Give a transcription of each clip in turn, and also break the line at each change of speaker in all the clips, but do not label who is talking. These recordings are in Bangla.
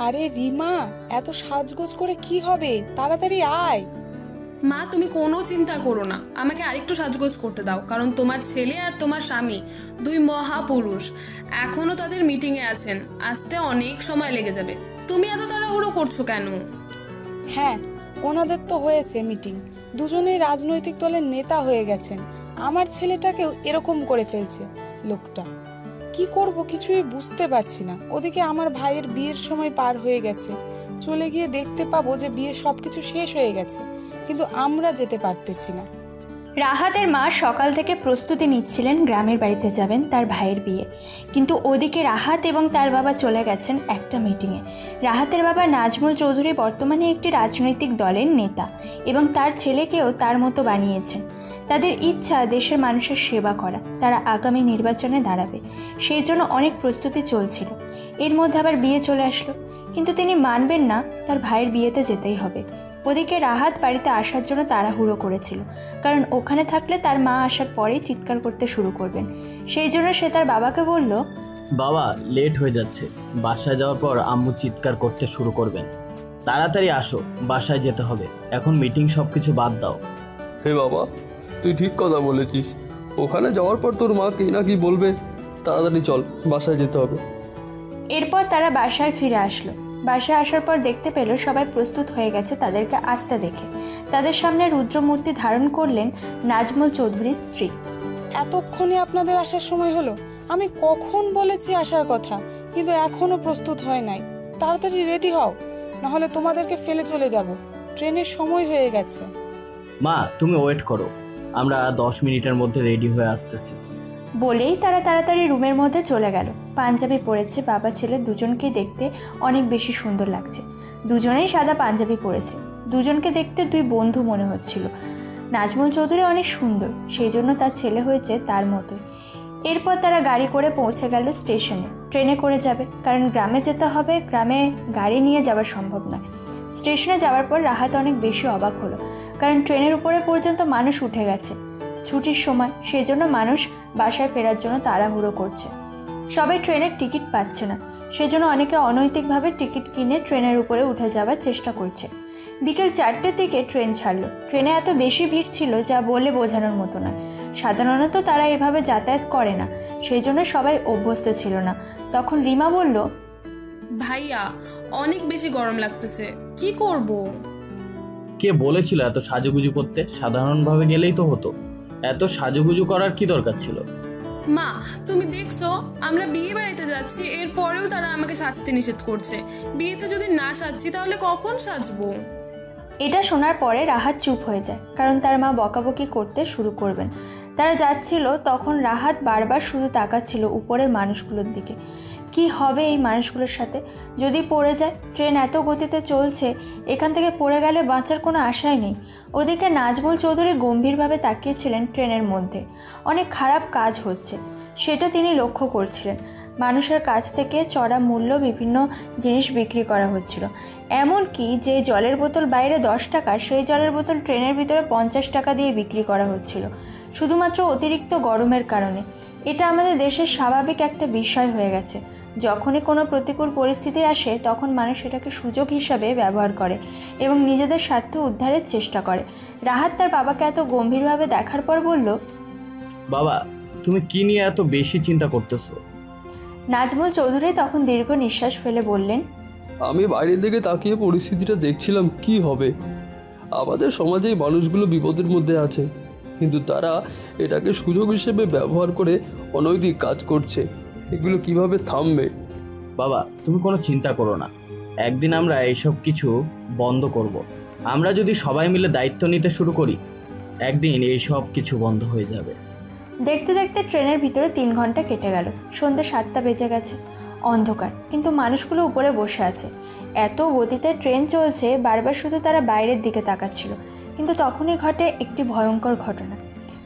আরে রিমা, এত সাজগোজ করে কি হবে? তাড়াতাড়ি আয়।
মা, তুমি কোনো চিন্তা করো না, আমাকে আরেকটু সাজগোজ করতে দাও, কারণ তোমার ছেলে আর তোমার স্বামী দুই মহাপুরুষ এখনো তাদের মিটিংয়ে আছেন, আসতে অনেক সময় লেগে যাবে। তুমি এত তাড়াহুড়ো করছো কেন?
হ্যাঁ, ওনাদের তো হয়েছে মিটিং, দুজনেই রাজনৈতিক দলের নেতা হয়ে গেছেন। আমার ছেলেটাকেও এরকম করে ফেলছে লোকটা। কি করব কিছুই বুঝতে পারছি না। ওদিকে আমার ভাইয়ের বিয়ের সময় পার হয়ে গেছে, চলে গিয়ে দেখতে পাবো যে বিয়ের সবকিছু শেষ হয়ে গেছে, কিন্তু আমরা যেতে পারতেছি না।
রাহাতের মা সকাল থেকে প্রস্তুতি নিচ্ছিলেন গ্রামের বাড়িতে যাবেন তার ভাইয়ের বিয়ে, কিন্তু ওদিকে রাহাত এবং তার বাবা চলে গেছেন একটা মিটিংয়ে। রাহাতের বাবা নাজমুল চৌধুরী বর্তমানে একটি রাজনৈতিক দলের নেতা এবং তার ছেলেকেও তার মতো বানিয়েছেন। তাদের ইচ্ছা দেশের মানুষের সেবা করা, তারা আগামী নির্বাচনে দাঁড়াবে, সেই জন্য অনেক প্রস্তুতি চলছিল। এর মধ্যে আবার বিয়ে চলে আসলো, কিন্তু তিনি মানবেন না, তার ভাইয়ের বিয়েতে যেতেই হবে। ওদিকে রাহাত বাড়িতে আসার জন্য তাড়াহুড়ো করেছিল, কারণ ওখানে থাকলে তার মা আসার পরেই চিৎকার করতে শুরু করবেন। সেই জন্য সে তার বাবাকে বলল,
বাবা লেট হয়ে যাচ্ছে, বাসায় যাওয়ার পর আম্মু চিৎকার করতে শুরু করবেন, তাড়াতাড়ি আসো, বাসায় যেতে হবে, এখন মিটিং সবকিছু বাদ দাও।
হে বাবা, তুই ঠিক কথা বলেছিস, ওখানে যাওয়ার পর তোর মা কি না কি বলবে, তাড়াতাড়ি চল, বাসায় যেতে হবে।
এরপর তারা বাসায় ফিরে আসলো। বাসায় আসার পর দেখতে পেল সবাই প্রস্তুত হয়ে গেছে তাদেরকে আসতে দেখে। তাদের সামনে রুদ্রমূর্তি ধারণ করলেন নাজমুল চৌধুরীর স্ত্রী।
এতক্ষণে আপনাদের আসার সময় হলো? আমি কখন বলেছি আসার কথা, কিন্তু এখনো প্রস্তুত হয় নাই। তাড়াতাড়ি রেডি হও, নাহলে তোমাদেরকে ফেলে চলে যাব, ট্রেনের সময় হয়ে গেছে।
মা তুমি ওয়েট করো, আমরা 10 মিনিটের মধ্যে রেডি হয়ে আসতেছি।
বলেই তারা তাড়াতাড়ি রুমের মধ্যে চলে গেল। পাঞ্জাবি পরেছে, বাবা ছেলে দুজনকেই দেখতে অনেক বেশি সুন্দর লাগছে। দুজনেই সাদা পাঞ্জাবি পরেছে, দুজনকে দেখতে দুই বন্ধু মনে হচ্ছিল। নাজমুল চৌধুরী অনেক সুন্দর, সেই জন্য তার ছেলে হয়েছে তার মতোই। এরপর তারা গাড়ি করে পৌঁছে গেল স্টেশনে। ট্রেনে করে যাবে, কারণ গ্রামে যেতে হবে, গ্রামে গাড়ি নিয়ে যাওয়া সম্ভব নয়। স্টেশনে যাওয়ার পর রাহাত অনেক বেশি অবাক হলো, কারণ ট্রেনের উপরে পর্যন্ত মানুষ উঠে গেছে। ছুটির সময়, সেই জন্য মানুষ বাসায় ফেরার জন্য তাড়াহুড়ো করছে। সবাই ট্রেনের টিকিট পাচ্ছে না, সেজন্য অনেকে অনৈতিকভাবে টিকিট কিনে ট্রেনের উপরে উঠে যাওয়ার চেষ্টা করছে। বিকেল 4টের দিকে ট্রেন ছাড়লো। ট্রেনে এত বেশি ভিড় ছিল যা বলে বোঝানোর মতো নয়। সাধারণত তারা এভাবে যাতায়াত করে না, সেই জন্য সবাই অভ্যস্ত ছিল না। তখন রিমা বলল,
ভাইয়া অনেক বেশি গরম লাগতেছে, কি করব?
কে বলেছিল এত সাজুগুজু করতে? সাধারণভাবে গেলেই তো হতো, এত সাজুগুজু করার কি দরকার ছিল?
মা, তুমি দেখছো আমরা বিয়ে বাড়িতে যাচ্ছি, এরপরেও তারা আমাকে সাজতে নিষেধ করছে। বিয়েতে যদি না সাজছি তাহলে কখন সাজবো?
এটা শোনার পরে রাহাত চুপ হয়ে যায়, কারণ তার মা বকাবকি করতে শুরু করবেন। তারা যাচ্ছিল, তখন রাহাত বারবার শুধু তাকাচ্ছিল উপরে মানুষগুলোর দিকে। কি হবে এই মানুষগুলোর সাথে? যদি পড়ে যায়? ট্রেন এত গতিতে চলছে, এখান থেকে পড়ে গেলে বাঁচার কোনো আশাই নেই। ওদিকে নাজমুল চৌধুরী গম্ভীরভাবে তাকিয়েছিলেন ট্রেনের মধ্যে। অনেক খারাপ কাজ হচ্ছে, সেটা তিনি লক্ষ্য করছিলেন। মানুষের কাছ থেকে চড়া মূল্য বিভিন্ন জিনিস বিক্রি করা হচ্ছিল। এমনকি যে জলের বোতল বাইরে 10 টাকা, সেই জলের বোতল ট্রেনের ভিতরে 50 টাকা দিয়ে বিক্রি করা হচ্ছিল, শুধুমাত্র অতিরিক্ত গরমের কারণে। এটা আমাদের দেশের স্বাভাবিক একটা বিষয় হয়ে গেছে। যখনই কোনো প্রতিকূল পরিস্থিতি আসে, তখন মানুষ এটাকে সুযোগ হিসাবে ব্যবহার করে এবং নিজেদের স্বার্থ উদ্ধারের চেষ্টা করে। রাহাত তার বাবাকে এত গম্ভীরভাবে দেখার পর বলল,
বাবা তুমি কি নিয়ে এত বেশি চিন্তা করতেছো?
নাজমুল চৌধুরী তখন দীর্ঘ নিঃশ্বাস ফেলে বললেন,
আমি বাইরের দিকে তাকিয়ে পরিস্থিতিটা দেখছিলাম, কি হবে। আমাদের সমাজেই মানুষগুলো বিপদের মধ্যে আছে, কিন্তু তারা এটাকে সুযোগ হিসেবে ব্যবহার করে অনৈতিক কাজ করছে। এগুলো কিভাবে থামবে?
বাবা তুমি কোনো চিন্তা করো না, একদিন আমরা এইসব কিছু বন্ধ করব। আমরা যদি সবাই মিলে দায়িত্ব নিতে শুরু করি, একদিন এইসব কিছু বন্ধ হয়ে যাবে।
দেখতে দেখতে ট্রেনের ভিতরে 3 ঘন্টা কেটে গেল। সন্ধ্যে 7টা বেজে গেছে, অন্ধকার, কিন্তু মানুষগুলো উপরে বসে আছে। এত গতিতে ট্রেন চলছে, বারবার শুধু তারা বাইরের দিকে তাকাচ্ছিল। কিন্তু তখনই ঘটে একটি ভয়ঙ্কর ঘটনা।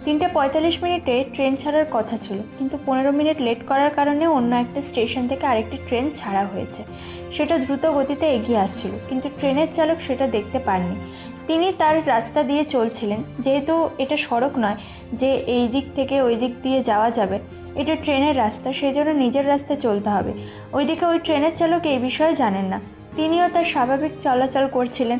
3:45 ট্রেন ছাড়ার কথা ছিল, কিন্তু 15 মিনিট লেট করার কারণে অন্য একটা স্টেশন থেকে আরেকটি ট্রেন ছাড়া হয়েছে। সেটা দ্রুত গতিতে এগিয়ে আসছিল, কিন্তু ট্রেনের চালক সেটা দেখতে পাননি। তিনি তার রাস্তা দিয়ে চলছিলেন। যেহেতু এটা সড়ক নয় যে এই দিক থেকে ওই দিক দিয়ে যাওয়া যাবে, এটা ট্রেনের রাস্তা, সেই জন্য নিজের রাস্তায় চলতে হবে। ওইদিকে ওই ট্রেনের চালক এই বিষয়ে জানেন না। তিনিও তার স্বাভাবিক চলাচল করছিলেন।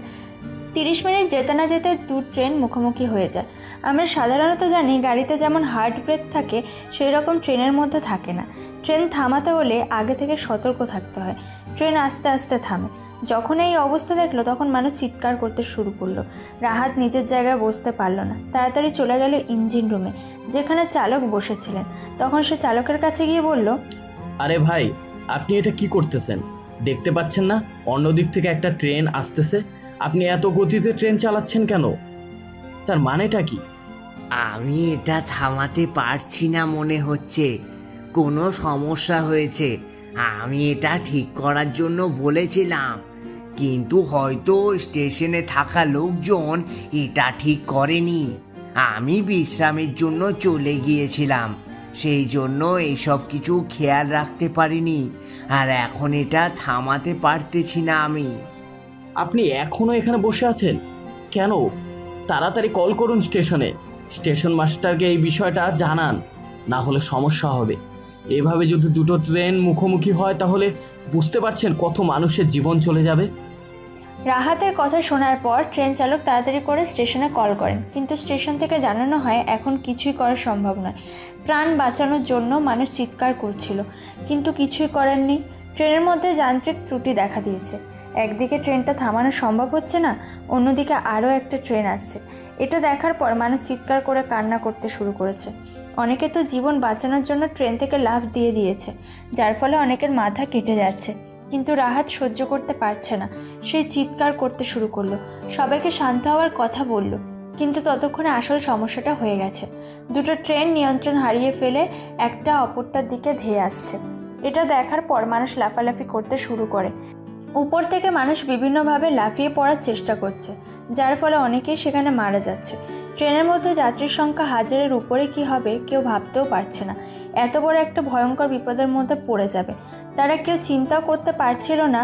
30 মিনিট যেতে না যেতে 2 ট্রেন মুখোমুখি হয়ে যায়। আমরা সাধারণত জানি গাড়িতে যেমন হার্ড ব্রেক থাকে সেই রকম ট্রেনের মধ্যে থাকে না। ট্রেন থামাতে হলে আগে থেকে সতর্ক থাকতে হয়। ট্রেন আস্তে আস্তে থামে। যখন এই অবস্থা দেখলো তখন মানুষ চিৎকার করতে শুরু করলো। রাহাত নিজের জায়গায় বসতে পারল না, তাড়াতাড়ি চলে গেল ইঞ্জিন রুমে যেখানে চালক বসেছিলেন। তখন সে চালকের কাছে গিয়ে বলল,
আরে ভাই, আপনি এটা কি করতেছেন? দেখতে পাচ্ছেন না অন্যদিক থেকে একটা ট্রেন আসতেছে? আপনি এত গতিতে ট্রেন চালাচ্ছেন কেন? তার মানেটা কি?
আমি এটা থামাতে পারছি না, মনে হচ্ছে কোনো সমস্যা হয়েছে। আমি এটা ঠিক করার জন্য বলেছিলাম, কিন্তু হয়তো স্টেশনে থাকা লোকজন এটা ঠিক করেনি। আমি বিশ্রামের জন্য চলে গিয়েছিলাম, সেই জন্য এইসব কিছু খেয়াল রাখতে পারিনি, আর এখন এটা থামাতে পারতেছি না আমি।
আপনি এখনো এখানে বসে আছেন কেন? তাড়াতাড়ি কল করুন স্টেশনে। স্টেশন মাস্টারকে এই বিষয়টা জানান, না হলে সমস্যা হবে। এভাবে যদি দুটো ট্রেন মুখোমুখি হয় তাহলে বুঝতে পারছেন কত মানুষের জীবন চলে যাবে।
রাহাতের কথা শোনার পর ট্রেন চালক তাড়াতাড়ি করে স্টেশনে কল করেন, কিন্তু স্টেশন থেকে জানানো হয় এখন কিছুই করা সম্ভব নয়। প্রাণ বাঁচানোর জন্য মানুষ চিৎকার করছিল, কিন্তু কিছুই করার নেই। ট্রেনের মধ্যে যান্ত্রিক ত্রুটি দেখা দিয়েছে। একদিকে ট্রেনটা থামানো সম্ভব হচ্ছে না, অন্যদিকে আরও একটা ট্রেন আসছে। এটা দেখার পর মানুষ চিৎকার করে কান্না করতে শুরু করেছে। অনেকে তো জীবন বাঁচানোর জন্য ট্রেন থেকে লাফ দিয়ে দিয়েছে, যার ফলে অনেকের মাথা কেটে যাচ্ছে। কিন্তু রাহাত সহ্য করতে পারছে না, সে চিৎকার করতে শুরু করলো, সবাইকে শান্ত হওয়ার কথা বলল। কিন্তু ততক্ষণে আসল সমস্যাটা হয়ে গেছে। দুটো ট্রেন নিয়ন্ত্রণ হারিয়ে ফেলে একটা অপরটার দিকে ধেয়ে আসছে। এটা দেখার পর মানুষ লাফালাফি করতে শুরু করে। উপর থেকে মানুষ বিভিন্নভাবে লাফিয়ে পড়ার চেষ্টা করছে, যার ফলে অনেকেই সেখানে মারা যাচ্ছে। ট্রেনের মধ্যে যাত্রীর সংখ্যা 1000-এর উপরে কি হবে কেউ ভাবতেও পারছে না। এত বড় একটা ভয়ঙ্কর বিপদের মধ্যে পড়ে যাবে তারা কেউ চিন্তাও করতে পারছিল না।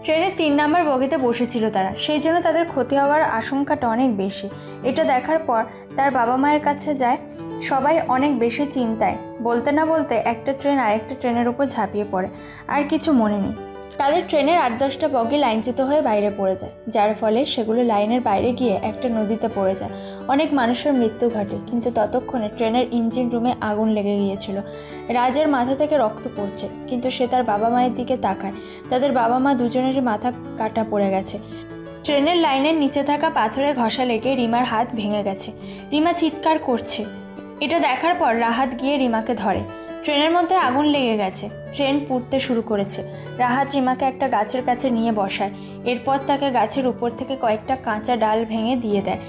ট্রেনের 3 নম্বর বগিতে বসেছিল তারা, সেই জন্য তাদের ক্ষতি হওয়ার আশঙ্কাটা অনেক বেশি। এটা দেখার পর তার বাবা মায়ের কাছে যায়। সবাই অনেক বেশি চিন্তায়। বলতে না বলতে একটা ট্রেন আরেকটা ট্রেনের উপর ঝাঁপিয়ে পড়ে। আর কিছু মনে নেই। তাদের ট্রেনের 8-10টা বগি লাইনচ্যুত হয়ে বাইরে পড়ে যায়, যার ফলে সেগুলো লাইনের বাইরে গিয়ে একটা নদীতে পড়ে যায়। অনেক মানুষের মৃত্যু ঘটে, কিন্তু ততক্ষণে ট্রেনের ইঞ্জিন রুমে আগুন লেগে গিয়েছিল। রাজের মাথা থেকে রক্ত পড়ছে, কিন্তু সে তার বাবা মায়ের দিকে তাকায়। তাদের বাবা মা দুজনেরই মাথা কাটা পড়ে গেছে। ট্রেনের লাইনের নিচে থাকা পাথরে ঘষা লেগে রিমার হাত ভেঙে গেছে। রিমা চিৎকার করছে। এটা দেখার পর রাহাত গিয়ে রিমাকে ধরে। ট্রেনের মধ্যে আগুন লেগে গেছে, ট্রেন পুড়তে শুরু করেছে। রাহাত রিমাকে একটা গাছের কাছে নিয়ে বসায়। এরপর তাকে গাছের উপর থেকে কয়েকটা কাঁচা ডাল ভেঙে দিয়ে দেয়,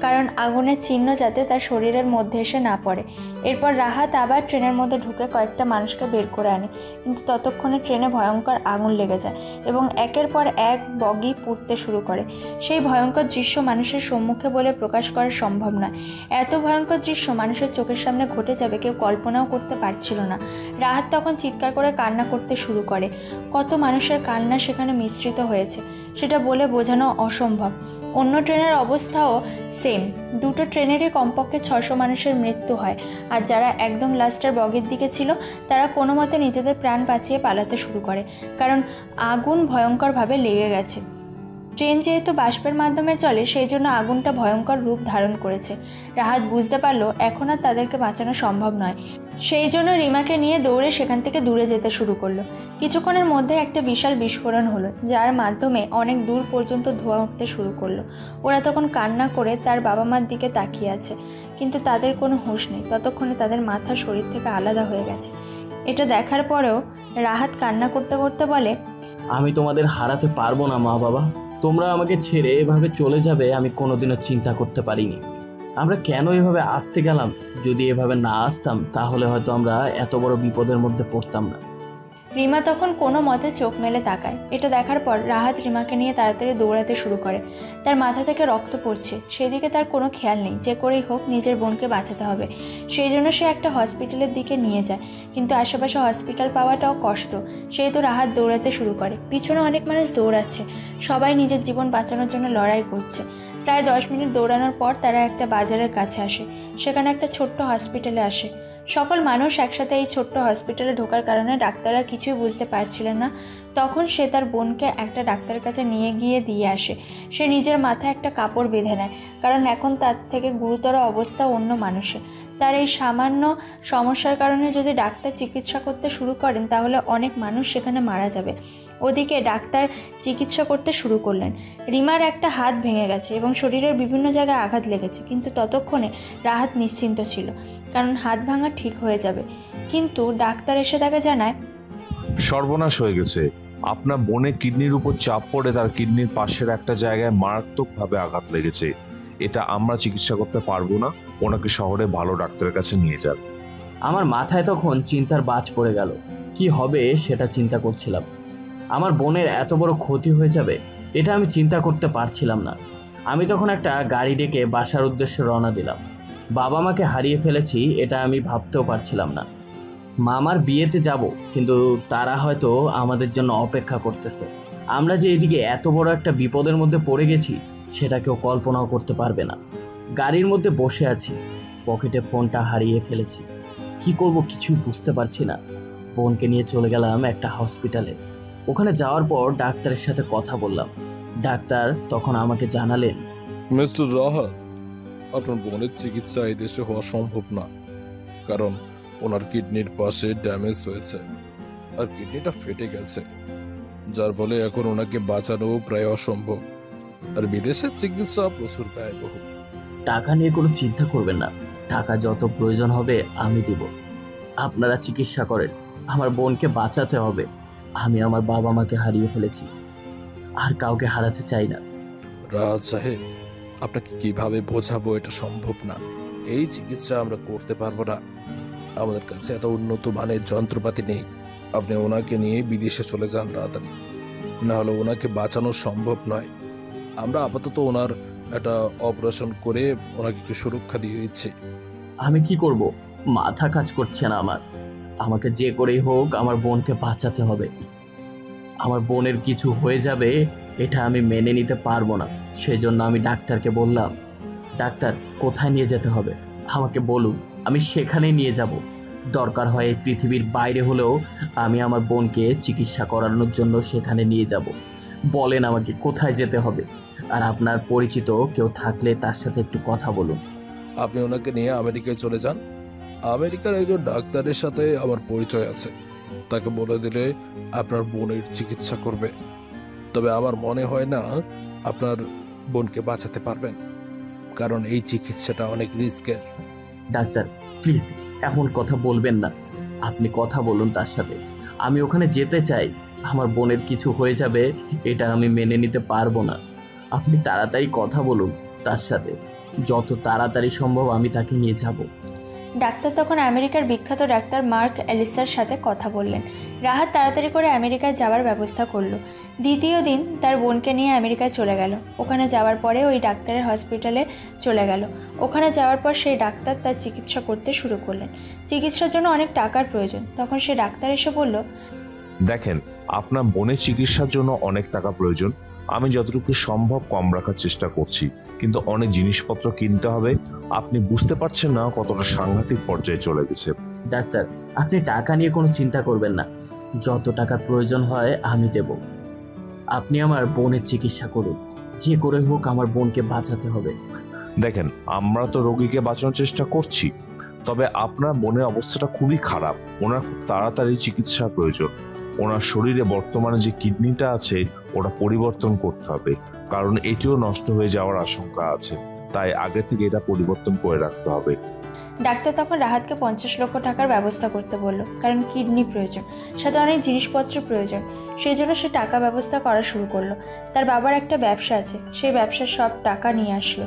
কারণ আগুনের চিহ্ন যাতে তার শরীরের মধ্যে এসে না পড়ে। এরপর রাহাত আবার ট্রেনের মধ্যে ঢুকে কয়েকটা মানুষকে বের করে আনে, কিন্তু ততক্ষণে ট্রেনে ভয়ঙ্কর আগুন লেগে যায় এবং একের পর এক বগি পুড়তে শুরু করে। সেই ভয়ঙ্কর দৃশ্য মানুষের সম্মুখে বলে প্রকাশ করা সম্ভব নয়। এত ভয়ঙ্কর দৃশ্য মানুষের চোখের সামনে ঘটে যাবে কেউ কল্পনাও করতে পারছিল না। রাহাত তখন চিৎকার করে কান্না করতে শুরু করে। কত মানুষের কান্না সেখানে মিশ্রিত হয়েছে সেটা বলে বোঝানো অসম্ভব। অন্য ট্রেনের অবস্থাও সেম। দুটো ট্রেনেরই কমপক্ষে 600 মানুষের মৃত্যু হয়, আর যারা একদম লাস্টের বগির দিকে ছিল তারা কোনো মতে নিজেদের প্রাণ বাঁচিয়ে পালাতে শুরু করে, কারণ আগুন ভয়ঙ্করভাবে লেগে গেছে। ট্রেন যেহেতু বাষ্পের মাধ্যমে চলে সেই জন্য আগুনটা ভয়ঙ্কর রূপ ধারণ করেছে। রাহাত বুঝতে পারলো এখন আর তাদেরকে বাঁচানো সম্ভব নয়। সেই জন্য রিমাকে নিয়ে দৌড়ে সেখান থেকে দূরে যেতে শুরু করলো। কিছুক্ষণের মধ্যে একটা বিশাল বিস্ফোরণ হলো, যার মাধ্যমে অনেক দূর পর্যন্ত ধোঁয়া উঠতে শুরু করলো। ওরা তখন কান্না করে তার বাবা মার দিকে তাকিয়ে আছে, কিন্তু তাদের কোনো হুঁশ নেই। ততক্ষণে তাদের মাথা শরীর থেকে আলাদা হয়ে গেছে। এটা দেখার পরেও রাহাত কান্না করতে করতে বলে,
আমি তোমাদের হারাতে পারবো না মা বাবা। তোমরা আমাকে ছেড়ে এভাবে চলে যাবে আমি কোনোদিনও চিন্তা করতে পারিনি। আমরা কেন এভাবে আসতে গেলাম? যদি এভাবে না আসতাম তাহলে হয়তো আমরা এত বড় বিপদের মধ্যে পড়তাম না।
রিমা তখন কোনো মতে চোখ মেলে তাকায়। এটা দেখার পর রাহাত রিমাকে নিয়ে তাড়াতাড়ি দৌড়াতে শুরু করে। তার মাথা থেকে রক্ত পড়ছে, সেদিকে তার কোনো খেয়াল নেই। যে করেই হোক নিজের বোনকে বাঁচাতে হবে, সেই জন্য সে একটা হসপিটালের দিকে নিয়ে যায়। কিন্তু আশেপাশে হসপিটাল পাওয়াটাও কষ্ট, সেহেতু রাহাত দৌড়াতে শুরু করে। পিছনে অনেক মানুষ দৌড়াচ্ছে, সবাই নিজের জীবন বাঁচানোর জন্য লড়াই করছে। প্রায় 10 মিনিট দৌড়ানোর পর তারা একটা বাজারের কাছে আসে। সেখানে একটা ছোট্ট হসপিটালে আসে। সকল মানুষ একসাথে এই ছোট্ট হসপিটালে ঢোকার কারণে ডাক্তাররা কিছুই বুঝতে পারছিলেন না। তখন সে তার বোনকে একটা ডাক্তারের কাছে নিয়ে গিয়ে দিয়ে আসে। সে নিজের মাথায় একটা কাপড় বেঁধে নেয়, কারণ এখন তার থেকে গুরুতর অবস্থা অন্য মানুষের। তার এই সামান্য সমস্যার কারণে যদি ডাক্তার চিকিৎসা করতে শুরু করেন তাহলে অনেক মানুষ সেখানে মারা যাবে। ওদিকে ডাক্তার চিকিৎসা করতে শুরু করলেন। রিমার একটা হাত ভেঙে গেছে এবং শরীরের বিভিন্ন জায়গায় আঘাত লেগেছে, কিন্তু ততক্ষণে রাহাত নিশ্চিন্ত ছিল, কারণ হাত ভাঙা ঠিক হয়ে যাবে। কিন্তু ডাক্তার এসে তাকে জানায়,
সর্বনাশ হয়ে গেছে। আপনার বোনের কিডনির উপর চাপ পড়ে তার কিডনির পাশের একটা জায়গায় মারাত্মকভাবে আঘাত লেগেছে। এটা আমরা চিকিৎসা করতে পারবো না, ওনাকে শহরে ভালো ডাক্তারের কাছে নিয়ে যান।
আমার মাথায় তখন চিন্তার বাজ পড়ে গেল। কি হবে সেটা চিন্তা করছিলাম। আমার বোনের এত বড় ক্ষতি হয়ে যাবে এটা আমি চিন্তা করতে পারছিলাম না। আমি তখন একটা গাড়ি ডেকে বাসার উদ্দেশ্যে রওনা দিলাম। বাবা মাকে হারিয়ে ফেলেছি এটা আমি ভাবতেও পারছিলাম না। মামার বিয়েতে যাব, কিন্তু তারা হয়তো আমাদের জন্য অপেক্ষা করতেছে। আমরা যে এদিকে এত বড় একটা বিপদের মধ্যে পড়ে গেছি সেটা কেউ কল্পনাও করতে পারবে না। গাড়ির মধ্যে বসে আছি, পকেটে ফোনটা হারিয়ে ফেলেছি। কি করব কিছুই বুঝতে পারছি না। বোনকে নিয়ে চলে গেলাম একটা হসপিটালে। ওখানে যাওয়ার পর ডাক্তারের সাথে কথা বললাম। ডাক্তার তখন আমাকে জানালেন,
মিস্টার রাহাত, আপনার বোনের চিকিৎসা এই দেশে হওয়া সম্ভব না, কারণ ওনার কিডনির পাশে ড্যামেজ হয়েছে আর কিডনিটা ফেটে গেছে, যার ফলে এখন ওনাকে বাঁচানো প্রায় অসম্ভব। আর বিদেশের চিকিৎসা প্রচুর ব্যয়বহুল।
টাকা নিয়ে কোনো চিন্তা করবেন না, টাকা যত প্রয়োজন হবে আমি দিব। আপনারা চিকিৎসা করেন, আমার বোনকে বাঁচাতে হবে। আমি আমার বাবা মাকে হারিয়ে ফেলেছি, আর কাউকে হারাতে চাই না।
রাহাত সাহেব, আপনাকে কিভাবে বোঝাবো এটা সম্ভব না। এই চিকিৎসা আমরা করতে পারবো না, আমাদের কাছে এত উন্নত মানের যন্ত্রপাতি নেই। আপনি ওনাকে নিয়ে বিদেশে চলে যান তাড়াতাড়ি, না হলে ওনাকে বাঁচানো সম্ভব নয়। আমরা আপাতত ওনার একটা অপারেশন করে ওনাকে একটু সুরক্ষা দিয়ে দিচ্ছি।
আমি কি করব, মাথা কাজ করছে না আমার। আমাকে যে করেই হোক আমার বোনকে বাঁচাতে হবে। আমার বোনের কিছু হয়ে যাবে এটা আমি মেনে নিতে পারবো না। সেজন্য আমি ডাক্তারকে বললাম, ডাক্তার কোথায় নিয়ে যেতে হবে আমাকে বলুন, আমি সেখানেই নিয়ে যাব। দরকার হয় এই পৃথিবীর বাইরে হলেও আমি আমার বোনকে চিকিৎসা করানোর জন্য সেখানে নিয়ে যাব। বলেন আমাকে কোথায় যেতে হবে, আর আপনার পরিচিত কেউ থাকলে তার সাথে একটু কথা বলুন।
আপনি ওনাকে নিয়ে আমেরিকায় চলে যান। আমেরিকার একজন ডাক্তারের সাথে আমার পরিচয় আছে, তাকে বলে দিলে আপনার বোনের চিকিৎসা করবে। তবে আমার মনে হয় না আপনার বোনকে বাঁচাতে পারবেন, কারণ এই চিকিৎসাটা অনেক রিস্কের।
ডাক্তার প্লিজ এমন কথা বলবেন না, আপনি কথা বলুন তার সাথে। আমি ওখানে যেতে চাই, আমার বোনের কিছু হয়ে যাবে এটা আমি মেনে নিতে পারবো না। আপনি তাড়াতাড়ি কথা বলুন তার সাথে, যত তাড়াতাড়ি সম্ভব আমি তাকে নিয়ে যাব।
ডাক্তার তখন আমেরিকার বিখ্যাত ডাক্তার মার্ক এলিসার সাথে কথা বললেন। রাহাত তাড়াতাড়ি করে আমেরিকায় যাওয়ার ব্যবস্থা করলো। দ্বিতীয় দিন তার বোনকে নিয়ে আমেরিকায় চলে গেল। ওখানে যাওয়ার পরে ওই ডাক্তারের হসপিটালে চলে গেল। ওখানে যাওয়ার পর সেই ডাক্তার তার চিকিৎসা করতে শুরু করলেন। চিকিৎসার জন্য অনেক টাকার প্রয়োজন। তখন সে ডাক্তার এসে বলল,
দেখেন, আপনার বোনের চিকিৎসার জন্য অনেক টাকা প্রয়োজন। আমি যতটুকু সম্ভব কম রাখার চেষ্টা করছি, কিন্তু অনেক জিনিসপত্র কিনতে হবে। আপনি বুঝতে পারছেন না কতটা সাংঘাতিক পর্যায়ে চলে গেছে।
ডাক্তার আপনি টাকা নিয়ে কোনো চিন্তা করবেন না, যত টাকার প্রয়োজন হয় আমি দেব। আপনি আমার বোনের চিকিৎসা করুন, যে করে হোক আমার বোনকে বাঁচাতে হবে।
দেখেন, আমরা তো রোগীকে বাঁচানোর চেষ্টা করছি, তবে আপনার বোনের অবস্থাটা খুবই খারাপ। ওনার খুব তাড়াতাড়ি চিকিৎসার প্রয়োজন। ওনার শরীরে বর্তমানে যে কিডনিটা আছে ওটা পরিবর্তন করতে হবে, কারণ এটিও নষ্ট হয়ে যাওয়ার আশঙ্কা আছে। তাই আগে থেকে এটা পরিবর্তন করে রাখতে হবে।
ডাক্তার তখন রাহাতকে 50 লক্ষ টাকার ব্যবস্থা করতে বলল, কারণ কিডনি প্রয়োজন, সাথে অনেক জিনিসপত্র প্রয়োজন। সেই জন্য সে টাকা ব্যবস্থা করা শুরু করলো। তার বাবার একটা ব্যবসা আছে, সেই ব্যবসার সব টাকা নিয়ে আসলো।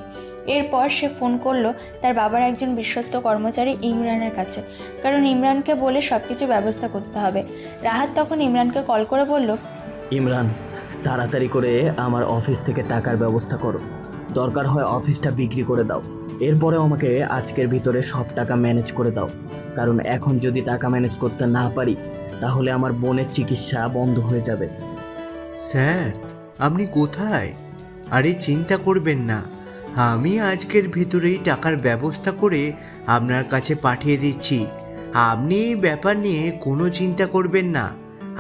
এরপর সে ফোন করলো তার বাবার একজন বিশ্বস্ত কর্মচারী ইমরানের কাছে, কারণ ইমরানকে বলে সব কিছু ব্যবস্থা করতে হবে। রাহাত তখন ইমরানকে কল করে বলল,
ইমরান তাড়াতাড়ি করে আমার অফিস থেকে টাকার ব্যবস্থা করো। দরকার হয় অফিসটা বিক্রি করে দাও, এরপরেও আমাকে আজকের ভিতরে সব টাকা ম্যানেজ করে দাও, কারণ এখন যদি টাকা ম্যানেজ করতে না পারি তাহলে আমার বোনের চিকিৎসা বন্ধ হয়ে যাবে।
স্যার, আপনি কোথায়? আরে চিন্তা করবেন না, আমি আজকের ভিতরেই টাকার ব্যবস্থা করে আপনার কাছে পাঠিয়ে দিচ্ছি। আপনি এই ব্যাপার নিয়ে কোনো চিন্তা করবেন না,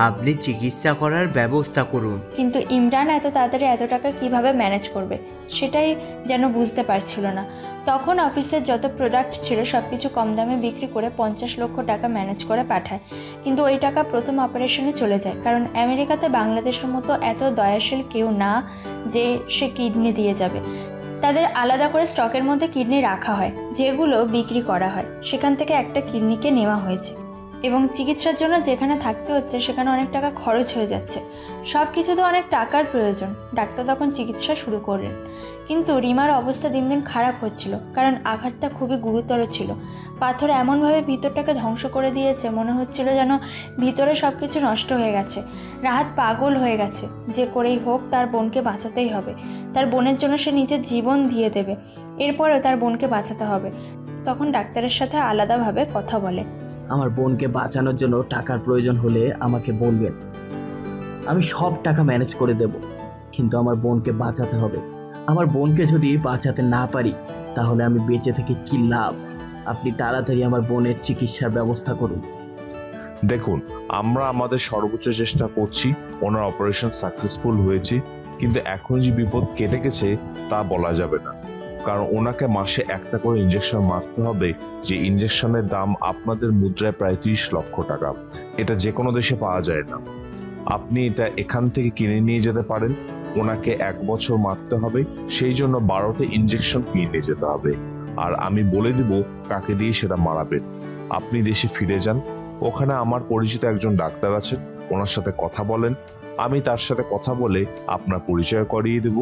আপনি চিকিৎসা করার ব্যবস্থা করুন।
কিন্তু ইমরান এত তাড়াতাড়ি এত টাকা কিভাবে ম্যানেজ করবে সেটাই যেন বুঝতে পারছিল না। তখন অফিসের যত প্রোডাক্ট ছিল সব কিছু কম দামে বিক্রি করে 50 লক্ষ টাকা ম্যানেজ করে পাঠায়। কিন্তু ওই টাকা প্রথম অপারেশনে চলে যায়, কারণ আমেরিকাতে বাংলাদেশের মতো এত দয়াশীল কেউ না যে সে কিডনি দিয়ে যাবে। তাদের আলাদা করে স্টকের মধ্যে কিডনি রাখা হয়, যেগুলো বিক্রি করা হয়। সেখান থেকে একটা কিডনিকে নেওয়া হয়েছে এবং চিকিৎসার জন্য যেখানে থাকতে হচ্ছে সেখানে অনেক টাকা খরচ হয়ে যাচ্ছে। সব কিছুতে অনেক টাকার প্রয়োজন। ডাক্তার তখন চিকিৎসা শুরু করলেন, কিন্তু রিমার অবস্থা দিন দিন খারাপ হচ্ছিল, কারণ আঘাতটা খুবই গুরুতর ছিল। পাথর এমনভাবে ভিতরটাকে ধ্বংস করে দিয়েছে, মনে হচ্ছিল যেন ভিতরে সব কিছু নষ্ট হয়ে গেছে। রাহাত পাগল হয়ে গেছে, যে করেই হোক তার বোনকে বাঁচাতেই হবে। তার বোনের জন্য সে নিজের জীবন দিয়ে দেবে, এরপরেও তার বোনকে বাঁচাতে হবে। তখন ডাক্তারের সাথে আলাদাভাবে কথা বলে।
আমার বোনকে বাঁচানোর জন্য টাকার প্রয়োজন হলে আমাকে বলবেন, আমি সব টাকা ম্যানেজ করে দেব, কিন্তু আমার বোনকে বাঁচাতে হবে। আমার বোনকে যদি বাঁচাতে না পারি তাহলে আমি বেঁচে থেকে কি লাভ? আপনি তাড়াতাড়ি আমার বোনের চিকিৎসার ব্যবস্থা করুন।
দেখুন, আমরা আমাদের সর্বোচ্চ চেষ্টা করছি, ওনার অপারেশন সাকসেসফুল হয়েছে, কিন্তু এখন যে বিপদ কেটে গেছে তা বলা যাবে না, কারণ ওনাকে মাসে একটা করে ইঞ্জেকশন মারতে হবে, যে ইঞ্জেকশনের দাম আপনাদের মুদ্রায় প্রায় 30 লক্ষ টাকা। এটা যে কোনো দেশে পাওয়া যায় না। আপনি এটা এখান থেকে কিনে নিয়ে যেতে পারেন। ওনাকে 1 বছর মারতে হবে, সেই জন্য 12টা ইঞ্জেকশন কিনে নিয়ে যেতে হবে, আর আমি বলে দিব কাকে দিয়ে সেটা মারাবেন। আপনি দেশে ফিরে যান, ওখানে আমার পরিচিত একজন ডাক্তার আছেন, ওনার সাথে কথা বলেন। আমি তার সাথে কথা বলে আপনার পরিচয় করিয়ে দেব।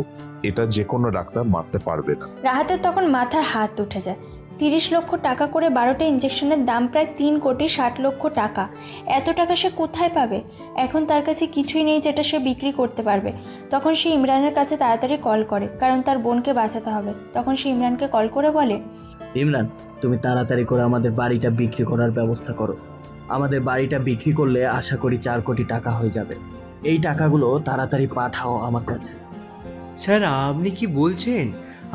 এটা যে কোনো ডাক্তার মারতে পারবে না।
রাহাতের তখন মাথায় হাত উঠে যায়। 30 লক্ষ টাকা করে 12টা ইঞ্জেকশনের দাম প্রায় 3,60,00,000 টাকা। এত টাকা সে কোথায় পাবে? এখন তার কাছে কিছুই নেই যেটা সে বিক্রি করতে পারবে। তখন সে ইমরানের কাছে তাড়াতাড়ি কল করে, কারণ তার বোনকে বাঁচাতে হবে। তখন সে ইমরানকে কল করে বলে,
ইমরান, তুমি তাড়াতাড়ি করে আমাদের বাড়িটা বিক্রি করার ব্যবস্থা করো। আমাদের বাড়িটা বিক্রি করলে আশা করি 4 কোটি টাকা হয়ে যাবে। এই টাকাগুলো তাড়াতাড়ি পাঠাও আমার কাছে।
স্যার, আপনি কি বলছেন?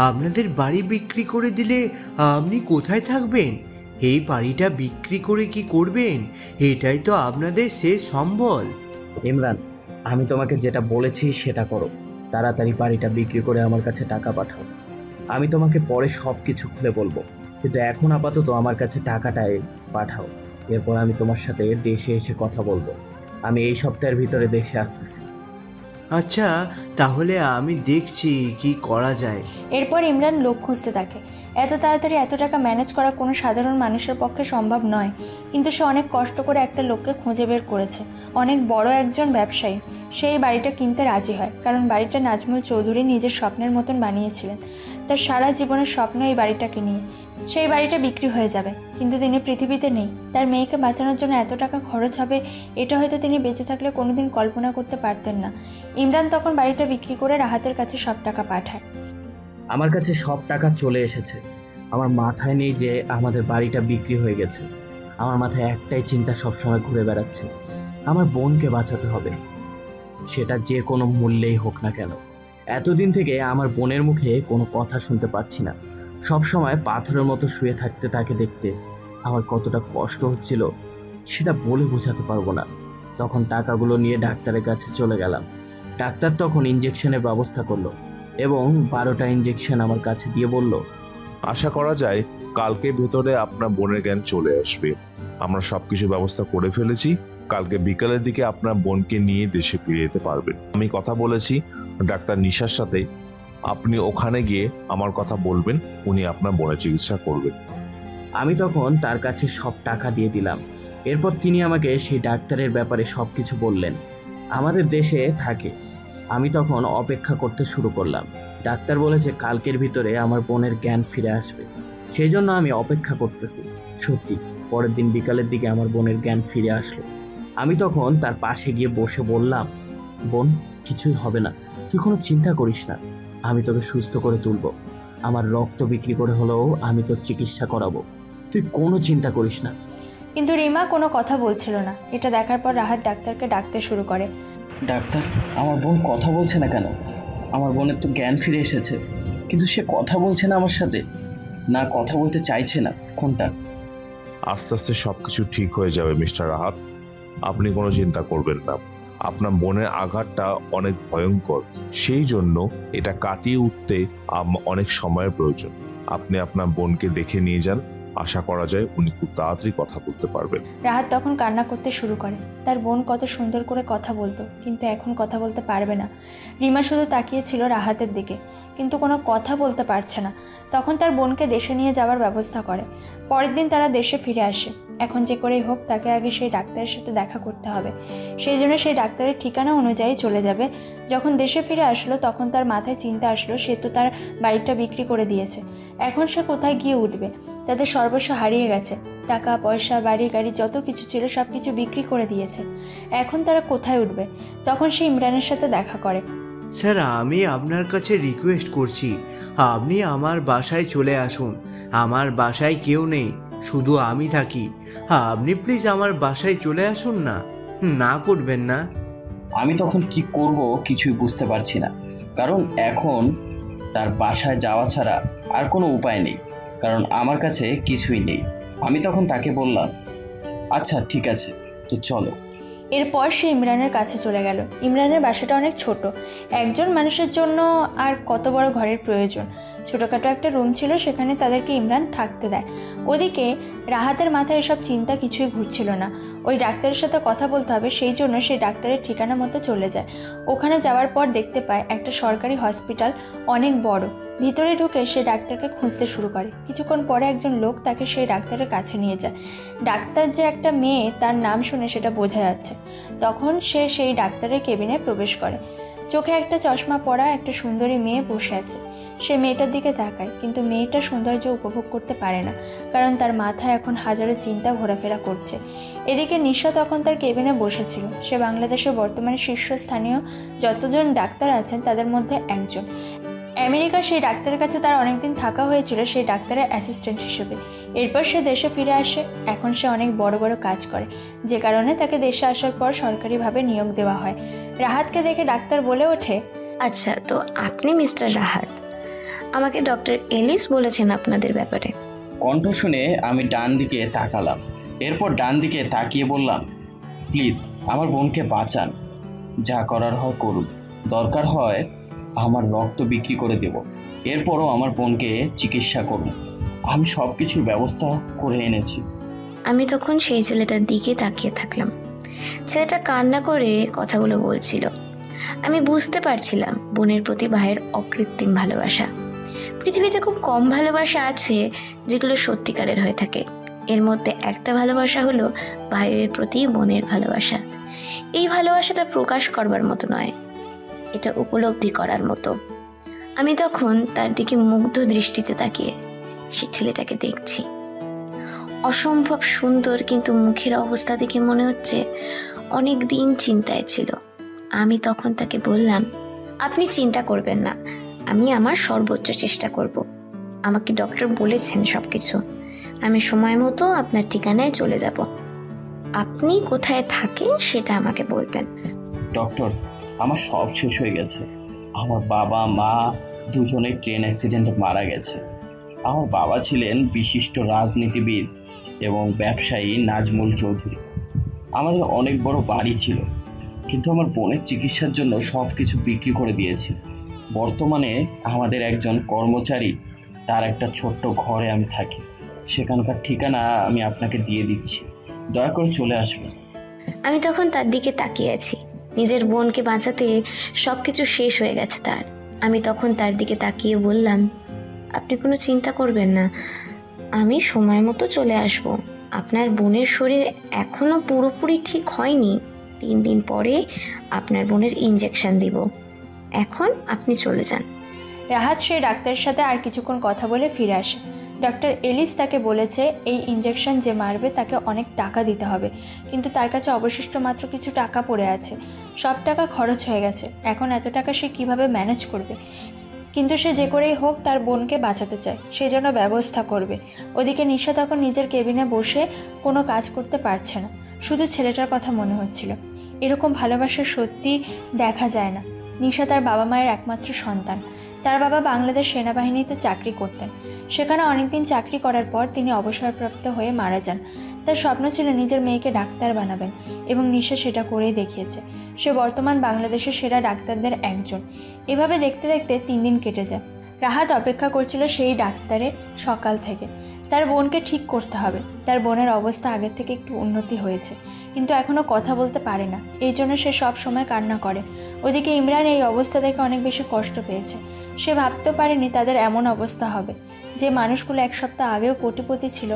আপনাদের বাড়ি বিক্রি করে দিলে আপনি কোথায় থাকবেন? এই বাড়িটা বিক্রি করে কি করবেন? এটাই তো আপনাদের শেষ সম্বল।
ইমরান, আমি তোমাকে যেটা বলেছি সেটা করো। তাড়াতাড়ি বাড়িটা বিক্রি করে আমার কাছে টাকা পাঠাও। আমি তোমাকে পরে সব কিছু খুলে বলবো, কিন্তু এখন আপাতত আমার কাছে টাকাটাই পাঠাও। এরপর আমি তোমার সাথে দেশে এসে কথা বলবো। আমি এই সপ্তাহের ভিতরে দেশে আসতেছি।
আচ্ছা, তাহলে আমি দেখছি কি করা যায়।
এরপর ইমরান লোক খুঁজতে থাকে। এত তাড়াতাড়ি এত টাকা ম্যানেজ করা কোনো সাধারণ মানুষের পক্ষে সম্ভব নয়, কিন্তু সে অনেক কষ্ট করে একটা লোককে খুঁজে বের করেছে। অনেক বড় একজন ব্যবসায়ী। সেই বাড়িটা কিনতে রাজি হয়, কারণ বাড়িটা নাজমুল চৌধুরী নিজের স্বপ্নের মতন বানিয়েছিলেন। তার সারা জীবনের স্বপ্ন এই বাড়িটাকে নিয়ে। সেই বাড়িটা বিক্রি হয়ে যাবে, কিন্তু তিনি পৃথিবীতে নেই। তার মেয়েকে বাঁচানোর জন্য এত টাকা খরচ হবে, এটা হয়তো তিনি বেঁচে থাকলে কোনোদিন কল্পনা করতে পারতেন না। ইমরান তখন বাড়িটা বিক্রি করে রাহাতের কাছে সব টাকা পাঠায়।
আমার কাছে সব টাকা চলে এসেছে। আমার মাথায় নেই যে আমাদের বাড়িটা বিক্রি হয়ে গেছে। আমার মাথায় একটাই চিন্তা সবসময় ঘুরে বেড়াচ্ছে, আমার বোনকে বাঁচাতে হবে, সেটা যে কোনো মূল্যেই হোক না কেন। এতদিন থেকে আমার বোনের মুখে কোনো কথা শুনতে পাচ্ছি না। সব সময় পাথরের মতো শুয়ে থাকতে তাকে দেখতে আমার কতটা কষ্ট হচ্ছিল সেটা বলে বোঝাতে পারবো না। তখন টাকাগুলো নিয়ে ডাক্তারের কাছে চলে গেলাম। ডাক্তার তখন ইঞ্জেকশনের ব্যবস্থা করলো এবং 12টা ইঞ্জেকশন আমার কাছে দিয়ে বলল,
আশা করা যায় কালকে ভেতরে আপনার বোনের জ্ঞান চলে আসবে। আমরা সবকিছু ব্যবস্থা করে ফেলেছি। কালকে বিকালের দিকে আপনার বোনকে নিয়ে দেশে ফিরে যেতে পারবেন। আমি কথা বলেছি ডাক্তার নিশার সাথে, আপনি ওখানে গিয়ে আমার কথা বলবেন, উনি আপনার বোনের চিকিৎসা করবেন।
আমি তখন তার কাছে সব টাকা দিয়ে দিলাম। এরপর তিনি আমাকে সেই ডাক্তারের ব্যাপারে সব কিছু বললেন। আমাদের দেশে থাকে। আমি তখন অপেক্ষা করতে শুরু করলাম। ডাক্তার বলেছে কালকের ভিতরে আমার বোনের জ্ঞান ফিরে আসবে, সেই জন্য আমি অপেক্ষা করতেছি। সত্যি পরের দিন বিকালের দিকে আমার বোনের জ্ঞান ফিরে আসলো। আমি তখন তার পাশে গিয়ে বসে বললাম, বোন, কিছুই হবে না, তুই কোনো চিন্তা করিস না, আমি তোকে সুস্থ করে তুলব। আমার রক্ত বিক্রি করে হলেও আমি তোর চিকিৎসা করাবো, তুই কোনো চিন্তা করিস না।
কিন্তু রিমা কোনো কথা বলছিল না। এটা দেখার পর রাহাত ডাক্তারকে ডাকতে শুরু করে।
ডাক্তার, আমার বোন কথা বলছে না কেন? আমার বোনের তো জ্ঞান ফিরে এসেছে, কিন্তু সে কথা বলছে না আমার সাথে, না কথা বলতে চাইছে না। কোনটা?
আস্তে আস্তে সবকিছু ঠিক হয়ে যাবে মিস্টার রাহাত, আপনি কোনো চিন্তা করবেন না। আপনার বোনের আঘাতটা অনেক ভয়ঙ্কর, সেই জন্য এটা কাটিয়ে উঠতে অনেক সময়ের প্রয়োজন। আপনি আপনার বোনকে দেখে নিয়ে যান, আশা করা যায় উনি খুব তাড়াতাড়ি কথা বলতে পারবেন।
রাহাত তখন কান্না করতে শুরু করে। তার বোন কত সুন্দর করে কথা বলতো, কিন্তু এখন কথা বলতে পারবে না। রিমা শুধু তাকিয়েছিল রাহাতের দিকে, কিন্তু কোনো কথা বলতে পারছে না। তখন তার বোনকে দেশে নিয়ে যাওয়ার ব্যবস্থা করে। পরের দিন তারা দেশে ফিরে আসে। এখন যে করেই হোক তাকে আগে সেই ডাক্তারের সাথে দেখা করতে হবে। সেই জন্য সেই ডাক্তারের ঠিকানা অনুযায়ী চলে যাবে। যখন দেশে ফিরে আসলো তখন তার মাথায় চিন্তা আসলো, সে তো তার বাড়িটা বিক্রি করে দিয়েছে, এখন সে কোথায় গিয়ে উঠবে? তাদের সর্বস্ব হারিয়ে গেছে, টাকা পয়সা বাড়ি গাড়ি যত কিছু ছিল সব কিছু বিক্রি করে দিয়েছে। এখন তারা কোথায় উঠবে? তখন সে ইমরানের সাথে দেখা করে।
স্যার, আমি আপনার কাছে রিকোয়েস্ট করছি, আপনি আমার বাসায় চলে আসুন। আমার বাসায় কেউ নেই, শুধু আমি থাকি। আপনি প্লিজ আমার বাসায় চলে আসুন না, না করবেন না।
আমি তখন কি করব কিছুই বুঝতে পারছি না, কারণ এখন তার বাসায় যাওয়া ছাড়া আর কোনো উপায় নেই, কারণ আমার কাছে কিছুই নেই। আমি তখন তাকে বললাম, আচ্ছা ঠিক আছে, তো চলো।
এরপর সে ইমরানের কাছে চলে গেল। ইমরানের বাসাটা অনেক ছোট, একজন মানুষের জন্য আর কত বড় ঘরের প্রয়োজন। ছোটোখাটো একটা রুম ছিল, সেখানে তাদেরকে ইমরান থাকতে দেয়। ওদিকে রাহাতের মাথায় এসব চিন্তা কিছুই ঘুরছিল না। ওই ডাক্তারের সাথে কথা বলতে হবে, সেই জন্য সে ডাক্তারের ঠিকানা মতো চলে যায়। ওখানে যাওয়ার পর দেখতে পায় একটা সরকারি হসপিটাল, অনেক বড়। ভিতরে ঢুকে সে ডাক্তারকে খুঁজতে শুরু করে। কিছুক্ষণ পরে একজন লোক তাকে সেই ডাক্তারের কাছে নিয়ে যায়। ডাক্তার যে একটা মেয়ে তার নাম শুনে সেটা বোঝা যাচ্ছে। তখন সে সেই ডাক্তারের কেবিনে প্রবেশ করে। চোখে একটা চশমা পরা একটা সুন্দরী মেয়ে বসে আছে। সে মেয়েটার দিকে তাকায়, কিন্তু মেয়েটা সৌন্দর্য উপভোগ করতে পারে না, কারণ তার মাথায় এখন হাজারো চিন্তা ঘোরাফেরা করছে। এদিকে নিশা তখন তার কেবিনে বসেছিল। সে বাংলাদেশের বর্তমানে শীর্ষস্থানীয় যতজন ডাক্তার আছেন তাদের মধ্যে একজন। আমেরিকার সেই ডাক্তারের কাছে তার অনেকদিন থাকা হয়েছিল সেই ডাক্তারের অ্যাসিস্ট্যান্ট হিসেবে। এরপর সে দেশে ফিরে আসে। এখন সে অনেক বড় বড় কাজ করে, যে কারণে তাকে দেশে আসার পর সরকারিভাবে নিয়োগ দেওয়া হয়। রাহাতকে দেখে ডাক্তার বলে ওঠে,
আচ্ছা, তো আপনি মিস্টার রাহাত? আমাকে ডক্টর এলিস বলেছেন আপনাদের ব্যাপারে।
কণ্ঠ শুনে আমি ডান দিকে তাকালাম, এরপর ডান দিকে তাকিয়ে বললাম, প্লিজ আমার বোনকে বাঁচান, যা করার হয় করুন, দরকার হয় আমার রক্ত বিক্রি করে দেব, এরপরও আমার বোনকে চিকিৎসা করুন, আমি সব কিছুর ব্যবস্থা করে এনেছি।
আমি তখন সেই ছেলেটার দিকে তাকিয়ে থাকলাম। ছেলেটা কান্না করে কথাগুলো বলছিল। আমি বুঝতে পারছিলাম বোনের প্রতি ভাইয়ের অকৃত্রিম ভালোবাসা। পৃথিবীতে খুব কম ভালোবাসা আছে যেগুলো সত্যিকারের হয়ে থাকে। এর মধ্যে একটা ভালোবাসা হলো ভাইয়ের প্রতি বোনের ভালোবাসা। এই ভালোবাসাটা প্রকাশ করবার মতো নয়, এটা উপলব্ধি করার মতো। আমি তখন তার দিকে মুগ্ধ দৃষ্টিতে তাকিয়ে সে ছেলেটাকে দেখছি। অসম্ভব সুন্দর, কিন্তু মুখের অবস্থা দেখে মনে হচ্ছে অনেক দিন চিন্তায় ছিল। আমি তখন তাকে বললাম, আপনি চিন্তা করবেন না, আমি আমার সর্বোচ্চ চেষ্টা করব। আমাকে ডক্টর বলেছেন সব কিছু, আমি সময় মতো আপনার ঠিকানায় চলে যাব। আপনি কোথায় থাকেন সেটা আমাকে বলবেন।
ডক্টর, আমার সব শেষ হয়ে গেছে। আমার বাবা মা দুজনে ট্রেন অ্যাক্সিডেন্টে মারা গেছে। আমার বাবা ছিলেন বিশিষ্ট রাজনীতিবিদ এবং ব্যবসায়ী নাজমুল চৌধুরী। আমাদের অনেক বড় বাড়ি ছিল, কিন্তু আমার বোনের চিকিৎসার জন্য সব কিছু বিক্রি করে দিয়েছি। বর্তমানে আমাদের একজন কর্মচারী, তার একটা ছোট্ট ঘরে আমি থাকি। সেখানকার ঠিকানা আমি আপনাকে দিয়ে দিচ্ছি, দয়া করে চলে আসবেন।
আমি তখন তার দিকে তাকিয়ে আছি। নিজের বোনকে বাঁচাতে সব কিছু শেষ হয়ে গেছে তার। আমি তখন তার দিকে তাকিয়ে বললাম, আপনি কোনো চিন্তা করবেন না, আমি সময় মতো চলে আসব। আপনার বোনের শরীর এখনও পুরোপুরি ঠিক হয়নি, 3 দিন পরে আপনার বোনের ইনজেকশন দিব। এখন আপনি চলে যান।
রাহাত সেই ডাক্তারের সাথে আর কিছুক্ষণ কথা বলে ফিরে আসে। ডক্টর এলিস তাকে বলেছে এই ইনজেকশন যে মারবে তাকে অনেক টাকা দিতে হবে, কিন্তু তার কাছে অবশিষ্ট মাত্র কিছু টাকা পড়ে আছে। সব টাকা খরচ হয়ে গেছে। এখন এত টাকা সে কিভাবে ম্যানেজ করবে? কিন্তু সে যে করেই হোক তার বোনকে বাঁচাতে চায়, সেজন্য ব্যবস্থা করবে। ওদিকে নিশা তখন নিজের কেবিনে বসে কোনো কাজ করতে পারছে না, শুধু ছেলেটার কথা মনে হচ্ছিল। এরকম ভালোবাসা সত্যি দেখা যায় না। নিশা তার বাবা মায়ের একমাত্র সন্তান। তার বাবা বাংলাদেশ সেনাবাহিনীতে চাকরি করতেন। সেখানে অনেকদিন চাকরি করার পর তিনি অবসরপ্রাপ্ত হয়ে মারা যান। তার স্বপ্ন ছিল নিজের মেয়েকে ডাক্তার বানাবেন এবং নিশা সেটা করেই দেখিয়েছে। সে বর্তমান বাংলাদেশের সেরা ডাক্তারদের একজন। এভাবে দেখতে দেখতে 3 দিন কেটে যায়। রাহাত অপেক্ষা করছিল সেই ডাক্তারের সকাল থেকে। তার বোনকে ঠিক করতে হবে। তার বোনের অবস্থা আগের থেকে একটু উন্নতি হয়েছে, কিন্তু এখনও কথা বলতে পারে না। এই জন্য সে সব সময় কান্না করে। ওদিকে ইমরান এই অবস্থা দেখে অনেক বেশি কষ্ট পেয়েছে। সে ভাবতেও পারেনি তাদের এমন অবস্থা হবে। যে মানুষগুলো 1 সপ্তাহ আগেও কোটিপতি ছিল,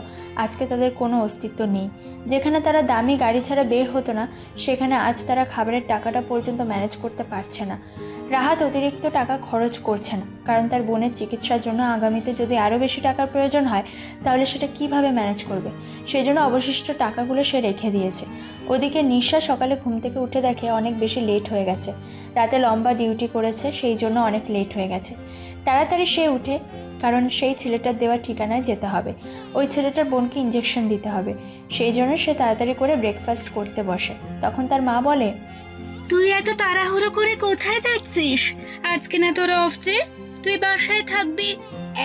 আজকে তাদের কোনো অস্তিত্ব নেই। যেখানে তারা দামি গাড়ি ছাড়া বের হতো না, সেখানে আজ তারা খাবারের টাকাটা পর্যন্ত ম্যানেজ করতে পারছে না। রাহাত অতিরিক্ত টাকা খরচ করছে না, কারণ তার বোনের চিকিৎসার জন্য আগামীতে যদি আরও বেশি টাকার প্রয়োজন হয় তাহলে সেটা কিভাবে ম্যানেজ করবে। সেই জন্য অবশিষ্ট টাকাগুলো সে রেখে দিয়েছে। ওদিকে নিশা সকালে ঘুম থেকে উঠে দেখে অনেক বেশি লেট হয়ে গেছে। রাতে লম্বা ডিউটি করেছে, সেই জন্য অনেক লেট হয়ে গেছে। তাড়াতাড়ি সে উঠে, কারণ সেই ছেলেটার দেওয়া ঠিকানায় যেতে হবে। ওই ছেলেটার বোনকে ইঞ্জেকশন দিতে হবে। সেই জন্য সে তাড়াতাড়ি করে ব্রেকফাস্ট করতে বসে। তখন তার মা বলে,
তুই এত তাড়াহুড়ো করে কোথায় যাচ্ছিস? আজকে না তোর অফ ডে, তুই বাসায় থাকবি।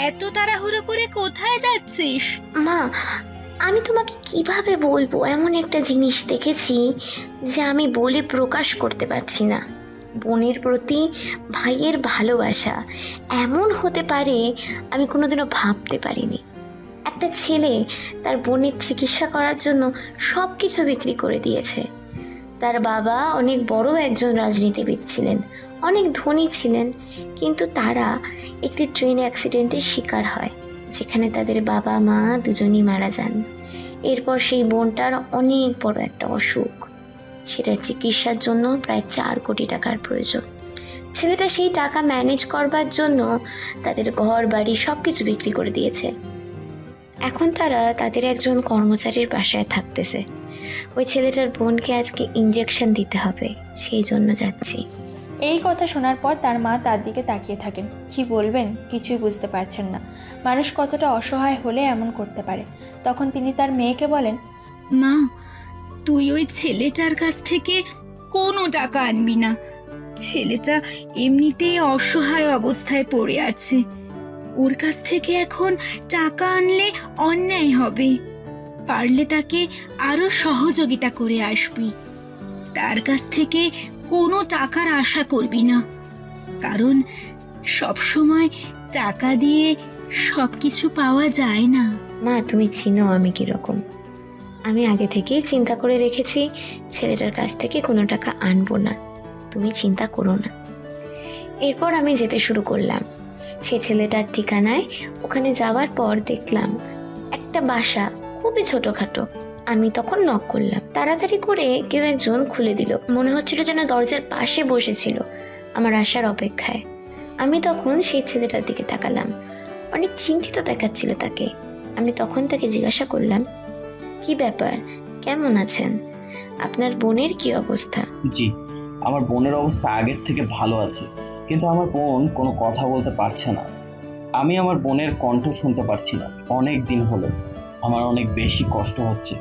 এত তাড়াহুড়ো করে কোথায় যাচ্ছিস?
মা, আমি তোমাকে কিভাবে বলবো, এমন একটা জিনিস দেখেছি যে আমি বলে প্রকাশ করতে পারছি না। বোনের প্রতি ভাইয়ের ভালোবাসা এমন হতে পারে আমি কোনোদিনও ভাবতে পারিনি। একটা ছেলে তার বোনের চিকিৎসা করার জন্য সব কিছু বিক্রি করে দিয়েছে। তার বাবা অনেক বড় একজন রাজনীতিবিদ ছিলেন, অনেক ধনী ছিলেন, কিন্তু তারা একটি ট্রেন অ্যাক্সিডেন্টের শিকার হয়, যেখানে তাদের বাবা মা দুজনই মারা যান। এরপর সেই বোনটার অনেক বড় একটা অসুখ, সেটা চিকিৎসার জন্য প্রায় 4 কোটি টাকার প্রয়োজন। ছেলেটা সেই টাকা ম্যানেজ করবার জন্য তাদের ঘর বাড়ি সব কিছু বিক্রি করে দিয়েছে। এখন তারা তাদের একজন কর্মচারীর বাসায় থাকতেছে। ওই ছেলেটার বোনকে আজকে ইঞ্জেকশন দিতে হবে, সেই জন্য যাচ্ছি।
এই কথা শোনার পর তার মা তার দিকে তাকিয়ে থাকেন। কি বলবেন কিছুই বুঝতে পারছেন না। মানুষ কতটা অসহায় হলে এমন করতে পারে। তখন তিনি তার মেয়েকে বলেন,
মা, তুই ওই ছেলেটার কাছ থেকে কোনো টাকা আনবি না। ছেলেটা এমনিতেই অসহায় অবস্থায় পড়ে আছে। ওর কাছ থেকে এখন টাকা আনলে অন্যায় হবে। পারলে তাকে আরো সহযোগিতা করে আসবি। তার কাছ থেকে কোনো টাকার আশা করবি না, কারণ সবসময় টাকা দিয়ে সবকিছু পাওয়া যায় না।
মা, তুমি চিনো আমি কিরকম। আমি আগে থেকেই চিন্তা করে রেখেছি ছেলেটার কাছ থেকে কোনো টাকা আনবো না, তুমি চিন্তা করো না। এরপর আমি যেতে শুরু করলাম সেই ছেলেটার ঠিকানায়। ওখানে যাওয়ার পর দেখলাম একটা বাসা, খুবই ছোটখাটো। আমি তখন নক করলাম। তাড়াতাড়ি করে কেউ একজন খুলে দিল। মনে হচ্ছিল যেন দরজার পাশে বসেছিল আমার আসার অপেক্ষায়। আমি তখন সেই ছেলেটার দিকে তাকালাম। অনেক চিন্তিত দেখাচ্ছিল তাকে। আমি তখন তাকে জিজ্ঞাসা করলাম, কি ব্যাপার, কেমন আছেন? আপনার বোনের কি অবস্থা?
জি, আমার বোনের অবস্থা আগের থেকে ভালো আছে, কিন্তু আমার বোন কোনো কথা বলতে পারছে না। আমি আমার বোনের কণ্ঠ শুনতে পারছি না অনেক দিন হলো। আমার অনেক বেশি কষ্ট হচ্ছে।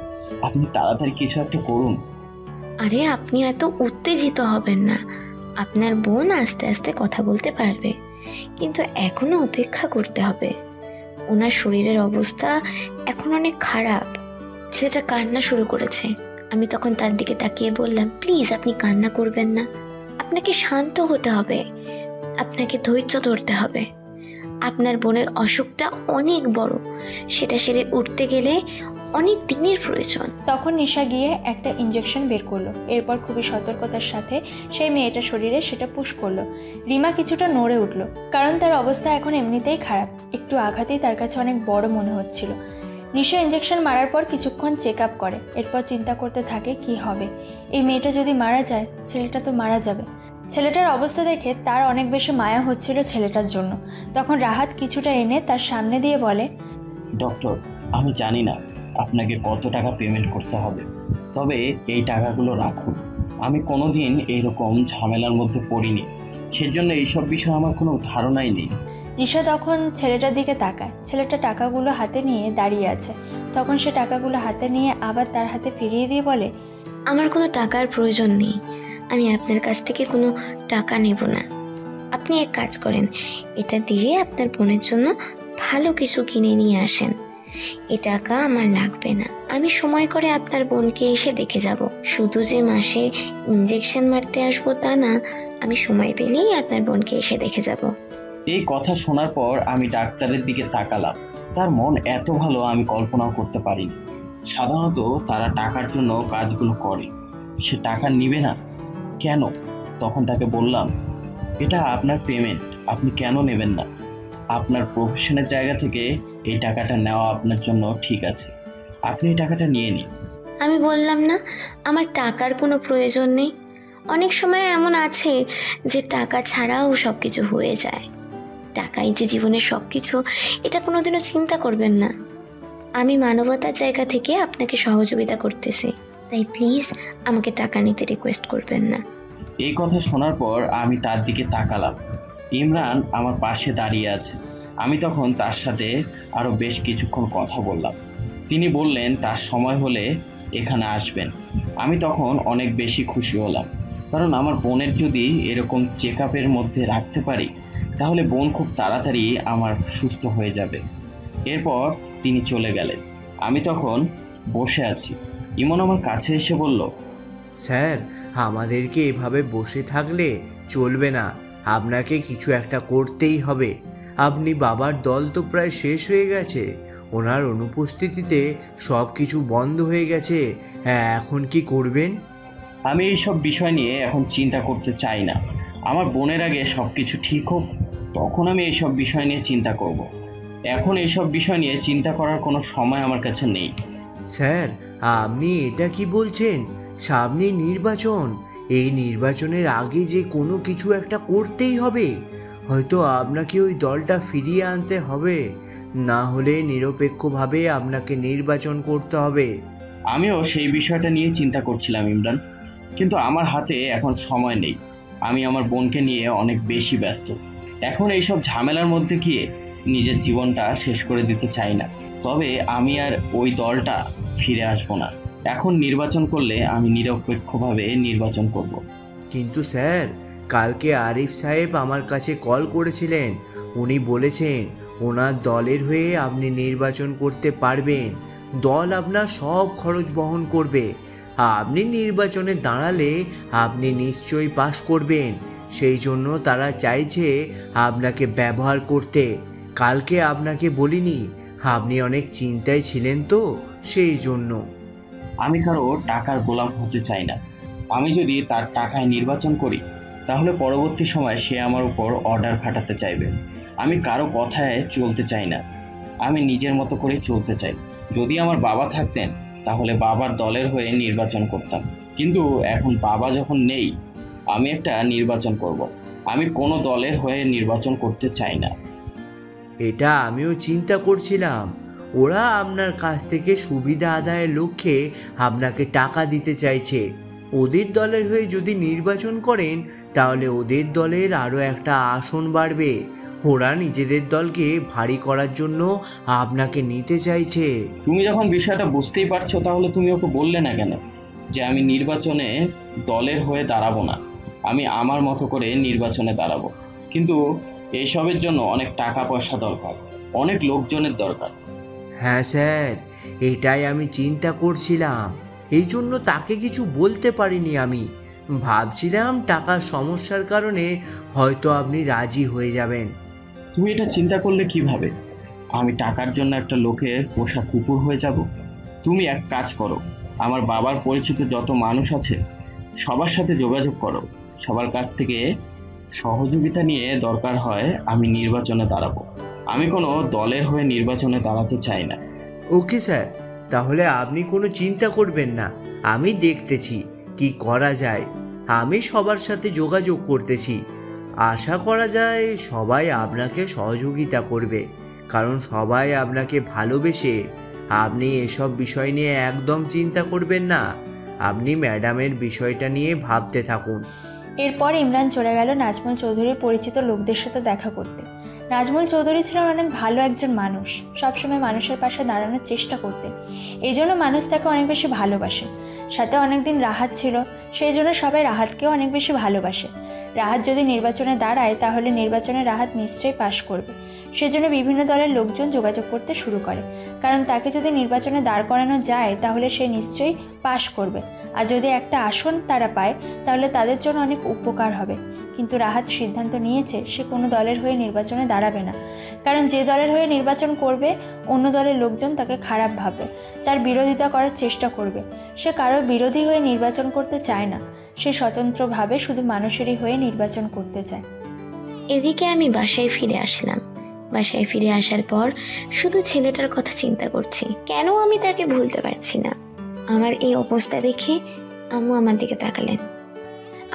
আপনি তাড়াতাড়ি কিছু একটা করুন।
আরে, আপনি এত উত্তেজিত হবেন না। আপনার বোন আস্তে আস্তে কথা বলতে পারবে, কিন্তু এখনো অপেক্ষা করতে হবে। ওনার শরীরের অবস্থা এখন অনেক খারাপ। ছেলেটা কান্না শুরু করেছে। আমি তখন তার দিকে তাকিয়ে বললাম, প্লিজ আপনি কান্না করবেন না। আপনাকে শান্ত হতে হবে, আপনাকে ধৈর্য ধরতে হবে। আপনার বোনের অসুখটা অনেক বড়, সেটা সেরে উঠতে গেলে অনেক দিনের প্রয়োজন।
তখন নিশা গিয়ে একটা ইঞ্জেকশন বের করলো। এরপর খুবই সতর্কতার সাথে সেই মেয়েটার শরীরে সেটা পুশ করলো। রিমা কিছুটা নড়ে উঠলো, কারণ তার অবস্থা এখন এমনিতেই খারাপ। একটু আঘাতেই তার কাছে অনেক বড় মনে হচ্ছিল। নিশা ইঞ্জেকশন মারার পর কিছুক্ষণ চেক আপ করে। এরপর চিন্তা করতে থাকে কি হবে। এই মেয়েটা যদি মারা যায়, ছেলেটা তো মারা যাবে। ছেলেটার অবস্থা দেখে তার অনেক বেশি মায়া হচ্ছিল ছেলেটার জন্য। তখন রাহাত কিছুটা এনে তার সামনে দিয়ে বলে,
ডক্টর, আমি জানি না আপনাকে কত টাকা পেমেন্ট করতে হবে, তবে এই টাকাগুলো রাখুন। আমি কোনোদিন এইরকম ঝামেলার মধ্যে পড়িনি, সেজন্য এইসব বিষয়ে আমার কোনো ধারণাই নেই।
নিশা তখন ছেলেটার দিকে তাকায়। ছেলেটা টাকাগুলো হাতে নিয়ে দাঁড়িয়ে আছে। তখন সে টাকাগুলো হাতে নিয়ে আবার তার হাতে ফিরিয়ে দিয়ে বলে,
আমার কোনো টাকার প্রয়োজন নেই। আমি আপনার কাছ থেকে কোনো টাকা নেব না। আপনি এক কাজ করেন, এটা দিয়ে আপনার বোনের জন্য ভালো কিছু কিনে নিয়ে আসেন। এ টাকা আমার লাগবে না, আমি সময় করে আপনার বোনকে এসে দেখে যাব। শুধু যে মাসে ইঞ্জেকশন মারতে আসবো তা না, আমি সময় পেলেই আপনার বোনকে এসে দেখে যাব।
এই কথা শোনার পর আমি ডাক্তারের দিকে তাকালাম। তার মন এত ভালো আমি কল্পনাও করতে পারিনি। সাধারণত তারা টাকার জন্য কাজগুলো করে, সে টাকা নিবে না কেন? তখন তাকে বললাম, এটা আপনার পেমেন্ট, আপনি কেন নেবেন না? আপনার প্রফেশনের জায়গা থেকে এই টাকাটা নেওয়া আপনার জন্য ঠিক আছে, আপনি এই টাকাটা নিয়ে নিন।
আমি বললাম না আমার টাকার কোনো প্রয়োজন নেই। অনেক সময় এমন আছে যে টাকা ছাড়াও সব কিছু হয়ে যায়। টাকাই যে জীবনের সব কিছু, এটা কোনোদিনও চিন্তা করবেন না। আমি মানবতার জায়গা থেকে আপনাকে সহযোগিতা করতেছি, তাই প্লিজ আমাকে টাকা নিতে রিকোয়েস্ট করবেন না।
এই কথা শোনার পর আমি তার দিকে তাকালাম। ইমরান আমার পাশে দাঁড়িয়ে আছে। আমি তখন তার সাথে আরও বেশ কিছুক্ষণ কথা বললাম। তিনি বললেন তার সময় হলে এখানে আসবেন। আমি তখন অনেক বেশি খুশি হলাম, কারণ আমার বোনের যদি এরকম চেক আপের মধ্যে রাখতে পারি তাহলে বোন খুব তাড়াতাড়ি আমার সুস্থ হয়ে যাবে। এরপর তিনি চলে গেলেন। আমি তখন বসে আছি। ইমন আমার কাছে এসে বলল,
স্যার, আমাদেরকে এভাবে বসে থাকলে চলবে না, আপনাকে কিছু একটা করতেই হবে। আপনি বাবার দল তো প্রায় শেষ হয়ে গেছে, ওনার অনুপস্থিতিতে সব কিছু বন্ধ হয়ে গেছে। হ্যাঁ, এখন কি করবেন?
আমি এইসব বিষয় নিয়ে এখন চিন্তা করতে চাই না। আমার বোনের আগে সব কিছু ঠিক হোক, তখন আমি এইসব বিষয় নিয়ে চিন্তা করব। এখন এইসব বিষয় নিয়ে চিন্তা করার কোনো সময় আমার কাছে নেই।
স্যার, আপনি এটা কি বলছেন? সামনে নির্বাচন, এই নির্বাচনের আগে যে কোনো কিছু একটা করতেই হবে। হয়তো আপনাকে ওই দলটা ফিরিয়ে আনতে হবে, না হলে নিরপেক্ষভাবে আপনাকে নির্বাচন করতে হবে।
আমিও সেই বিষয়টা নিয়ে চিন্তা করছিলাম ইমরান, কিন্তু আমার হাতে এখন সময় নেই। আমি আমার বোনকে নিয়ে অনেক বেশি ব্যস্ত। এখন এইসব ঝামেলার মধ্যে গিয়ে নিজের জীবনটা শেষ করে দিতে চাই না। তবে আমি আর ওই দলটা ফিরে আসবো না। এখন নির্বাচন করলে আমি নিরপেক্ষভাবে নির্বাচন করব।
কিন্তু স্যার, কালকে আরিফ সাহেব আমার কাছে কল করেছিলেন। উনি বলেছেন ওনার দলের হয়ে আপনি নির্বাচন করতে পারবেন, দল আপনার সব খরচ বহন করবে। আপনি নির্বাচনে দাঁড়ালে আপনি নিশ্চয়ই পাশ করবেন, সেই জন্য তারা চাইছে আপনাকে ব্যবহার করতে। কালকে আপনাকে বলিনি, আপনি অনেক চিন্তায় ছিলেন তো, সেই জন্য।
আমি কারো টাকার গোলাম হতে চাই না। আমি যদি তার টাকায় নির্বাচন করি তাহলে পরবর্তী সময় সে আমার উপর অর্ডার খাটাতে চাইবে। আমি কারো কথায় চলতে চাই না, আমি নিজের মতো করে চলতে চাই। যদি আমার বাবা থাকতেন তাহলে বাবার দলের হয়ে নির্বাচন করতাম, কিন্তু এখন বাবা যখন নেই, আমি একটা নির্বাচন করব। আমি কোনো দলের হয়ে নির্বাচন করতে চাই না।
এটা আমিও চিন্তা করছিলাম। ওরা আপনার কাছ থেকে সুবিধা আদায়ের লক্ষ্যে আপনাকে টাকা দিতে চাইছে। ওদের দলের হয়ে যদি নির্বাচন করেন তাহলে ওদের দলের আরও একটা আসন বাড়বে। ওরা নিজেদের দলকে ভারী করার জন্য আপনাকে নিতে চাইছে।
তুমি যখন বিষয়টা বুঝতেই পারছো তাহলে তুমি ওকে বললে না কেন যে আমি নির্বাচনে দলের হয়ে দাঁড়াবো না, আমি আমার মতো করে নির্বাচনে দাঁড়াবো। কিন্তু এইসবের জন্য অনেক টাকা পয়সা দরকার, অনেক লোকজনের দরকার।
হ্যাঁ স্যার, এটাই আমি চিন্তা করছিলাম, এই জন্য তাকে কিছু বলতে পারিনি। আমি ভাবছিলাম টাকার সমস্যার কারণে হয়তো আপনি রাজি হয়ে যাবেন।
তুমি এটা চিন্তা করলে কিভাবে? আমি টাকার জন্য একটা লোকের পোষা কুকুর হয়ে যাব? তুমি এক কাজ করো, আমার বাবার পরিচিত যত মানুষ আছে সবার সাথে যোগাযোগ করো, সবার কাছ থেকে সহযোগিতা নিয়ে দরকার হয় আমি নির্বাচনে দাঁড়াবো। আমি কোনো দলের হয়ে নির্বাচনে দাঁড়াতে চাই না।
ওকে স্যার, তাহলে আপনি কোনো চিন্তা করবেন না, আমি দেখতেছি কি করা যায়। আমি সবার সাথে যোগাযোগ করতেছি। আশা করা যায় সবাই আপনাকে সহযোগিতা করবে, কারণ সবাই আপনাকে ভালোবেসে। আপনি এসব বিষয় নিয়ে একদম চিন্তা করবেন না, আপনি ম্যাডামের বিষয়টা নিয়ে ভাবতে থাকুন।
এরপর ইমরান চলে গেল নাজমুল চৌধুরীর পরিচিত লোকদের সাথে দেখা করতে। নাজমুল চৌধুরী ছিলেন অনেক ভালো একজন মানুষ, সবসময় মানুষের পাশে দাঁড়ানোর চেষ্টা করতেন। এই জন্য মানুষ তাকে অনেক বেশি ভালোবাসে। সাথে অনেকদিন রাহাত ছিল, সেই জন্য সবাই রাহাতকেও অনেক বেশি ভালোবাসে। রাহাত যদি নির্বাচনে দাঁড়ায় তাহলে নির্বাচনে রাহাত নিশ্চয়ই পাশ করবে। সেজন্য বিভিন্ন দলের লোকজন যোগাযোগ করতে শুরু করে, কারণ তাকে যদি নির্বাচনে দাঁড় করানো যায় তাহলে সে নিশ্চয়ই পাশ করবে। আর যদি একটা আসন তারা পায় তাহলে তাদের জন্য অনেক উপকার হবে। কিন্তু রাহাত সিদ্ধান্ত নিয়েছে সে কোনো দলের হয়ে নির্বাচনে দাঁড়াবে না, কারণ যে দলের হয়ে নির্বাচন করবে অন্য দলের লোকজন তাকে খারাপ ভাববে, তার বিরোধিতা করার চেষ্টা করবে। সে কারোর বিরোধী হয়ে নির্বাচন করতে চায় না, সে স্বতন্ত্রভাবে শুধু মানুষেরই হয়ে নির্বাচন করতে চায়।
এদিকে আমি বাসায় ফিরে আসলাম। বাসায় ফিরে আসার পর শুধু ছেলেটার কথা চিন্তা করছি, কেন আমি তাকে ভুলতে পারছি না। আমার এই অবস্থা দেখে আম্মু আমার দিকে তাকালেন।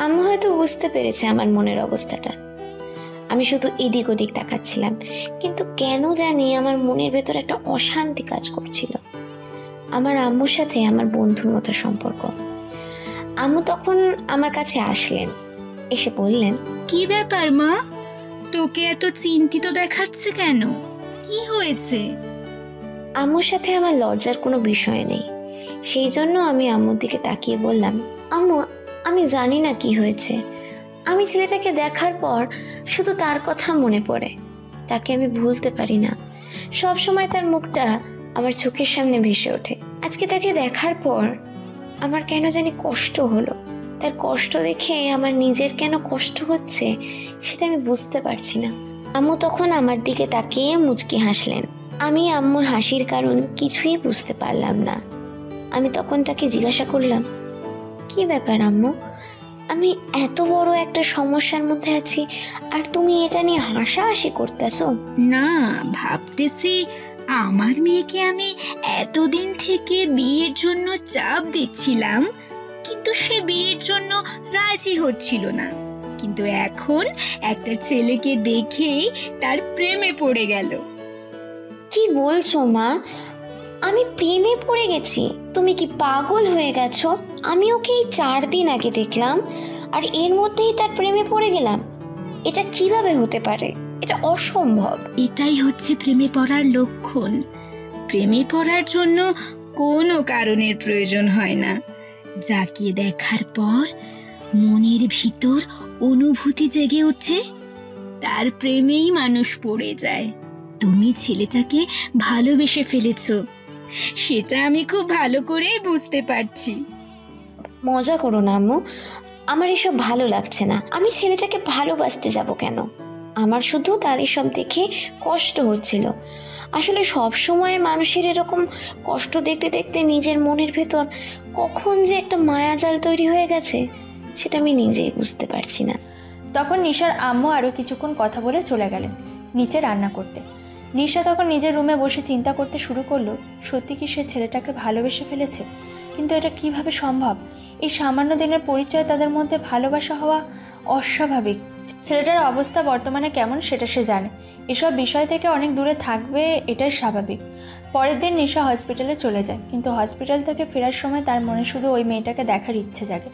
আম্মু হয়তো বুঝতে পেরেছে আমার মনের অবস্থাটা। আমি শুধু এদিক ওদিক তাকাচ্ছিলাম, কিন্তু কেন জানি আমার মনের ভেতর একটা অশান্তি কাজ করছিল। আমার আম্মুর সাথে আমার বন্ধুর মতো সম্পর্ক। আম্মু তখন আমার কাছে আসলেন, এসে বললেন,
কি ব্যাপার মা, তোকে এত চিন্তিত দেখাচ্ছে কেন? কি হয়েছে?
আম্মুর সাথে আমার লজ্জার কোনো বিষয় নেই, সেই জন্য আমি আম্মুর দিকে তাকিয়ে বললাম, আম্মু আমি জানি না কি হয়েছে, আমি ছেলেটাকে দেখার পর শুধু তার কথা মনে পড়ে, তাকে আমি ভুলতে পারি না। সব সময় তার মুখটা আমার চোখের সামনে ভেসে ওঠে। আজকে তাকে দেখার পর আমার কেন জানি কষ্ট হলো। তার কষ্ট দেখে আমার নিজের কেন কষ্ট হচ্ছে সেটা আমি বুঝতে পারছি না। আম্মু তখন আমার দিকে তাকিয়ে মুচকি হাসলেন। আমি আম্মুর হাসির কারণ কিছুই বুঝতে পারলাম না। আমি তখন তাকে জিজ্ঞাসা করলাম, কি ব্যাপার আম্মু, আমি এত বড় একটা সমস্যার মধ্যে আছি আর তুমি এটা নিয়ে হাসাহাসি করতেছো?
না, ভাবতেছি আমার মেয়েকে আমি এতদিন থেকে বিয়ের জন্য চাপ দিচ্ছিলাম, কিন্তু সে বিয়ের জন্য রাজি হচ্ছিল না। কিন্তু এখন একটা ছেলেকে দেখেই তার প্রেমে পড়ে গেল।
কি বলছো মা, আমি প্রেমে পড়ে গেছি? তুমি কি পাগল হয়ে গেছো? আমি ওকে এই 4 দিন আগে দেখলাম আর এর মধ্যেই তার প্রেমে পড়ে গেলাম। এটা কিভাবে হতে পারে? এটা অসম্ভব।
এটাই হচ্ছে প্রেমে পড়ার লক্ষণ। প্রেমে পড়ার জন্য কোনো কারণের প্রয়োজন হয় না। যাকে দেখার পর মনের ভিতর অনুভূতি জেগে ওঠে তার প্রেমেই মানুষ পড়ে যায়। তুমি ছেলেটাকে ভালোবেসে ফেলেছো, সেটা আমি খুব ভালো করে বুঝতে পারছি।
মজা করো না আম্মু, আমার এসব ভালো লাগছে না। আমি ছেলেটাকে ভালোবাসতে যাব কেন? আমার শুধু তার এসব দেখে কষ্ট হচ্ছিল। আসলে সব সময় মানুষের এরকম কষ্ট দেখতে দেখতে নিজের মনের ভেতর কখন যে একটা মায়াজাল তৈরি হয়ে গেছে সেটা আমি নিজেই বুঝতে পারছি না।
তখন নিশার আম্মু আরও কিছুক্ষণ কথা বলে চলে গেলেন নিচে রান্না করতে। নিশা তখন নিজের রুমে বসে চিন্তা করতে শুরু করলো, সত্যি কি সে ছেলেটাকে ভালোবেসে ফেলেছে? কিন্তু এটা কিভাবে সম্ভব? এই সামান্য দিনের পরিচয় তাদের মধ্যে ভালোবাসা হওয়া অস্বাভাবিক। ছেলেটার অবস্থা বর্তমানে কেমন সেটা সে জানে, এসব বিষয় থেকে অনেক দূরে থাকবে, এটাই স্বাভাবিক। পরের দিন নিশা হসপিটালে চলে যায়, কিন্তু হসপিটাল থেকে ফেরার সময় তার মনে শুধু ওই মেয়েটাকে দেখার ইচ্ছে জাগে।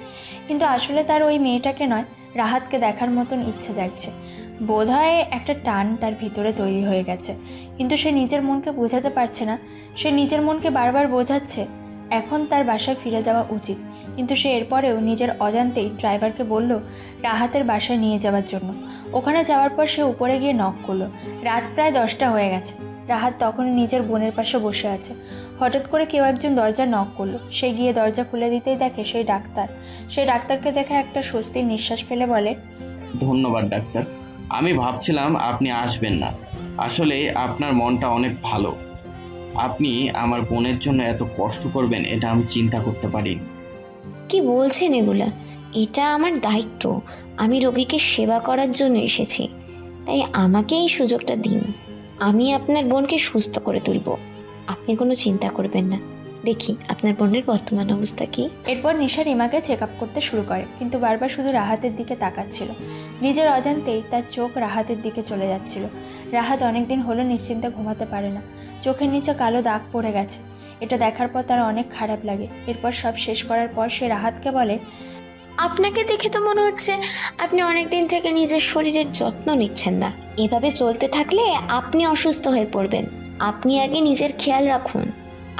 কিন্তু আসলে তার ওই মেয়েটাকে নয়, রাহাতকে দেখার মতন ইচ্ছে জাগছে। বোধহয় একটা টান তার ভিতরে তৈরি হয়ে গেছে, কিন্তু সে নিজের মনকে বোঝাতে পারছে না। সে নিজের মনকে বারবার বোঝাচ্ছে এখন তার বাসায় ফিরে যাওয়া উচিত, কিন্তু সে এরপরেও নিজের অজান্তেই ড্রাইভারকে বলল রাহাতের বাসায় নিয়ে যাওয়ার জন্য। ওখানে যাওয়ার পর সে উপরে গিয়ে নক করলো। রাত প্রায় 10টা হয়ে গেছে। রাহাত তখনই নিজের বোনের পাশে বসে আছে। হঠাৎ করে কেউ একজন দরজা নক করলো। সে গিয়ে দরজা খুলে দিতেই দেখে সেই ডাক্তার। সেই ডাক্তারকে দেখে একটা স্বস্তির নিঃশ্বাস ফেলে বলে,
ধন্যবাদ ডাক্তার, আমি ভাবছিলাম আপনি আসবেন না। আসলে আপনার মনটা অনেক ভালো। আপনি আমার বোনের জন্য এত কষ্ট করবেন এটা আমি চিন্তা করতে পারি।
কি বলছেন এগুলা? এটা আমার দায়িত্ব। আমি রোগীকে সেবা করার জন্য এসেছি, তাই আমাকে এই সুযোগটা দিন। আমি আপনার বোনকে সুস্থ করে তুলব, আপনি কোনো চিন্তা করবেন না। দেখি আপনার বোনের বর্তমান অবস্থা কি।
এরপর নিশা রিমাকে চেক আপ করতে শুরু করে, কিন্তু বারবার শুধু রাহাতের দিকে তাকাচ্ছিল। নিজের অজান্তেই তার চোখ রাহাতের দিকে চলে যাচ্ছিল। রাহাত অনেকদিন হলো নিশ্চিন্তে ঘুমাতে পারে না। চোখের নিচে কালো দাগ পড়ে গেছে। এটা দেখার পর তার অনেক খারাপ লাগে। এরপর সব শেষ করার পর সে রাহাতকে বলে,
আপনাকে দেখে তো মনে হচ্ছে আপনি অনেক দিন থেকে নিজের শরীরের যত্ন নিচ্ছেন না। এভাবে চলতে থাকলে আপনি অসুস্থ হয়ে পড়বেন। আপনি আগে নিজের খেয়াল রাখুন,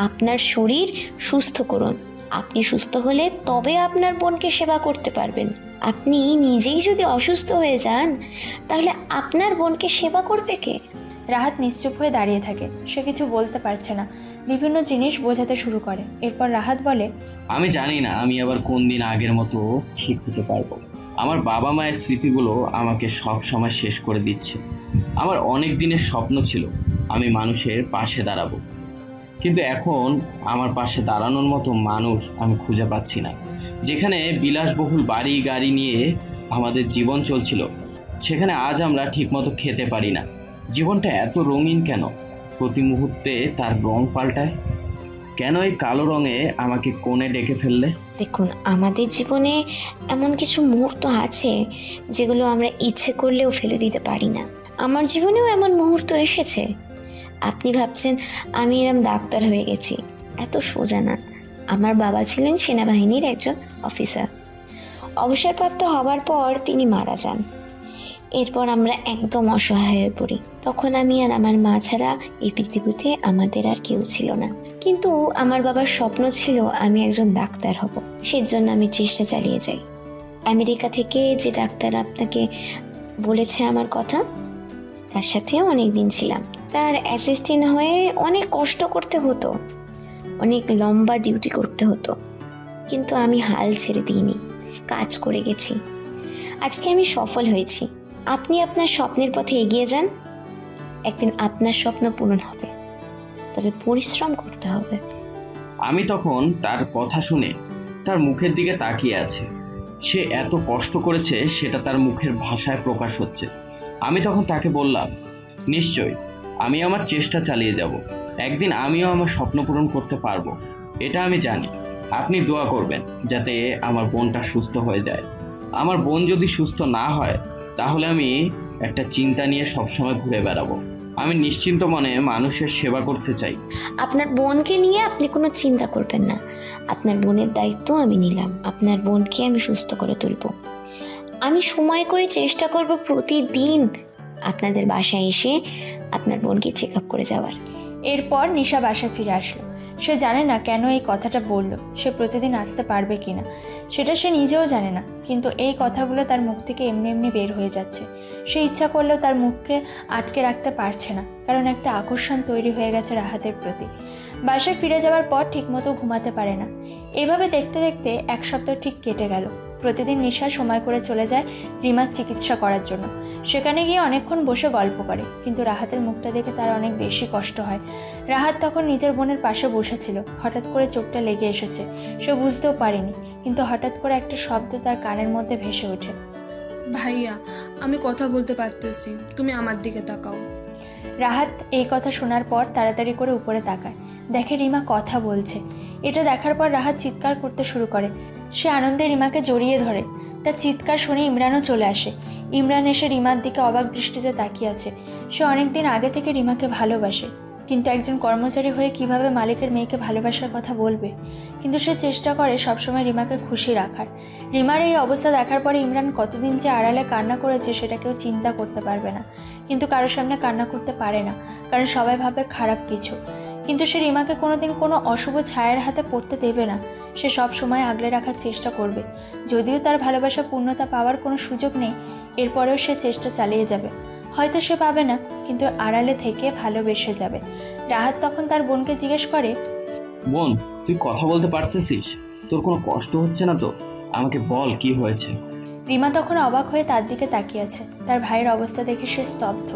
আপনার শরীর সুস্থ করুন। আপনি সুস্থ হলে তবে আপনার বোনকে সেবা করতে পারবেন। আপনি নিজেই যদি অসুস্থ হয়ে যান তাহলে আপনার বোনকে সেবা করবে কে?
রাহাত নিশ্চুপ হয়ে দাঁড়িয়ে থাকে। সে কিছু বলতে পারছে না, বিভিন্ন জিনিস বোঝাতে শুরু করে। এরপর রাহাত বলে,
আমি জানি না আমি আবার কোন দিন আগের মতো ঠিক হতে পারবো। আমার বাবা মায়ের স্মৃতিগুলো আমাকে সব সময় শেষ করে দিচ্ছে। আমার অনেক দিনের স্বপ্ন ছিল আমি মানুষের পাশে দাঁড়াবো, কিন্তু এখন আমার পাশে দাঁড়ানোর মতো মানুষ আমি খুঁজে পাচ্ছি না। যেখানে বিলাসবহুল বাড়ি গাড়ি নিয়ে আমাদের জীবন চলছিল, সেখানে আজ আমরা ঠিকমতো খেতে পারি না। জীবনটা এত রঙিন কেন? প্রতি মুহূর্তে তার রং পাল্টায় কেন? এই কালো রঙে আমাকে কোণে ডেকে ফেললে?
দেখুন, আমাদের জীবনে এমন কিছু মুহূর্ত আছে যেগুলো আমরা ইচ্ছে করলেও ফেলে দিতে পারি না। আমার জীবনেও এমন মুহূর্ত এসেছে। আপনি ভাবছেন আমি এরম ডাক্তার হয়ে গেছি, এত সোজা না। আমার বাবা ছিলেন সেনাবাহিনীর একজন অফিসার। অবসরপ্রাপ্ত হবার পর তিনি মারা যান। এরপর আমরা একদম অসহায় হয়ে পড়ি। তখন আমি আর আমার মা ছাড়া এই পৃথিবীতে আমাদের আর কেউ ছিল না। কিন্তু আমার বাবার স্বপ্ন ছিল আমি একজন ডাক্তার হব। সেজন্য আমি চেষ্টা চালিয়ে যাই। আমেরিকা থেকে যে ডাক্তার আপনাকে বলেছে আমার কথা, তার সাথেও অনেক দিন ছিলাম। তার অ্যাসিস্ট্যান্ট হয়ে অনেক কষ্ট করতে হতো, অনেক লম্বা ডিউটি করতে হতো, কিন্তু আমি হাল ছেড়ে দিইনি, কাজ করে গেছি। আজকে আমি সফল হয়েছি। আপনি আপনার স্বপ্নের পথে এগিয়ে যান, একদিন আপনার স্বপ্ন পূরণ হবে, তবে পরিশ্রম করতে হবে।
আমি তখন তার কথা শুনে তার মুখের দিকে তাকিয়ে আছি। সে এত কষ্ট করেছে সেটা তার মুখের ভাষায় প্রকাশ হচ্ছে। আমি তখন তাকে বললাম, নিশ্চয়ই আমি আমার চেষ্টা চালিয়ে যাব, একদিন আমিও আমার স্বপ্ন পূরণ করতে পারবো, এটা আমি জানি। আপনি দোয়া করবেন যাতে আমার বোনটা সুস্থ হয়ে যায়। আমার বোন যদি সুস্থ না হয় তাহলে আমি একটা চিন্তা নিয়ে সবসময় ঘুরে বেড়াবো। আমি নিশ্চিন্ত মনে মানুষের সেবা করতে চাই।
আপনার বোনকে নিয়ে আপনি কোনো চিন্তা করবেন না। আপনার বোনের দায়িত্ব আমি নিলাম। আপনার বোনকে আমি সুস্থ করে তুলব। আমি সময় করে চেষ্টা করব প্রতিদিন আপনাদের বাসায় এসে আপনার বোনকে চেক আপ করে যাওয়ার।
এরপর নিশা বাসায় ফিরে আসলো। সে জানে না কেন এই কথাটা বলল, সে প্রতিদিন আসতে পারবে কিনা সেটা সে নিজেও জানে না, কিন্তু এই কথাগুলো তার মুখ থেকে এমনি এমনি বের হয়ে যাচ্ছে। সে ইচ্ছা করলেও তার মুখকে আটকে রাখতে পারছে না, কারণ একটা আকর্ষণ তৈরি হয়ে গেছে রাহাতের প্রতি। বাসায় ফিরে যাওয়ার পর ঠিকমতো ঘুমাতে পারে না। এভাবে দেখতে দেখতে এক সপ্তাহ ঠিক কেটে গেল। প্রতিদিন নিশা সময় করে চলে যায় রিমার চিকিৎসা করার জন্য। সেখানে গিয়ে অনেকক্ষণ বসে গল্প করে, কিন্তু রাহাতের মুখটা দেখে তার অনেক বেশি কষ্ট হয়। রাহাত তখন নিজের বোনের পাশে বসেছিল। হঠাৎ করে চোখটা লেগে এসেছে। সে বুঝতেও পারেনি, কিন্তু হঠাৎ করে একটা শব্দ তার কানের মধ্যে ভেসে ওঠে।
ভাইয়া, আমি কথা বলতে পারতেছি, তুমি আমার দিকে তাকাও।
রাহাত এই কথা শোনার পর তাড়াতাড়ি করে উপরে তাকায়, দেখে রিমা কথা বলছে। এটা দেখার পর রাহাত চিৎকার করতে শুরু করে। সে আনন্দে রিমাকে জড়িয়ে ধরে। তার চিৎকার শুনে ইমরানও চলে আসে। ইমরান এসে রিমার দিকে অবাক দৃষ্টিতে তাকিয়ে আছে। সে অনেকদিন আগে থেকে রিমাকে ভালোবাসে, কিন্তু একজন কর্মচারী হয়ে কিভাবে মালিকের মেয়েকে ভালোবাসার কথা বলবে। কিন্তু সে চেষ্টা করে সবসময় রিমাকে খুশি রাখার। রিমার এই অবস্থা দেখার পরে ইমরান কতদিন যে আড়ালে কান্না করেছে সেটা কেউ চিন্তা করতে পারবে না, কিন্তু কারোর সামনে কান্না করতে পারে না, কারণ সবাই ভাবে খারাপ কিছু। কিন্তু সে রিমাকে কোনোদিন কোনো অশুভ ছায়ার হাতে পড়তে দেবে না। সে সব সময় আগলে রাখার চেষ্টা করবে। যদিও তার ভালোবাসা পূর্ণতা পাওয়ার কোনো সুযোগ নেই, এরপরেও সে চেষ্টা চালিয়ে যাবে। হয়তো সে পাবে না, কিন্তু আড়ালে থেকে ভালোবেসে যাবে। রাহাত তখন তার বোনকে জিজ্ঞেস করে,
বোন, তুই কথা বলতে পারতেছিস? তোর কোনো কষ্ট হচ্ছে না তো? আমাকে বল কি হয়েছে।
রিমা তখন অবাক হয়ে তার দিকে তাকিয়ে আছে। তার ভাইয়ের অবস্থা দেখে সে স্তব্ধ।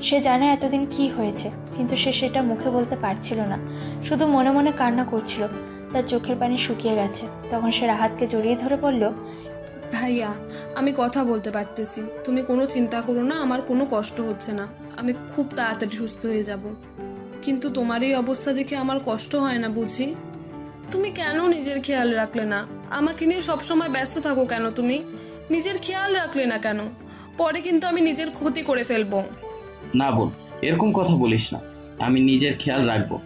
সে জানে এতদিন কি হয়েছে, কিন্তু সে সেটা মুখে বলতে পারছিল না, শুধু মনে মনে কান্না করছিল। তার চোখের পানি শুকিয়ে গেছে। তখন সে রাহাতকে জড়িয়ে ধরে বলল,
ভাইয়া, আমি কথা বলতে পারতেছি, তুমি কোনো চিন্তা করো না, আমার কোনো কষ্ট হচ্ছে না, আমি খুব তাড়াতাড়ি সুস্থ হয়ে যাব। কিন্তু তোমার এই অবস্থা দেখে আমার কষ্ট হয় না বুঝি? তুমি কেন নিজের খেয়াল রাখলে না? আমাকে নিয়ে সবসময় ব্যস্ত থাকো কেন? তুমি নিজের খেয়াল রাখলে না কেন? পরে কিন্তু আমি নিজের ক্ষতি করে ফেলবো।
না বোন, এরকম কথা বলিস না। আমি নিজের খেয়াল রাখবো,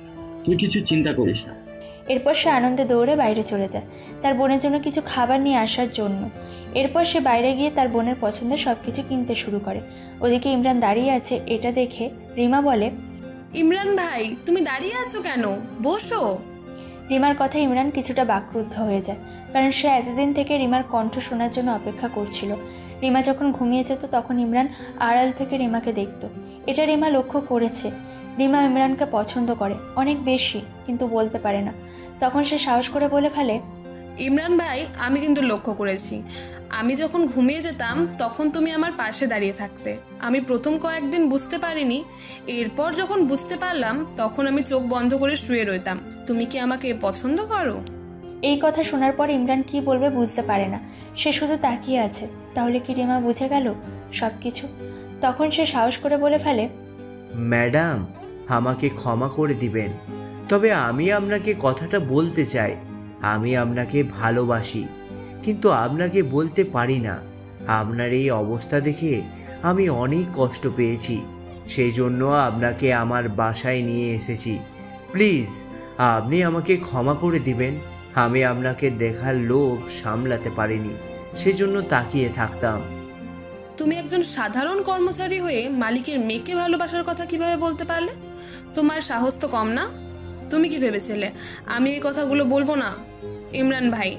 তুই কিছু চিন্তা করিস না।
এরপর সে আনন্দে দৌড়ে বাইরে চলে যায় তার বোনের জন্য কিছু খাবার নিয়ে আসার জন্য। এরপর সে বাইরে গিয়ে তার বোনের পছন্দের সব কিছু কিনতে শুরু করে। ওদিকে ইমরান দাঁড়িয়ে আছে, এটা দেখে রিমা বলে,
ইমরান ভাই তুমি দাঁড়িয়ে আছো কেন, বসো।
রিমার কথা ইমরান কিছুটা বাকরুদ্ধ হয়ে যায়, কারণ সে এতদিন থেকে রিমার কণ্ঠ শোনার জন্য অপেক্ষা করছিল। রিমা যখন ঘুমিয়ে যেত তখন ইমরান আড়াল থেকে রিমাকে দেখত। এটা রিমা লক্ষ্য করেছে। রিমা ইমরানকে পছন্দ করে অনেক বেশি, কিন্তু বলতে পারে না। তখন সে সাহস করে বলে ফেলে,
ইমরান ভাই আমি কিন্তু লক্ষ্য করেছি, আমি যখন ঘুমিয়ে যেতাম তখন তুমি আমার পাশে দাঁড়িয়ে থাকতে। আমি প্রথম কয়েকদিন বুঝতে পারিনি, এরপর যখন বুঝতে পারলাম তখন আমি চোখ বন্ধ করে শুয়ে রইতাম। তুমি কি আমাকে পছন্দ করো?
এই কথা শোনার পর ইমরান কি বলবে বুঝতে পারে না, সে শুধু তাকিয়ে আছে। তাহলে কি রিমা বুঝে গেল সব কিছু? তখন সে সাহস করে বলে ফেলে,
ম্যাডাম আমাকে ক্ষমা করে দিবেন, তবে আমি আপনাকে কথাটা বলতে চাই। আমি আপনাকে ভালোবাসি, কিন্তু আপনাকে বলতে পারি না। আপনার এই অবস্থা দেখে আমি অনেক কষ্ট পেয়েছি, সেই জন্য আপনাকে আমার বাসায় নিয়ে এসেছি। প্লিজ আপনি আমাকে ক্ষমা করে দিবেন। আমি আপনাকে দেখার লোভ সামলাতে পারিনি, সেজন্য তাকিয়ে থাকতাম।
তুমি একজন সাধারণ কর্মচারী হয়ে মালিকের মেয়েকে ভালোবাসার কথা কিভাবে বলতে পারলে? তোমার সাহস তো কম না। তুমি কি ভেবেছিলে আমি এই কথাগুলো বলবো না? ইমরান ভাই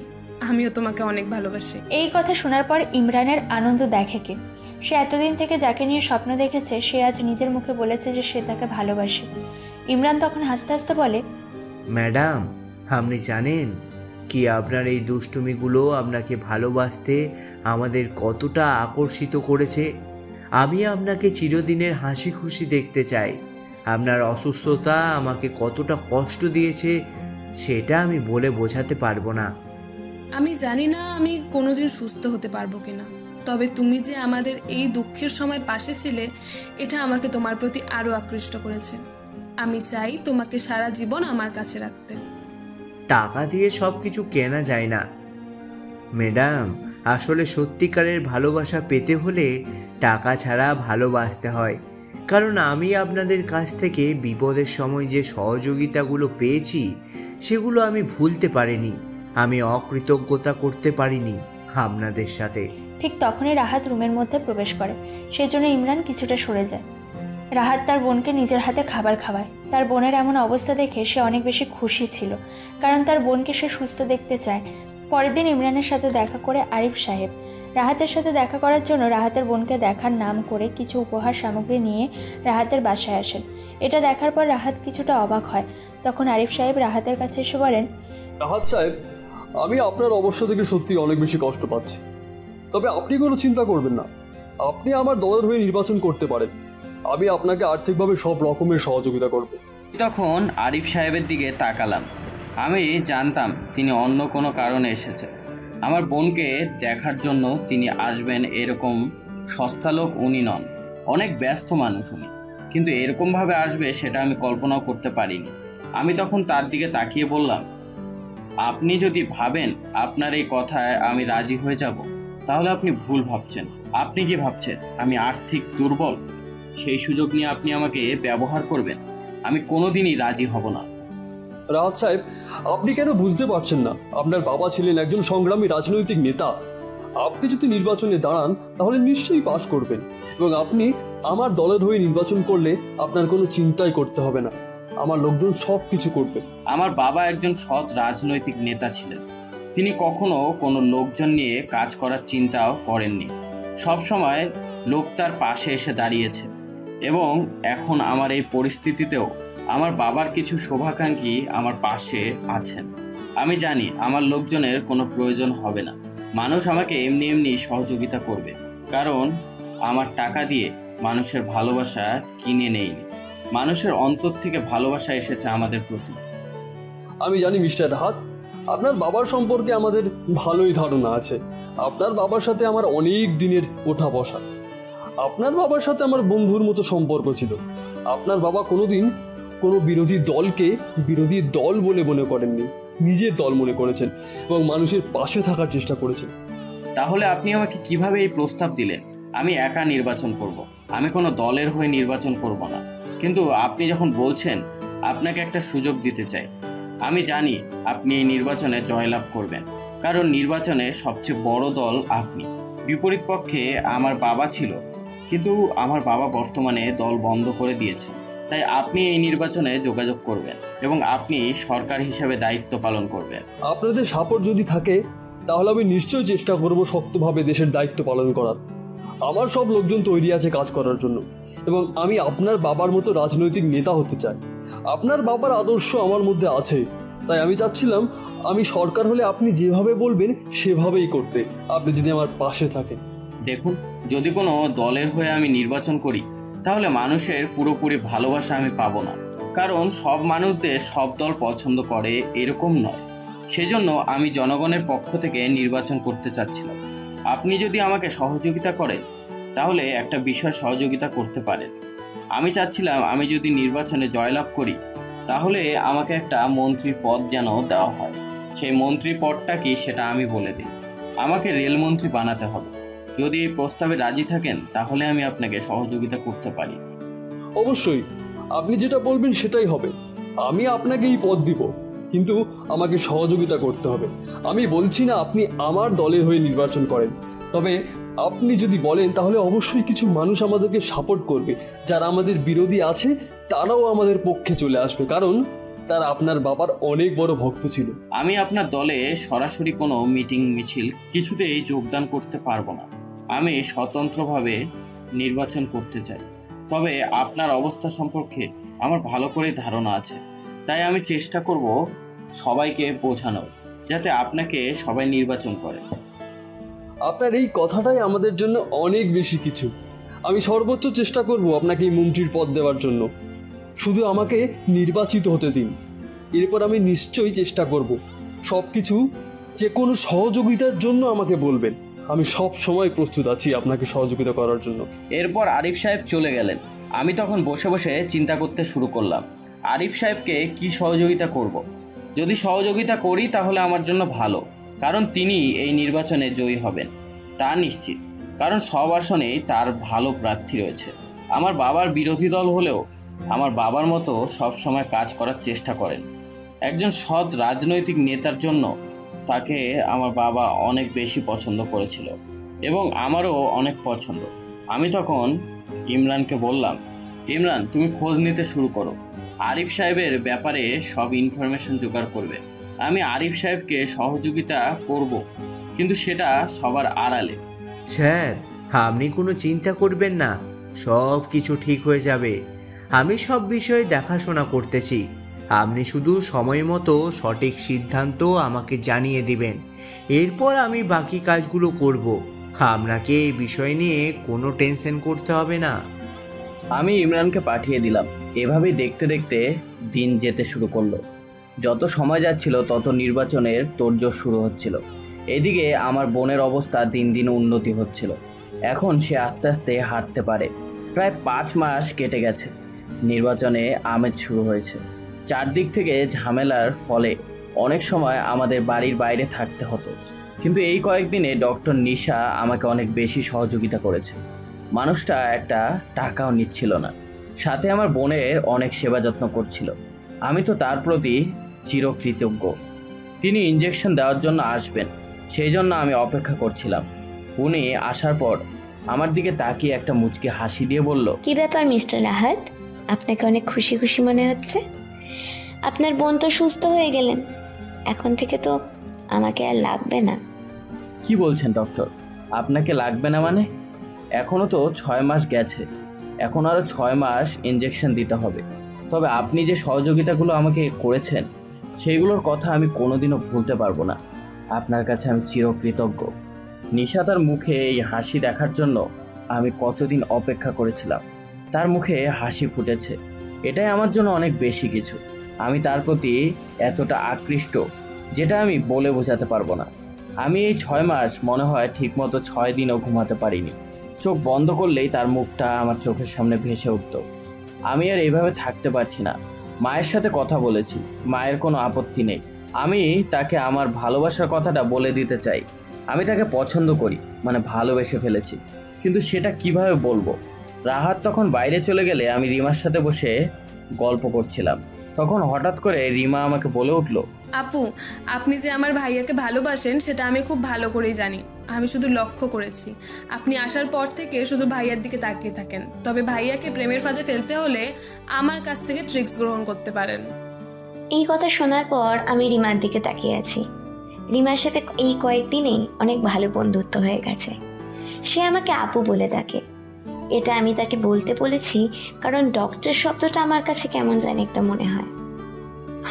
আমিও তোমাকে অনেক ভালোবাসি।
এই কথা শোনার পর ইমরানের আনন্দ দেখে কে? সে এতদিন থেকে যাকে নিয়ে স্বপ্ন দেখেছে সে আজ নিজের মুখে বলেছে যে সে তাকে ভালোবাসে। ইমরান তখন হাসতে হাসতে বলে,
ম্যাডাম আপনি জানেন কি আপনার এই দুষ্টুমিগুলো আপনাকে ভালোবাসতে আমাদের কতটা আকর্ষিত করেছে? আমি আপনাকে চিরদিনের হাসি খুশি দেখতে চাই। আপনার অসুস্থতা আমাকে কতটা কষ্ট দিয়েছে সেটা আমি বলে বোঝাতে পারবো না।
আমি জানি না আমি কোনোদিন সুস্থ হতে পারবো কিনা, তবে তুমি যে আমাদের এই দুঃখের সময় পাশে ছিলে এটা আমাকে তোমার প্রতি আরো আকৃষ্ট করেছে। আমি চাই তোমাকে সারা জীবন আমার কাছে রাখতে।
টাকা দিয়ে সব কিছু কেনা যায় না ম্যাডাম, আসলে সত্যিকারের ভালোবাসা পেতে হলে টাকা ছাড়া ভালোবাসতে হয়। কারণ আমি আপনাদের কাছ থেকে বিপদের সময় যে সহযোগিতাগুলো পেয়েছি সেগুলো আমি ভুলতে পারিনি। আমি অকৃতজ্ঞতা করতে পারিনি আপনাদের সাথে।
ঠিক তখনই রাহাত রুমের মধ্যে প্রবেশ করে, সেই জন্য ইমরান কিছুটা সরে যায়। রাহাত তার বোনকে নিজের হাতে খাবার খাওয়ায়। তার বোনের এমন অবস্থা দেখে সে অনেক বেশি খুশি ছিল, কারণ তার বোনকে সে সুস্থ দেখতে চায়। পরের দিন ইমরানের সাথে দেখা করে আরিফ সাহেব রাহাতের সাথে দেখা করার জন্য রাহাতের বোনকে দেখার নাম করে কিছু উপহার সামগ্রী নিয়ে রাহাতের বাসায় আসেন। এটা দেখার পর রাহাত কিছুটা অবাক হয়। তখন আরিফ সাহেব রাহাতের কাছে এসে বলেন,
রাহাত সাহেব, আমি আপনার অবস্থা থেকে সত্যি অনেক বেশি কষ্ট পাচ্ছি, তবে আপনি কোনো চিন্তা করবেন না। আপনি আমার দলের হয়ে নির্বাচন করতে পারেন। আমি আপনাকে আর্থিকভাবে সব রকমের সহযোগিতা করব।
তখন আরিফ সাহেবের দিকে তাকালাম। আমি জানতাম তিনি অন্য কোনো কারণে এসেছে। আমার বোনকে দেখার জন্য তিনি আসবেন এরকম সস্তা লোক উনি নন। অনেক ব্যস্ত মানুষ উনি, কিন্তু এরকমভাবে আসবে সেটা আমি কল্পনাও করতে পারিনি। আমি তখন তার দিকে তাকিয়ে বললাম, আপনি যদি ভাবেন আপনার এই কথায় আমি রাজি হয়ে যাব তাহলে আপনি ভুল ভাবছেন। আপনি কি ভাবছেন আমি আর্থিক দুর্বল? সেই সুযোগ নিয়ে আপনি আমাকে ব্যবহার করবেন? আমি কোনোদিনই রাজি হব না।
রাহাত সাহেব, আপনি কেন বুঝতে পারছেন না? আপনার বাবা ছিলেন একজন সংগ্রামী রাজনৈতিক নেতা। আপনি যদি নির্বাচনে দাঁড়ান তাহলে নিশ্চয়ই পাশ করবেন, এবং আপনি আমার দলের হয়ে নির্বাচন করলে আপনার কোনো চিন্তাই করতে হবে না। আমার লোকজন সব কিছু করবে।
আমার বাবা একজন সৎ রাজনৈতিক নেতা ছিলেন। তিনি কখনো কোনো লোকজন নিয়ে কাজ করার চিন্তাও করেননি। সব সময় লোক তার পাশে এসে দাঁড়িয়েছে, এবং এখন আমার এই পরিস্থিতিতেও আমার বাবার কিছু শুভাকাঙ্ক্ষী আমার পাশে আছেন। আমি জানি আমার লোকজনের কোনো প্রয়োজন হবে না। মানুষ আমাকে এমনি এমনি সহযোগিতা করবে, কারণ আমার টাকা দিয়ে মানুষের ভালোবাসা কিনে নেইনি। মানুষের অন্তর থেকে ভালোবাসা এসেছে আমাদের প্রতি।
আমি জানি মিস্টার রাহাত, আপনার বাবার সম্পর্কে আমাদের ভালোই ধারণা আছে। আপনার বাবার সাথে আমার অনেক দিনের ওঠা বসা। আপনার বাবার সাথে আমার বন্ধুর মতো সম্পর্ক ছিল। আপনার বাবা কোনোদিন কোনো বিরোধী দলকে বিরোধী দল বলে মনে করেননি, নিজের দল মনে করেছেন এবং মানুষের পাশে থাকার চেষ্টা করেছেন।
তাহলে আপনি আমাকে কিভাবে এই প্রস্তাব দিলেন আমি একা নির্বাচন করব? আমি কোনো দলের হয়ে নির্বাচন করব না। কিন্তু আপনি যখন বলছেন আপনাকে একটা সুযোগ দিতে চাই, আমি জানি আপনি এই নির্বাচনে জয়লাভ করবেন, কারণ নির্বাচনে সবচেয়ে বড় দল আপনি। বিপরীত পক্ষে আমার বাবা ছিল, কিন্তু আমার বাবা বর্তমানে দল বন্ধ করে দিয়েছে। তাই আপনি এই নির্বাচনে যোগাযোগ করবেন এবং আপনি সরকার হিসাবে দায়িত্ব পালন করবেন।
আপনাদের সাপোর্ট যদি থাকে তাহলে আমি নিশ্চয়ই চেষ্টা করব শক্তভাবে দেশের দায়িত্ব পালন করার। আমার সব লোকজন তৈরি আছে কাজ করার জন্য, এবং আমি আপনার বাবার মতো রাজনৈতিক নেতা হতে চাই। আপনার বাবার আদর্শ আমার মধ্যে আছে, তাই আমি চাচ্ছিলাম আমি সরকার হলে আপনি যেভাবে বলবেন সেভাবেই করতে, আপনি যদি আমার পাশে থাকেন।
দেখুন, যদি কোনো দলের হয়ে আমি নির্বাচন করি তাহলে মানুষের পুরোপুরি ভালোবাসা আমি পাবো না, কারণ সব মানুষদের সব দল পছন্দ করে এরকম নয়। সেজন্য আমি জনগণের পক্ষ থেকে নির্বাচন করতে চাচ্ছিলাম। আপনি যদি আমাকে সহযোগিতা করেন তাহলে একটা বিষয় সহযোগিতা করতে পারেন। আমি চাচ্ছিলাম আমি যদি নির্বাচনে জয়লাভ করি তাহলে আমাকে একটা মন্ত্রী পদ যেন দেওয়া হয়। সেই মন্ত্রী পদটা কি সেটা আমি বলে দিই। আমাকে রেলমন্ত্রী বানাতে হবে। যদি এই প্রস্তাবে রাজি থাকেন তাহলে আমি আপনাকে সহযোগিতা করতে পারি।
অবশ্যই, আপনি যেটা বলবেন সেটাই হবে। আমি আপনাকে এই পদ দিব, কিন্তু আমাকে সহযোগিতা করতে হবে। আমি বলছি না আপনি আমার দলের হয়ে নির্বাচন করেন, তবে আপনি যদি বলেন তাহলে অবশ্যই কিছু মানুষ আমাদেরকে সাপোর্ট করবে। যারা আমাদের বিরোধী আছে তারাও আমাদের পক্ষে চলে আসবে, কারণ তারা আপনার বাবার অনেক বড় ভক্ত ছিল।
আমি আপনার দলে সরাসরি কোনো মিটিং মিছিল কিছুতেই যোগদান করতে পারবো না। আমি স্বতন্ত্রভাবে নির্বাচন করতে চাই, তবে আপনার অবস্থা সম্পর্কে আমার ভালো করে ধারণা আছে। তাই আমি চেষ্টা করব সবাইকে বোঝানোর, যাতে আপনাকে সবাই নির্বাচন করে।
আপনার এই কথাটাই আমাদের জন্য অনেক বেশি কিছু। আমি সর্বোচ্চ চেষ্টা করব আপনাকে এই মন্ত্রীর পদ দেওয়ার জন্য। শুধু আমাকে নির্বাচিত হতে দিন, এরপর আমি নিশ্চয়ই চেষ্টা করব। সব কিছু যে কোনো সহযোগিতার জন্য আমাকে বলবেন, আমি সব সময় প্রস্তুত আছি আপনাকে সহযোগিতা করার জন্য।
এরপর আরিফ সাহেব চলে গেলেন। আমি তখন বসে বসে চিন্তা করতে শুরু করলাম, আরিফ সাহেবকে কি সহযোগিতা করব। যদি সহযোগিতা করি তাহলে আমার জন্য ভালো, কারণ তিনি এই নির্বাচনে জয়ী হবেন তা নিশ্চিত, কারণ সব আসনেই তার ভালো প্রার্থী রয়েছে। আমার বাবার বিরোধী দল হলেও আমার বাবার মতো সব সময় কাজ করার চেষ্টা করেন। একজন সৎ রাজনৈতিক নেতার জন্য তাকে আমার বাবা অনেক বেশি পছন্দ করেছিল এবং আমারও অনেক পছন্দ। আমি তখন ইমরানকে বললাম, ইমরান তুমি খোঁজ নিতে শুরু করো, আরিফ সাহেবের ব্যাপারে সব ইনফরমেশন জোগাড় করবে। আমি আরিফ সাহেবকে সহযোগিতা করব, কিন্তু সেটা সবার আড়ালে।
স্যার, আপনি কোনো চিন্তা করবেন না, সব কিছু ঠিক হয়ে যাবে। আমি সব বিষয়ে দেখাশোনা করতেছি। আপনি শুধু সময় মতো সঠিক সিদ্ধান্ত আমাকে জানিয়ে দিবেন, এরপর আমি বাকি কাজগুলো করব। আপনাকে এই বিষয় নিয়ে কোনো টেনশন করতে হবে না।
আমি ইমরানকে পাঠিয়ে দিলাম। এভাবেই দেখতে দেখতে দিন যেতে শুরু করলো। যত সময় যাচ্ছিল তত নির্বাচনের তোড়জোড় শুরু হচ্ছিল। এদিকে আমার বোনের অবস্থা দিন দিন উন্নতি হচ্ছিল। এখন সে আস্তে আস্তে হাঁটতে পারে। প্রায় 5 মাস কেটে গেছে। নির্বাচনে আমেজ শুরু হয়েছে। চারদিক থেকে ঝামেলার ফলে অনেক সময় আমাদের বাড়ির বাইরে থাকতে হতো, কিন্তু এই কয়েকদিনে ডক্টর নিশা আমাকে অনেক বেশি সহযোগিতা করেছে। মানুষটা একটা টাকাও নিচ্ছিল না, সাথে আমার বোনের অনেক সেবা যত্ন করছিল। আমি তো তার প্রতি চিরকৃতজ্ঞ। তিনি ইঞ্জেকশন দেওয়ার জন্য আসবেন, সেই জন্য আমি অপেক্ষা করছিলাম। উনি আসার পর আমার দিকে তাকিয়ে একটা মুচকি হাসি দিয়ে বলল,
কি ব্যাপার মিস্টার রাহাত, আপনাকে অনেক খুশি খুশি মনে হচ্ছে। আপনার বোন তো সুস্থ হয়ে গেলেন, এখন থেকে তো আমাকে আর লাগবে না।
কি বলছেন ডক্টর? আপনাকে লাগবে না মানে? এখনও তো 6 মাস গেছে, এখন আরও 6 মাস ইঞ্জেকশন দিতে হবে। তবে আপনি যে সহযোগিতাগুলো আমাকে করেছেন সেইগুলোর কথা আমি কোনোদিনও ভুলতে পারবো না। আপনার কাছে আমি চিরকৃতজ্ঞ। নিশা তার মুখে এই হাসি দেখার জন্য আমি কতদিন অপেক্ষা করেছিলাম। তার মুখে হাসি ফুটেছে, এটাই আমার জন্য অনেক বেশি কিছু। আমি তার প্রতি এতটা আকৃষ্ট যেটা আমি বলে বোঝাতে পারবো না। আমি এই 6 মাস মনে হয় ঠিকমতো 6 দিনও ঘুমাতে পারিনি। চোখ বন্ধ করলেই তার মুখটা আমার চোখের সামনে ভেসে উঠত। আমি আর এইভাবে থাকতে পারছি না। মায়ের সাথে কথা বলেছি, মায়ের কোনো আপত্তি নেই। আমি তাকে আমার ভালোবাসার কথাটা বলে দিতে চাই। আমি তাকে পছন্দ করি, মানে ভালোবেসে ফেলেছি, কিন্তু সেটা কিভাবে বলবো? রাহাত তখন বাইরে চলে গেলে আমি রিমার সাথে বসে গল্প করছিলাম। তখন হঠাৎ করে রিমা আমাকে বলে উঠল,
আপু, আপনি যে আমার ভাইয়াকে ভালোবাসেন সেটা আমি খুব ভালো করেই জানি। আমি শুধু লক্ষ্য করেছি আপনি আসার পর থেকে শুধু ভাইয়ার দিকে তাকিয়ে থাকেন। তবে ভাইয়াকে প্রেমের ফাঁদে ফেলতে হলে আমার কাছ থেকে ট্রিক্স গ্রহণ করতে পারেন।
এই কথা শোনার পর আমি রিমার দিকে তাকিয়ে আছি। রিমার সাথে এই কয়েকদিনেই অনেক ভালো বন্ধুত্ব হয়ে গেছে। সে আমাকে আপু বলে ডাকে। এটা আমি তাকে বলতে বলেছি কারণ ডক্টর শব্দটা আমার কাছে কেমন জানি একটা মনে হয়।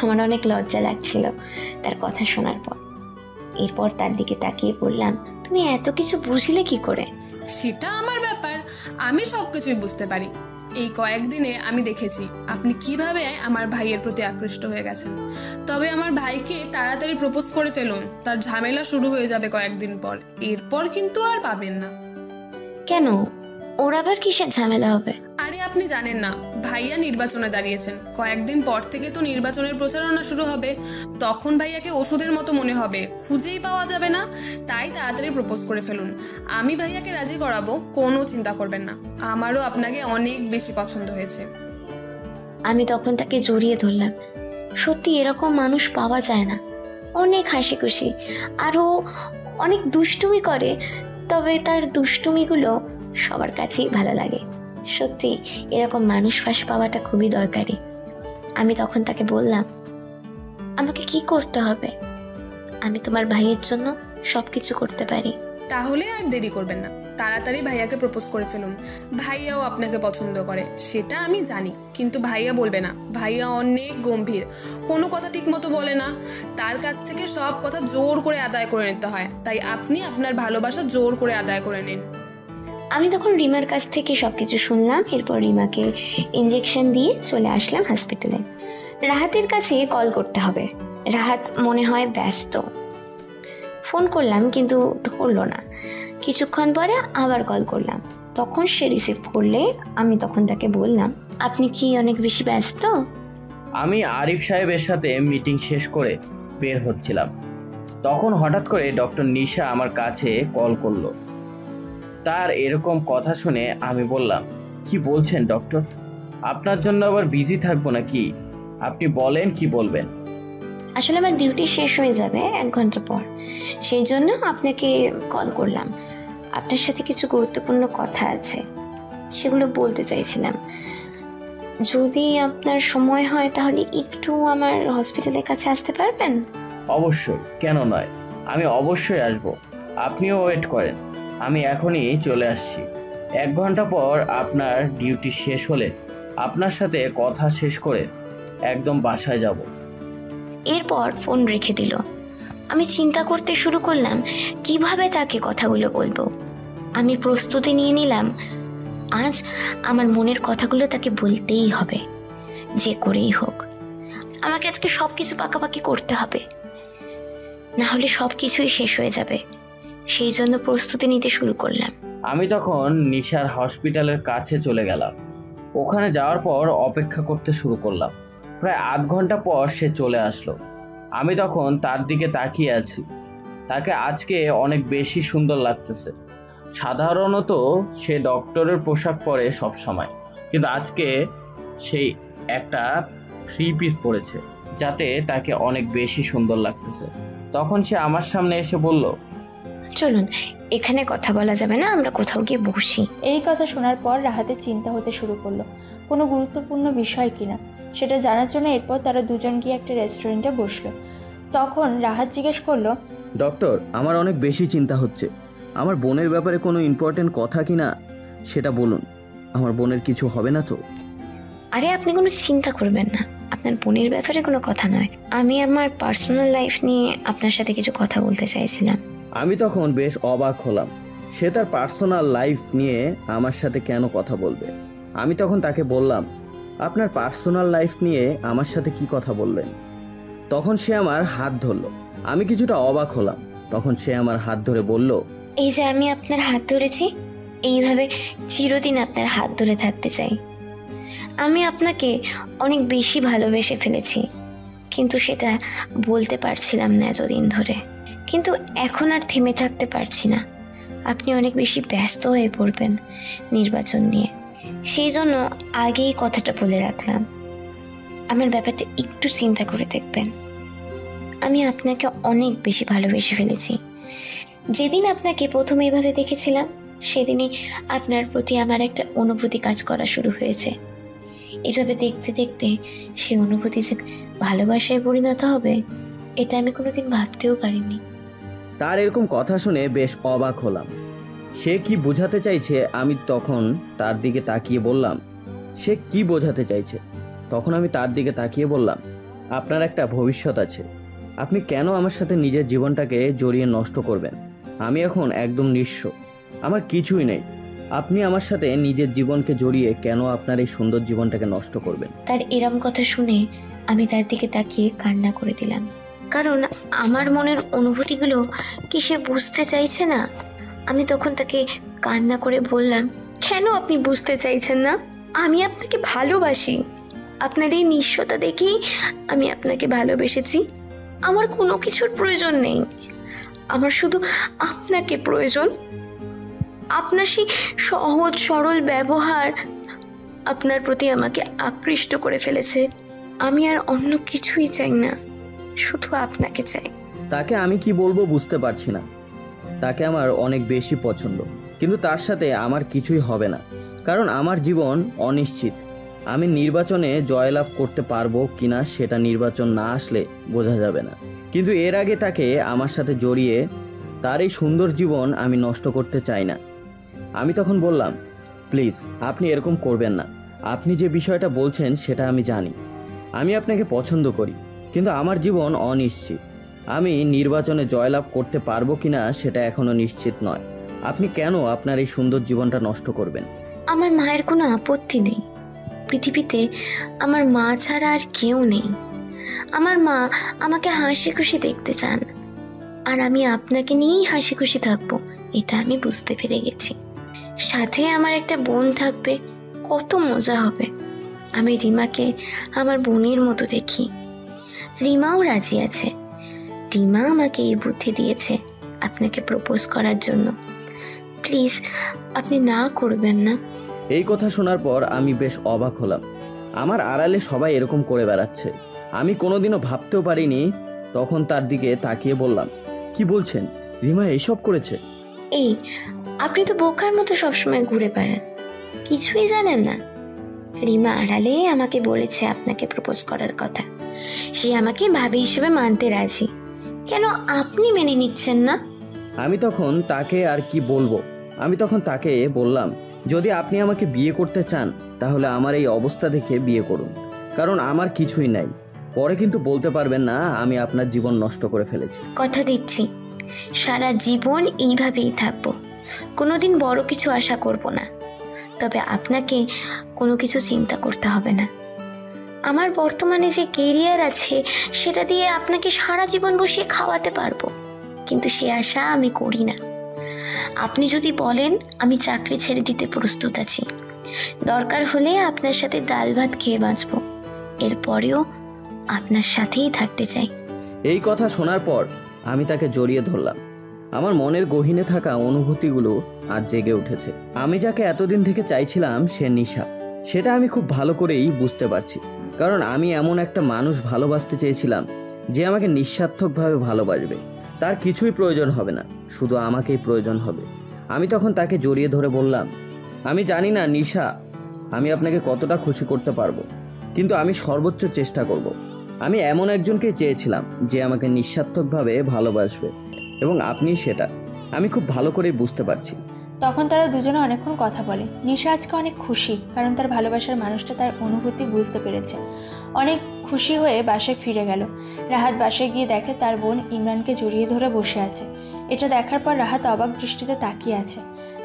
আমার অনেক লজ্জা লাগছিল তার কথা শোনার পর। এরপর তার দিকে তাকিয়ে বললাম, তুমি এত কিছু বুঝলে কি করে?
সেটা আমার ব্যাপার, আমি সবকিছুই বুঝতে পারি। এই কয়েকদিনে আমি দেখেছি আপনি কিভাবে আমার ভাইয়ের প্রতি আকৃষ্ট হয়ে গেছেন। তবে আমার ভাইকে তাড়াতাড়ি প্রপোজ করে ফেলুন, তার ঝামেলা শুরু হয়ে যাবে কয়েকদিন পর। এরপর কিন্তু আর পাবেন না।
কেন? ওর আবার কিসের ঝামেলা হবে?
আরে আপনি জানেন না, ভাইয়া নির্বাচনে দাঁড়িয়েছেন। কয়েকদিন পর থেকে তো নির্বাচনের প্রচারণা শুরু হবে। তখন ভাইয়াকে ওষুধের মতো মনে হবে, খুঁজেই পাওয়া যাবে না। তাই তাড়াতাড়ি প্রপোজ করে ফেলুন। আমি ভাইয়াকে রাজি করাবো, কোনো চিন্তা করবেন না। আমারও আপনাকে অনেক বেশি পছন্দ হয়েছে।
আমি তখন তাকে জড়িয়ে ধরলাম। সত্যি এরকম মানুষ পাওয়া যায় না। অনেক হাসি খুশি, আরও অনেক দুষ্টুমি করে। তবে তার দুষ্টুমিগুলো সবার কাছেই ভালো লাগে। সত্যি এরকম মানুষ পাশে পাওয়াটা খুবই দরকারি। আমি তখন তাকে বললাম, আমাকে কি করতে হবে? আমি তোমার ভাইয়ের জন্য সবকিছু করতে পারি।
তাহলে আর দেরি করবেন না, তাড়াতাড়ি ভাইয়াকে প্রপোজ করে ফেলুন। ভাইয়াও আপনাকে পছন্দ করে, সেটা আমি জানি। কিন্তু ভাইয়া বলবে না। ভাইয়া অনেক গম্ভীর, কোনো কথা ঠিক মতো বলে না। তার কাছ থেকে সব কথা জোর করে আদায় করে নিতে হয়। তাই আপনি আপনার ভালোবাসা জোর করে আদায় করে নিন।
আমি তখন রিমার কাছ থেকে সবকিছু শুনলাম। এরপর রিমাকে ইঞ্জেকশন দিয়ে চলে আসলাম হসপিটালে। রাহাতের কাছে কল করতে হবে। রাহাত মনে হয় ব্যস্ত। ফোন করলাম কিন্তু ধরলো না। কিছুক্ষণ পরে আবার কল করলাম, তখন সে রিসিভ করলে আমি তখন তাকে বললাম, আপনি কি অনেক বেশি ব্যস্ত?
আমি আরিফ সাহেবের সাথে মিটিং শেষ করে বের হচ্ছিলাম। তখন হঠাৎ করে ডক্টর নিশা আমার কাছে কল করলো। তার এরকম কথা শুনে আমি বললাম, কি বলছেন ডক্টর? আপনার জন্য আবার বিজি থাকবো নাকি? আপনি বলেন, কি বলবেন?
আসলে আমার ডিউটি শেষ হয়ে যাবে 1 ঘন্টা পর, সেই জন্য আপনাকে কল করলাম। আপনার সাথে কিছু গুরুত্বপূর্ণ কথা আছে, সেগুলো বলতে চাইছিলাম। যদি আপনার সময় হয় তাহলে একটু আমার হসপিটালের কাছে আসতে পারবেন?
অবশ্যই, কেন নয়, আমি অবশ্যই আসব। আপনিও ওয়েট করেন, আমি এখনই চলে আসছি। 1 ঘন্টা পর আপনার ডিউটি শেষ হলে আপনার সাথে কথা শেষ করে একদম বাসায় যাব।
এরপর ফোন রেখে দিল। আমি চিন্তা করতে শুরু করলাম কিভাবে তাকে কথাগুলো বলবো। আমি প্রস্তুতি নিয়ে নিলাম, আজ আমার মনের কথাগুলো তাকে বলতেই হবে, যে করেই হোক। আমাকে আজকে সব কিছু পাকাপাকি করতে হবে, না হলে সব কিছুই শেষ হয়ে যাবে। সেই জন্য প্রস্তুতি নিতে শুরু করলাম।
আমি তখন নিশার হসপিটালের কাছে চলে গেলাম। ওখানে যাওয়ার পর অপেক্ষা করতে শুরু করলাম। প্রায় 1/2 ঘন্টা পর সে চলে আসলো। আমি তখন তার দিকে তাকিয়ে আছি। তাকে আজকে অনেক বেশি সুন্দর লাগতেছে। সাধারণত সে ডক্টরের পোশাক পরে সব সময়, কিন্তু আজকে সেই একটা 3 পিস পরেছে, যাতে তাকে অনেক বেশি সুন্দর লাগতেছে। তখন সে আমার সামনে এসে বলল,
চলুন, এখানে কথা বলা যাবে না, আমরা কোথাও গিয়ে বসি।
এই কথা শোনার পর রাহাতের চিন্তা হতে শুরু করলো কোনো গুরুত্বপূর্ণ বিষয় কিনা সেটা জানার জন্য। এরপর তারা দুজন গিয়ে একটা রেস্টুরেন্টে বসলো। তখন রাহাত জিজ্ঞেস করলো,
ডক্টর, আমার অনেক বেশি চিন্তা হচ্ছে। আমার বোনের ব্যাপারে কোনো ইম্পর্টেন্ট কথা কিনা সেটা বলুন। আমার বোনের কিছু হবে না তো?
আরে আপনি কোনো চিন্তা করবেন না, আপনার বোনের ব্যাপারে কোনো কথা নয়। আমি আমার পার্সোনাল লাইফ নিয়ে আপনার সাথে কিছু কথা বলতে চাইছিলাম।
আমি তখন বেশ অবাক হলাম। সে তার পার্সোনাল লাইফ নিয়ে আমার সাথে কেন কথা বলবে? আমি তখন তাকে বললাম, আপনার পার্সোনাল লাইফ নিয়ে আমার সাথে কি কথা বললেন? তখন সে আমার হাত ধরলো। আমি কিছুটা অবাক হলাম। তখন সে আমার হাত ধরে বলল,
এই যে আমি আপনার হাত ধরেছি, এইভাবে চিরদিন আপনার হাত ধরে থাকতে চাই। আমি আপনাকে অনেক বেশি ভালোবেসে ফেলেছি, কিন্তু সেটা বলতে পারছিলাম না এতদিন ধরে। কিন্তু এখন আর থেমে থাকতে পারছি না। আপনি অনেক বেশি ব্যস্ত হয়ে পড়বেন নির্বাচন নিয়ে, সেই জন্য আগেই কথাটা বলে রাখলাম। আমার ব্যাপারটা একটু চিন্তা করে দেখবেন। আমি আপনাকে অনেক বেশি ভালোবেসে ফেলেছি। যেদিন আপনাকে প্রথম এভাবে দেখেছিলাম সেদিনই আপনার প্রতি আমার একটা অনুভূতি কাজ করা শুরু হয়েছে। এভাবে দেখতে দেখতে সেই অনুভূতি যে ভালোবাসায় পরিণত হবে এটা আমি কোনোদিন ভাবতেও পারিনি।
তার এরকম কথা শুনে বেশ অবাক হলাম। সে কি বোঝাতে চাইছে আমি তখন তার দিকে তাকিয়ে বললাম, সে কি বোঝাতে চাইছে? তখন আমি তার দিকে তাকিয়ে বললাম, আপনার একটা ভবিষ্যৎ আছে, আপনি কেন আমার সাথে নিজের জীবনটাকে জড়িয়ে নষ্ট করবেন? আমি এখন একদম নিঃস্ব, আমার কিছুই নেই। আপনি আমার সাথে নিজের জীবনকে জড়িয়ে কেন আপনার এই সুন্দর জীবনটাকে নষ্ট করবেন?
তার এরম কথা শুনে আমি তার দিকে তাকিয়ে কান্না করে দিলাম, কারণ আমার মনের অনুভূতিগুলো কি সে বুঝতে চাইছে না। আমি তখন তাকে কান্না করে বললাম, কেন আপনি বুঝতে চাইছেন না? আমি আপনাকে ভালোবাসি। আপনার এই নিঃস্বতা দেখেই আমি আপনাকে ভালোবেসেছি। আমার কোনো কিছুর প্রয়োজন নেই, আমার শুধু আপনাকে প্রয়োজন। আপনার সেই সহজ সরল ব্যবহার আপনার প্রতি আমাকে আকৃষ্ট করে ফেলেছে। আমি আর অন্য কিছুই চাই না, শুধু আপনাকে চাই।
তাকে আমি কি বলবো বুঝতে পারছি না। তাকে আমার অনেক বেশি পছন্দ, কিন্তু তার সাথে আমার কিছুই হবে না, কারণ আমার জীবন অনিশ্চিত। আমি নির্বাচনে জয়লাভ করতে পারবো কিনা সেটা নির্বাচন না আসলে বোঝা যাবে না, কিন্তু এর আগে তাকে আমার সাথে জড়িয়ে তার এই সুন্দর জীবন আমি নষ্ট করতে চাই না। আমি তখন বললাম, প্লিজ আপনি এরকম করবেন না। আপনি যে বিষয়টা বলছেন সেটা আমি জানি, আমি আপনাকে পছন্দ করি, কিন্তু আমার জীবন অনিশ্চিত। আমি নির্বাচনে জয়লাভ করতে পারবো কিনা সেটা এখনো নিশ্চিত নয়। আপনি কেন আপনার এই সুন্দর জীবনটা নষ্ট করবেন?
আমার মায়ের কোনো আপত্তি নেই। পৃথিবীতে আমার মা ছাড়া আর কেউ নেই। আমার মা আমাকে হাসি খুশি দেখতে চান, আর আমি আপনাকে নিয়েই হাসি খুশি থাকবো এটা আমি বুঝতে পেরে গেছি। সাথে আমার একটা বোন থাকবে, কত মজা হবে। আমি রিমাকে আমার বোনের মতো দেখি। রিমাও রাজি আছে। রিমা আমাকে এই বুদ্ধি দিয়েছে আপনাকে প্রপোজ করার জন্য। প্লিজ আপনি না করবেন না।
এই কথা শোনার পর আমি বেশ অবাক হলাম। আমার আড়ালে সবাই এরকম করে বেড়াচ্ছে, আমি কোনোদিনও ভাবতেও পারিনি। তখন তার দিকে তাকিয়ে বললাম, কি বলছেন? রিমা এইসব করেছে?
এই আপনি তো বোকার মতো সবসময় ঘুরে বেড়ান, কিছুই জানেন না। রিমা আড়ালে আমাকে বলেছে আপনাকে প্রপোজ করার কথা। সে আমাকে ভাবি হিসেবে মানতে রাজি, কেন আপনি মেনে নিচ্ছেন না?
আমি তখন তাকে আর কি বলবো। আমি তখন তাকে বললাম, যদি আপনি আমাকে বিয়ে করতে চান তাহলে আমার এই অবস্থা দেখে বিয়ে করুন, কারণ আমার কিছুই নাই। পরে কিন্তু বলতে পারবেন না আমি আপনার জীবন নষ্ট করে ফেলেছি।
কথা দিচ্ছি সারা জীবন এইভাবেই থাকবো, কোনোদিন বড় কিছু আশা করব না। তবে আপনাকে কোনো কিছু চিন্তা করতে হবে না। আমার বর্তমানে যে কেরিয়ার আছে সেটা দিয়ে আপনাকে সারা জীবন বসিয়ে খাওয়াতে পারবো, কিন্তু সে আশা আমি করি না। আপনি যদি বলেন আমি চাকরি ছেড়ে দিতে প্রস্তুত আছি, দরকার হলে আপনার সাথে ডাল ভাত খেয়ে বাঁচবো, এরপরেও আপনার সাথেই থাকতে চাই।
এই কথা শোনার পর আমি তাকে জড়িয়ে ধরলাম। আমার মনের গহীনে থাকা অনুভূতিগুলো আজ জেগে উঠেছে। আমি যাকে এতদিন থেকে চাইছিলাম সে নিশা, সেটা আমি খুব ভালো করেই বুঝতে পারছি, কারণ আমি এমন একটা মানুষ ভালোবাসতে চেয়েছিলাম যে আমাকে নিঃস্বার্থকভাবে ভালোবাসবে। তার কিছুই প্রয়োজন হবে না, শুধু আমাকেই প্রয়োজন হবে। আমি তখন তাকে জড়িয়ে ধরে বললাম, আমি জানি না নিশা আমি আপনাকে কতটা খুশি করতে পারবো, কিন্তু আমি সর্বোচ্চ চেষ্টা করব। আমি এমন একজনকে চেয়েছিলাম যে আমাকে নিঃস্বার্থকভাবে ভালোবাসবে, এবং আপনি সেটা আমি খুব ভালো করেই বুঝতে পারছি।
তখন তারা দুজনে অনেকক্ষণ কথা বলে। নিশা আজকে অনেক খুশি, কারণ তার ভালোবাসার মানুষটা তার অনুভূতি বুঝতে পেরেছে। অনেক খুশি হয়ে বাসায় ফিরে গেল। রাহাত বাসায় গিয়ে দেখে তার বোন ইমরানকে জড়িয়ে ধরে বসে আছে। এটা দেখার পর রাহাত অবাক দৃষ্টিতে তাকিয়ে আছে।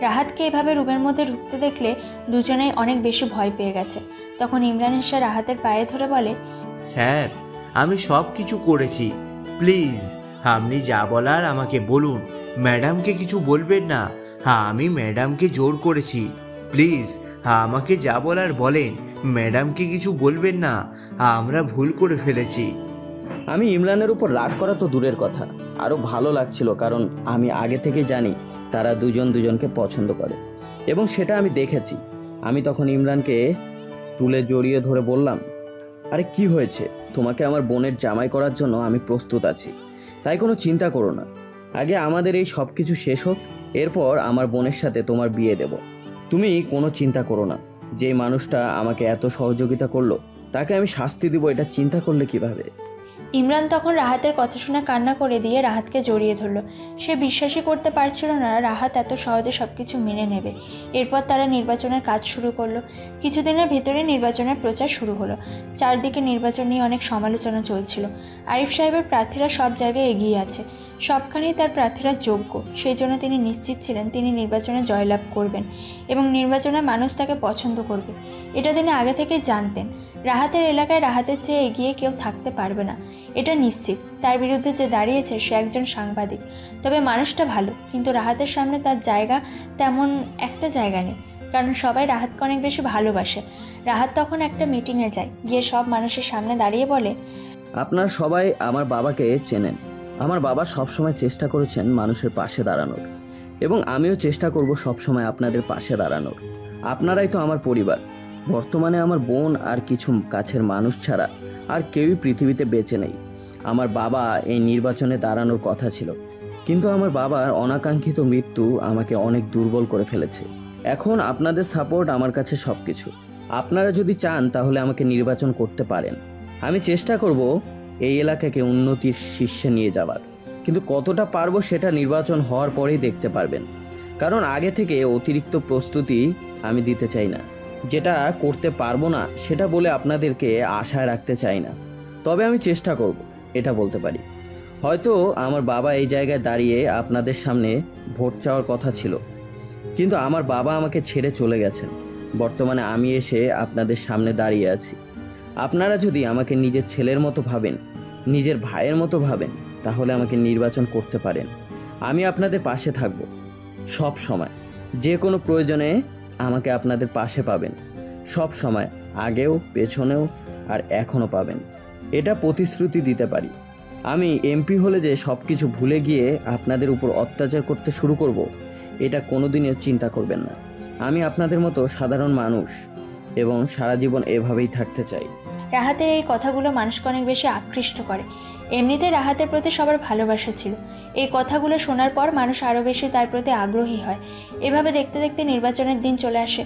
রাহাতকে এভাবে রুমের মধ্যে ঢুকতে দেখলে দুজনেই অনেক বেশি ভয় পেয়ে গেছে। তখন ইমরান এসে রাহাতের পায়ে ধরে বলে,
স্যার আমি সব কিছু করেছি, প্লিজ আপনি যা বলার আমাকে বলুন, ম্যাডামকে কিছু বলবেন না। আমি ম্যাডামকে জোর করেছি, প্লিজ আমাকে যা বলার বলেন, ম্যাডামকে কিছু বলবেন না, আমরা ভুল করে ফেলেছি।
আমি ইমরানের উপর রাগ করা তো দূরের কথা, আরও ভালো লাগছিল, কারণ আমি আগে থেকে জানি তারা দুজন দুজনকে পছন্দ করে, এবং সেটা আমি দেখেছি। আমি তখন ইমরানকে তুলে জড়িয়ে ধরে বললাম, আরে কি হয়েছে? তোমাকে আমার বোনের জামাই করার জন্য আমি প্রস্তুত আছি, তাই কোনো চিন্তা করো না। আগে আমাদের এই সব কিছু শেষ হোক, এরপর আমার বোনের সাথে তোমার বিয়ে দেব। তুমি কোনো চিন্তা করো না। যে মানুষটা আমাকে এত সহযোগিতা করলো তাকে আমি শাস্তি দিব, এটা চিন্তা করলে কিভাবে?
ইমরান তখন রাহাতের কথা শুনে কান্না করে দিয়ে রাহাতকে জড়িয়ে ধরল। সে বিশ্বাসই করতে পারছিল না রাহাত এত সহজে সব কিছু মেনে নেবে। এরপর তারা নির্বাচনের কাজ শুরু করলো। কিছুদিনের ভেতরে নির্বাচনের প্রচার শুরু হলো। চারদিকে নির্বাচন নিয়ে অনেক সমালোচনা চলছিল। আরিফ সাহেবের প্রার্থীরা সব জায়গায় এগিয়ে আছে, সবখানেই তার প্রার্থীরা যোগ্য। সেই জন্য তিনি নিশ্চিত ছিলেন তিনি নির্বাচনে জয়লাভ করবেন এবং নির্বাচনে মানুষ তাকে পছন্দ করবে। এটা তিনি আগে থেকে জানতেন। রাহাতের এলাকায় রাহাতের চেয়ে এগিয়ে কেউ থাকতে পারবে না, এটা নিশ্চিত। তার বিরুদ্ধে যে দাঁড়িয়েছে সে একজন সাংবাদিক, তবে মানুষটা ভালো, কিন্তু রাহাতের সামনে তার জায়গা তেমন একটা জায়গা নেই, কারণ সবাই রাহাতকে অনেক বেশি ভালোবাসে। রাহাত তখন একটা মিটিংয়ে যায়, গিয়ে সব মানুষের সামনে দাঁড়িয়ে বলে,
আপনারা সবাই আমার বাবাকে চেনেন। আমার বাবা সবসময় চেষ্টা করেছেন মানুষের পাশে দাঁড়ানোর, এবং আমিও চেষ্টা করব সবসময় আপনাদের পাশে দাঁড়ানোর। আপনারাই তো আমার পরিবার। বর্তমানে আমার বোন আর কিছু কাছের মানুষ ছাড়া আর কেউই পৃথিবীতে বেঁচে নেই। আমার বাবা এই নির্বাচনে দাঁড়ানোর কথা ছিল, কিন্তু আমার বাবার অনাকাঙ্ক্ষিত মৃত্যু আমাকে অনেক দুর্বল করে ফেলেছে। এখন আপনাদের সাপোর্ট আমার কাছে সব কিছু। আপনারা যদি চান তাহলে আমাকে নির্বাচন করতে পারেন। আমি চেষ্টা করব এই এলাকাকে উন্নতির শীর্ষে নিয়ে যাওয়ার, কিন্তু কতটা পারবো সেটা নির্বাচন হওয়ার পরেই দেখতে পারবেন। কারণ আগে থেকে অতিরিক্ত প্রস্তুতি আমি দিতে চাই না। যেটা করতে পারবো না সেটা বলে আপনাদেরকে আশায় রাখতে চাই না, তবে আমি চেষ্টা করব, এটা বলতে পারি। হয়তো আমার বাবা এই জায়গায় দাঁড়িয়ে আপনাদের সামনে ভোট চাওয়ার কথা ছিল, কিন্তু আমার বাবা আমাকে ছেড়ে চলে গেছেন। বর্তমানে আমি এসে আপনাদের সামনে দাঁড়িয়ে আছি। আপনারা যদি আমাকে নিজের ছেলের মতো ভাবেন, নিজের ভাইয়ের মতো ভাবেন, তাহলে আমাকে নির্বাচন করতে পারেন। আমি আপনাদের পাশে থাকব সব সময়। যে কোনো প্রয়োজনে আমাকে আপনাদের পাশে পাবেন সব সময়, আগেও পেছনেও আর এখনও পাবেন। এটা প্রতিশ্রুতি দিতে পারি। আমি এমপি হলে যে সব কিছু ভুলে গিয়ে আপনাদের উপর অত্যাচার করতে শুরু করব, এটা কোনোদিনও চিন্তা করবেন না। আমি আপনাদের মতো সাধারণ মানুষ এবং সারা জীবন এভাবেই থাকতে চাই।
রাহাতের এই কথাগুলো মানুষকে অনেক বেশি আকৃষ্ট করে। এমনিতে রাহাতের প্রতি সবার ভালোবাসা ছিল। এই কথাগুলো শোনার পর মানুষ আরও বেশি তার প্রতি আগ্রহী হয়। এভাবে দেখতে দেখতে নির্বাচনের দিন চলে আসে।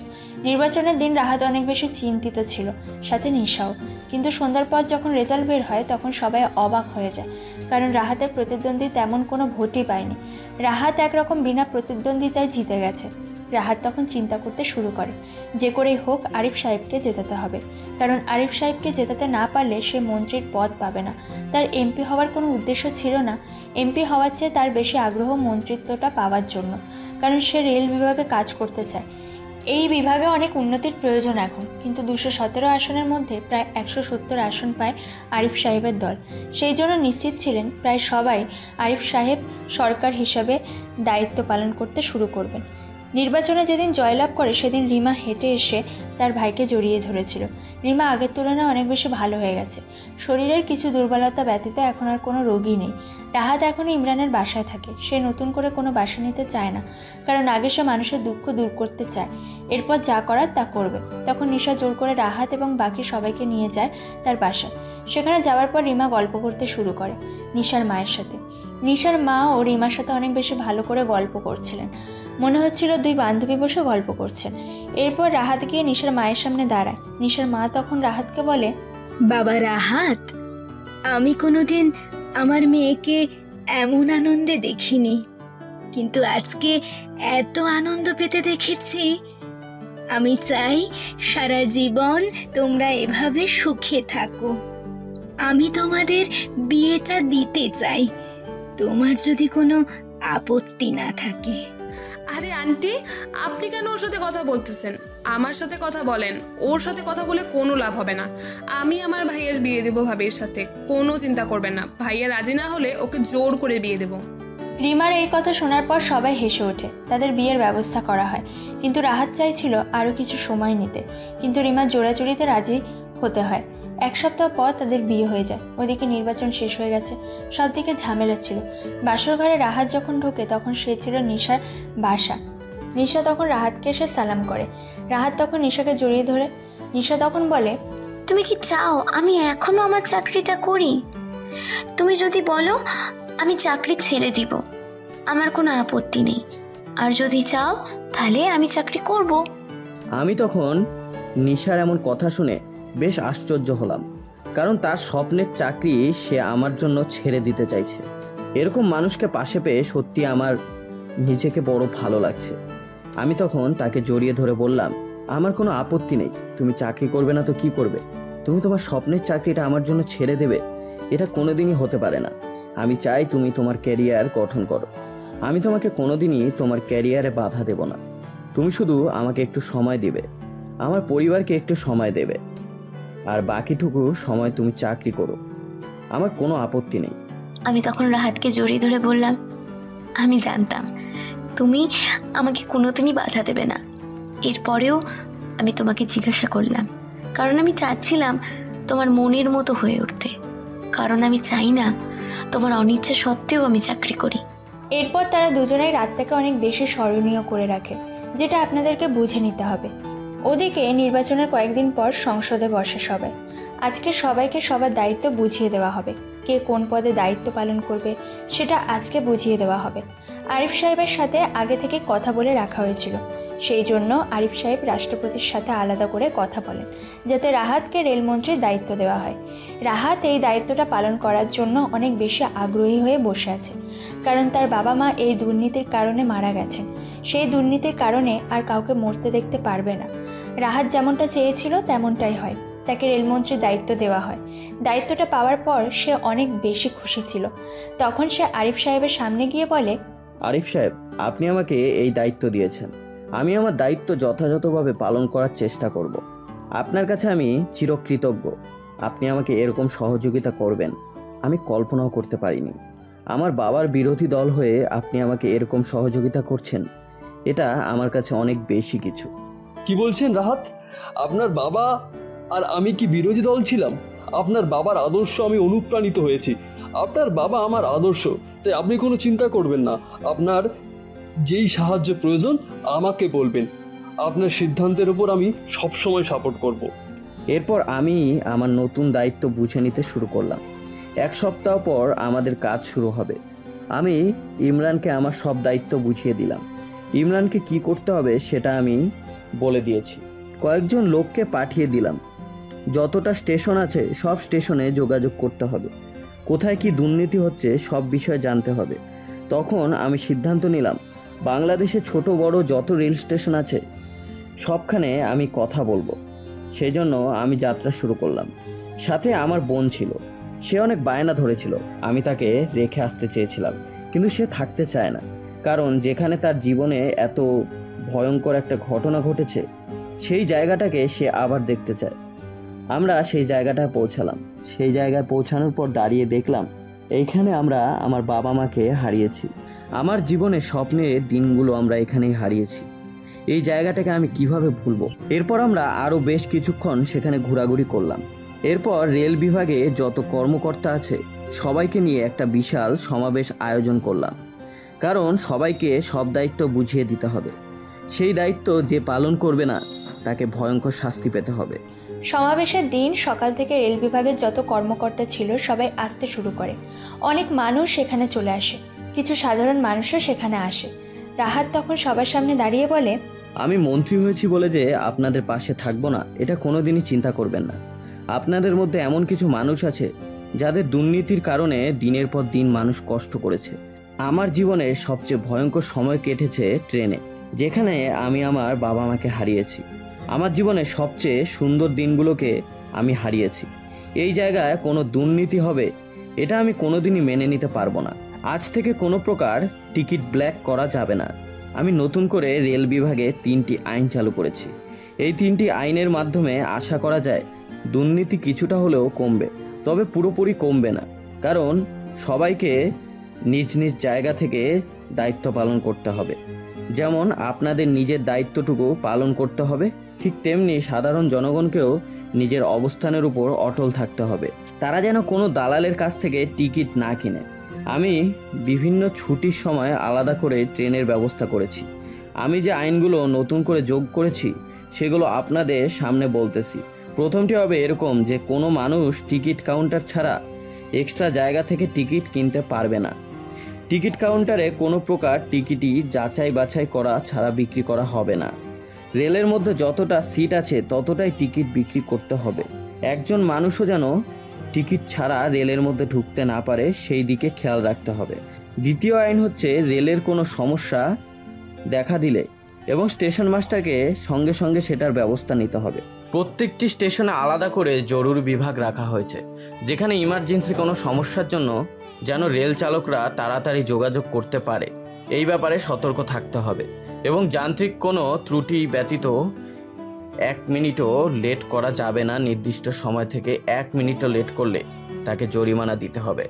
নির্বাচনের দিন রাহাত অনেক বেশি চিন্তিত ছিল, সাথে নিশাও। কিন্তু সন্ধ্যার পর যখন রেজাল্ট বের হয় তখন সবাই অবাক হয়ে যায়, কারণ রাহাতের প্রতিদ্বন্দ্বী তেমন কোনো ভোটই পায়নি। রাহাত একরকম বিনা প্রতিদ্বন্দ্বিতায় জিতে গেছে। রাহাত তখন চিন্তা করতে শুরু করে, যে করেই হোক আরিফ সাহেবকে জেতাতে হবে, কারণ আরিফ সাহেবকে জেতাতে না পারলে সে মন্ত্রীর পদ পাবে না। তার এমপি হওয়ার কোনো উদ্দেশ্য ছিল না, এমপি হওয়ার চেয়ে তার বেশি আগ্রহ মন্ত্রিত্বটা পাওয়ার জন্য, কারণ সে রেল বিভাগে কাজ করতে চায়। এই বিভাগে অনেক উন্নতির প্রয়োজন এখন, কিন্তু 217 আসনের মধ্যে প্রায় 170 আসন পায় আরিফ সাহেবের দল। সেই জন্য নিশ্চিত ছিলেন প্রায় সবাই আরিফ সাহেব সরকার হিসাবে দায়িত্ব পালন করতে শুরু করবেন। নির্বাচনে যেদিন জয়লাভ করে সেদিন রিমা হেঁটে এসে তার ভাইকে জড়িয়ে ধরেছিল। রিমা আগের তুলনায় অনেক বেশি ভালো হয়ে গেছে। শরীরের কিছু দুর্বলতা ব্যতীত এখন আর কোনো রোগী নেই। রাহাত এখন ইমরানের বাসায় থাকে। সে নতুন করে কোনো বাসা নিতে চায় না, কারণ আগে সে মানুষের দুঃখ দূর করতে চায়, এরপর যা করার তা করবে। তখন নিশা জোর করে রাহাত এবং বাকি সবাইকে নিয়ে যায় তার বাসায়। সেখানে যাওয়ার পর রিমা গল্প করতে শুরু করে নিশার মায়ের সাথে। নিশার মা ও রিমার সাথে অনেক বেশি ভালো করে গল্প করছিলেন, মনে হচ্ছিল দুই বান্ধবী বসে গল্প করছেন। এরপর রাহাত গিয়ে নিশার মায়ের সামনে দাঁড়ায়। নিশার মা তখন রাহাতকে বলে,
বাবা রাহাত, আমি কোনোদিন আমার মেয়েকে এমন আনন্দে দেখিনি, কিন্তু আজকে এত আনন্দ পেতে দেখেছি। আমি চাই সারা জীবন তোমরা এভাবে সুখে থাকো। আমি তোমাদের বিয়েটা দিতে চাই, তোমার যদি কোনো আপত্তি না থাকে।
আরে আন্টি, আপনি কেন ওর সাথে কথা বলতেছেন? আমার সাথে কথা বলেন। ওর সাথে কথা বলে কোনো লাভ হবে না। আমি আমার ভাইয়ের বিয়ে দেবো ভাবির সাথে, কোনো চিন্তা করবেন না। ভাইয়া রাজি না হলে ওকে জোর করে বিয়ে দেবো।
রিমার এই কথা শোনার পর সবাই হেসে ওঠে। তাদের বিয়ের ব্যবস্থা করা হয়, কিন্তু রাহাত চাইছিল আরও কিছু সময় নিতে, কিন্তু রিমার জোড়াজুড়িতে রাজি হতে হয়। 1 সপ্তাহ পর তাদের বিয়ে হয়ে যায়। ওদিকে নির্বাচন শেষ হয়ে গেছে, সব দিকে ঝামেলা ছিল। বাসর ঘরে রাহাত যখন ঢোকে তখন সে ছিল নিশার বাসা। নিশা তখন রাহাতকে এসে সালাম করে। রাহাত তখন নিশাকে জড়িয়ে ধরে। নিশা তখন বলে,
তুমি কি চাও আমি এখনো আমার চাকরিটা করি? তুমি যদি বলো আমি চাকরি ছেড়ে দিব, আমার কোনো আপত্তি নেই। আর যদি চাও তাহলে আমি চাকরি করব।
আমি তখন নিশার এমন কথা শুনে বেশ আশ্চর্য হলাম, কারণ তার স্বপ্নের চাকরি সে আমার জন্য ছেড়ে দিতে চাইছে। এরকম মানুষকে পাশে পেয়ে সত্যি আমার নিজেকে বড় ভালো লাগছে। আমি তখন তাকে জড়িয়ে ধরে বললাম, আমার কোনো আপত্তি নেই, তুমি চাকরি করবে না তো কি করবে? তুমি তোমার স্বপ্নের চাকরিটা আমার জন্য ছেড়ে দেবে? এটা কোনোদিনই হতে পারে না। আমি চাই তুমি তোমার ক্যারিয়ার গঠন করো। আমি তোমাকে কোনোদিনই তোমার ক্যারিয়ারে বাধা দেব না। তুমি শুধু আমাকে একটু সময় দিবে, আমার পরিবারকে একটু সময় দেবে, আর বাকিটুকু সময় তুমি চাকরি করো, আমার কোনো আপত্তি নেই।
আমি তখন রাহাতকে জড়িয়ে ধরে বললাম, আমি জানতাম তুমি আমাকে কোনোদিনই বাধা দেবে না। এরপরেও আমি তোমাকে জিজ্ঞাসা করলাম, কারণ আমি চাচ্ছিলাম তোমার মনের মতো হয়ে উঠতে, কারণ আমি চাই না তোমার অনিচ্ছা সত্ত্বেও আমি চাকরি করি।
এরপর তারা দুজনেই রাতটাকে অনেক বেশি স্মরণীয় করে রাখে, যেটা আপনাদেরকে বুঝে নিতে হবে। ওদিকে নির্বাচনের কয়েকদিন পর সংসদে বসে সবাই। আজকে সবাইকে সবার দায়িত্ব বুঝিয়ে দেওয়া হবে, কে কোন পদে দায়িত্ব পালন করবে সেটা আজকে বুঝিয়ে দেওয়া হবে। আরিফ সাহেবের সাথে আগে থেকে কথা বলে রাখা হয়েছিল, সেই জন্য আরিফ সাহেব রাষ্ট্রপতির সাথে আলাদা করে কথা বলেন যাতে রাহাতকে রেলমন্ত্রীর দায়িত্ব দেওয়া হয়। রাহাত এই দায়িত্বটা পালন করার জন্য অনেক বেশি আগ্রহী হয়ে বসে আছে, কারণ তার বাবা মা এই দুর্নীতির কারণে মারা গেছেন। সেই দুর্নীতির কারণে আর কাউকে মরতে দেখতে পারবে না। রাহাত যেমনটা চেয়েছিল তেমনটাই হয়, তাকে রেলমন্ত্রীর দায়িত্ব দেওয়া হয়। দায়িত্বটা পাওয়ার পর সে অনেক বেশি খুশি ছিল। তখন সে আরিফ সাহেবের সামনে গিয়ে বলে,
আরিফ সাহেব, আপনি আমাকে এই দায়িত্ব দিয়েছেন, আমি আমার দায়িত্ব যথাযথভাবে পালন করার চেষ্টা করব। আপনার কাছে আমি চিরকৃতজ্ঞ। আপনি আমাকে এরকম সহযোগিতা করবেন আমি কল্পনাও করতে পারিনি। আমার বাবার বিরোধী দল হয়ে আপনি আমাকে এরকম সহযোগিতা করছেন, এটা আমার কাছে অনেক বেশি কিছু।
কি বলছেন রাহাত? আপনার বাবা আর আমি কি বিরোধী দল ছিলাম? আপনার বাবার আদর্শ আমি অনুপ্রাণিত হয়েছি। আপনার বাবা আমার আদর্শ, তাই আপনি কোনো চিন্তা করবেন না। আপনার যেই সাহায্য প্রয়োজন আমাকে বলবেন, আপনার সিদ্ধান্তের উপর আমি সবসময় সাপোর্ট করব।
এরপর আমি আমার নতুন দায়িত্ব বুঝে নিতে শুরু করলাম। এক সপ্তাহ পর আমাদের কাজ শুরু হবে। আমি ইমরানকে আমার সব দায়িত্ব বুঝিয়ে দিলাম। ইমরানকে কি করতে হবে সেটা আমি বলে দিয়েছি। কয়েকজন লোককে পাঠিয়ে দিলাম, যতটা স্টেশন আছে সব স্টেশনে যোগাযোগ করতে হবে, কোথায় কি দুর্নীতি হচ্ছে সব বিষয়ে জানতে হবে। তখন আমি সিদ্ধান্ত নিলাম, বাংলাদেশে ছোট বড় যত রেল স্টেশন আছে সবখানে আমি কথা বলবো। সেই জন্য আমি যাত্রা শুরু করলাম। সাথে আমার বোন ছিল, সে অনেক বায়না ধরেছিল। আমি তাকে রেখে আসতে চেয়েছিলাম, কিন্তু সে থাকতে চায় না, কারণ যেখানে তার জীবনে এত ভয়ঙ্কর একটা ঘটনা ঘটেছে সেই জায়গাটাকে সে আবার দেখতে চায়। আমরা সেই জায়গাটায় পৌঁছালাম। সেই জায়গায় পৌঁছানোর পর দাঁড়িয়ে দেখলাম এইখানে আমরা আমার বাবা মাকে হারিয়েছি। আমার জীবনের স্বপ্নের দিনগুলো আমরা এখানেই হারিয়েছি। এই জায়গাটাকে আমি কিভাবে ভুলবো? এরপর আমরা আরও বেশ কিছুক্ষণ সেখানে ঘোরাঘুরি করলাম। এরপর রেল বিভাগে যত কর্মকর্তা আছে সবাইকে নিয়ে একটা বিশাল সমাবেশ আয়োজন করলাম, কারণ সবাইকে সব দায়িত্ব বুঝিয়ে দিতে হবে। সেই দায়িত্ব যে পালন করবে না তাকে ভয়ঙ্কর শাস্তি পেতে হবে।
সমাবেশের দিন সকাল থেকে রেল বিভাগের যত কর্মকর্তা ছিল সবাই আসতে শুরু করে। অনেক মানুষ সেখানে চলে আসে, কিছু সাধারণ মানুষও সেখানে আসে। রাহাত তখন সবার সামনে দাঁড়িয়ে বলে,
আমি মন্ত্রী হয়েছি বলে যে আপনাদের পাশে থাকবো না এটা কোনোদিনই চিন্তা করবেন না। আপনাদের মধ্যে এমন কিছু মানুষ আছে যাদের দুর্নীতির কারণে দিনের পর দিন মানুষ কষ্ট করেছে। আমার জীবনে সবচেয়ে ভয়ঙ্কর সময় কেটেছে ট্রেনে, যেখানে আমি আমার বাবা মাকে হারিয়েছি। আমার জীবনে সবচেয়ে সুন্দর দিনগুলোকে আমি হারিয়েছি। এই জায়গায় কোনো দুর্নীতি হবে এটা আমি কোনোদিনই মেনে নিতে পারবো না। আজ থেকে কোনো প্রকার টিকিট ব্ল্যাক করা যাবে না। আমি নতুন করে রেল বিভাগে 3টি আইন চালু করেছি। এই 3টি আইনের মাধ্যমে আশা করা যায় দুর্নীতি কিছুটা হলেও কমবে, তবে পুরোপুরি কমবে না, কারণ সবাইকে নিজ নিজ জায়গা থেকে দায়িত্ব পালন করতে হবে। যেমন আপনাদের নিজের দায়িত্বটুকু পালন করতে হবে, ঠিক তেমনি সাধারণ জনগণকেও নিজের অবস্থানের উপর অটল থাকতে হবে। তারা যেন কোনো দালালের কাছ থেকে টিকিট না কিনে। আমি বিভিন্ন ছুটির সময় আলাদা করে ট্রেনের ব্যবস্থা করেছি। আমি যে আইনগুলো নতুন করে যোগ করেছি সেগুলো আপনাদের সামনে বলতেছি। প্রথমটি হবে এরকম যে কোনো মানুষ টিকিট কাউন্টার ছাড়া এক্সট্রা জায়গা থেকে টিকিট কিনতে পারবে না। টিকিট কাউন্টারে কোনো প্রকার টিকিটই যাচাই বাছাই করা ছাড়া বিক্রি করা হবে না। রেলের মধ্যে যতটা সিট আছে ততটাই টিকিট বিক্রি করতে হবে। একজন মানুষও যেন টিকিট ছাড়া রেলের মধ্যে ঢুকতে না পারে সেই দিকে খেয়াল রাখতে হবে। দ্বিতীয় আইন হচ্ছে রেলের কোনো সমস্যা দেখা দিলে এবং স্টেশন মাস্টারকে সঙ্গে সঙ্গে সেটার ব্যবস্থা নিতে হবে। প্রত্যেকটি স্টেশনে আলাদা করে জরুরি বিভাগ রাখা হয়েছে, যেখানে ইমার্জেন্সি কোনো সমস্যার জন্য যেন রেল চালকরা তাড়াতাড়ি যোগাযোগ করতে পারে এই ব্যাপারে সতর্ক থাকতে হবে। এবং যান্ত্রিক কোনো ত্রুটি ব্যতীত 1 মিনিটও লেট করা যাবে না। নির্দিষ্ট সময় থেকে 1 মিনিটও লেট করলে তাকে জরিমানা দিতে হবে।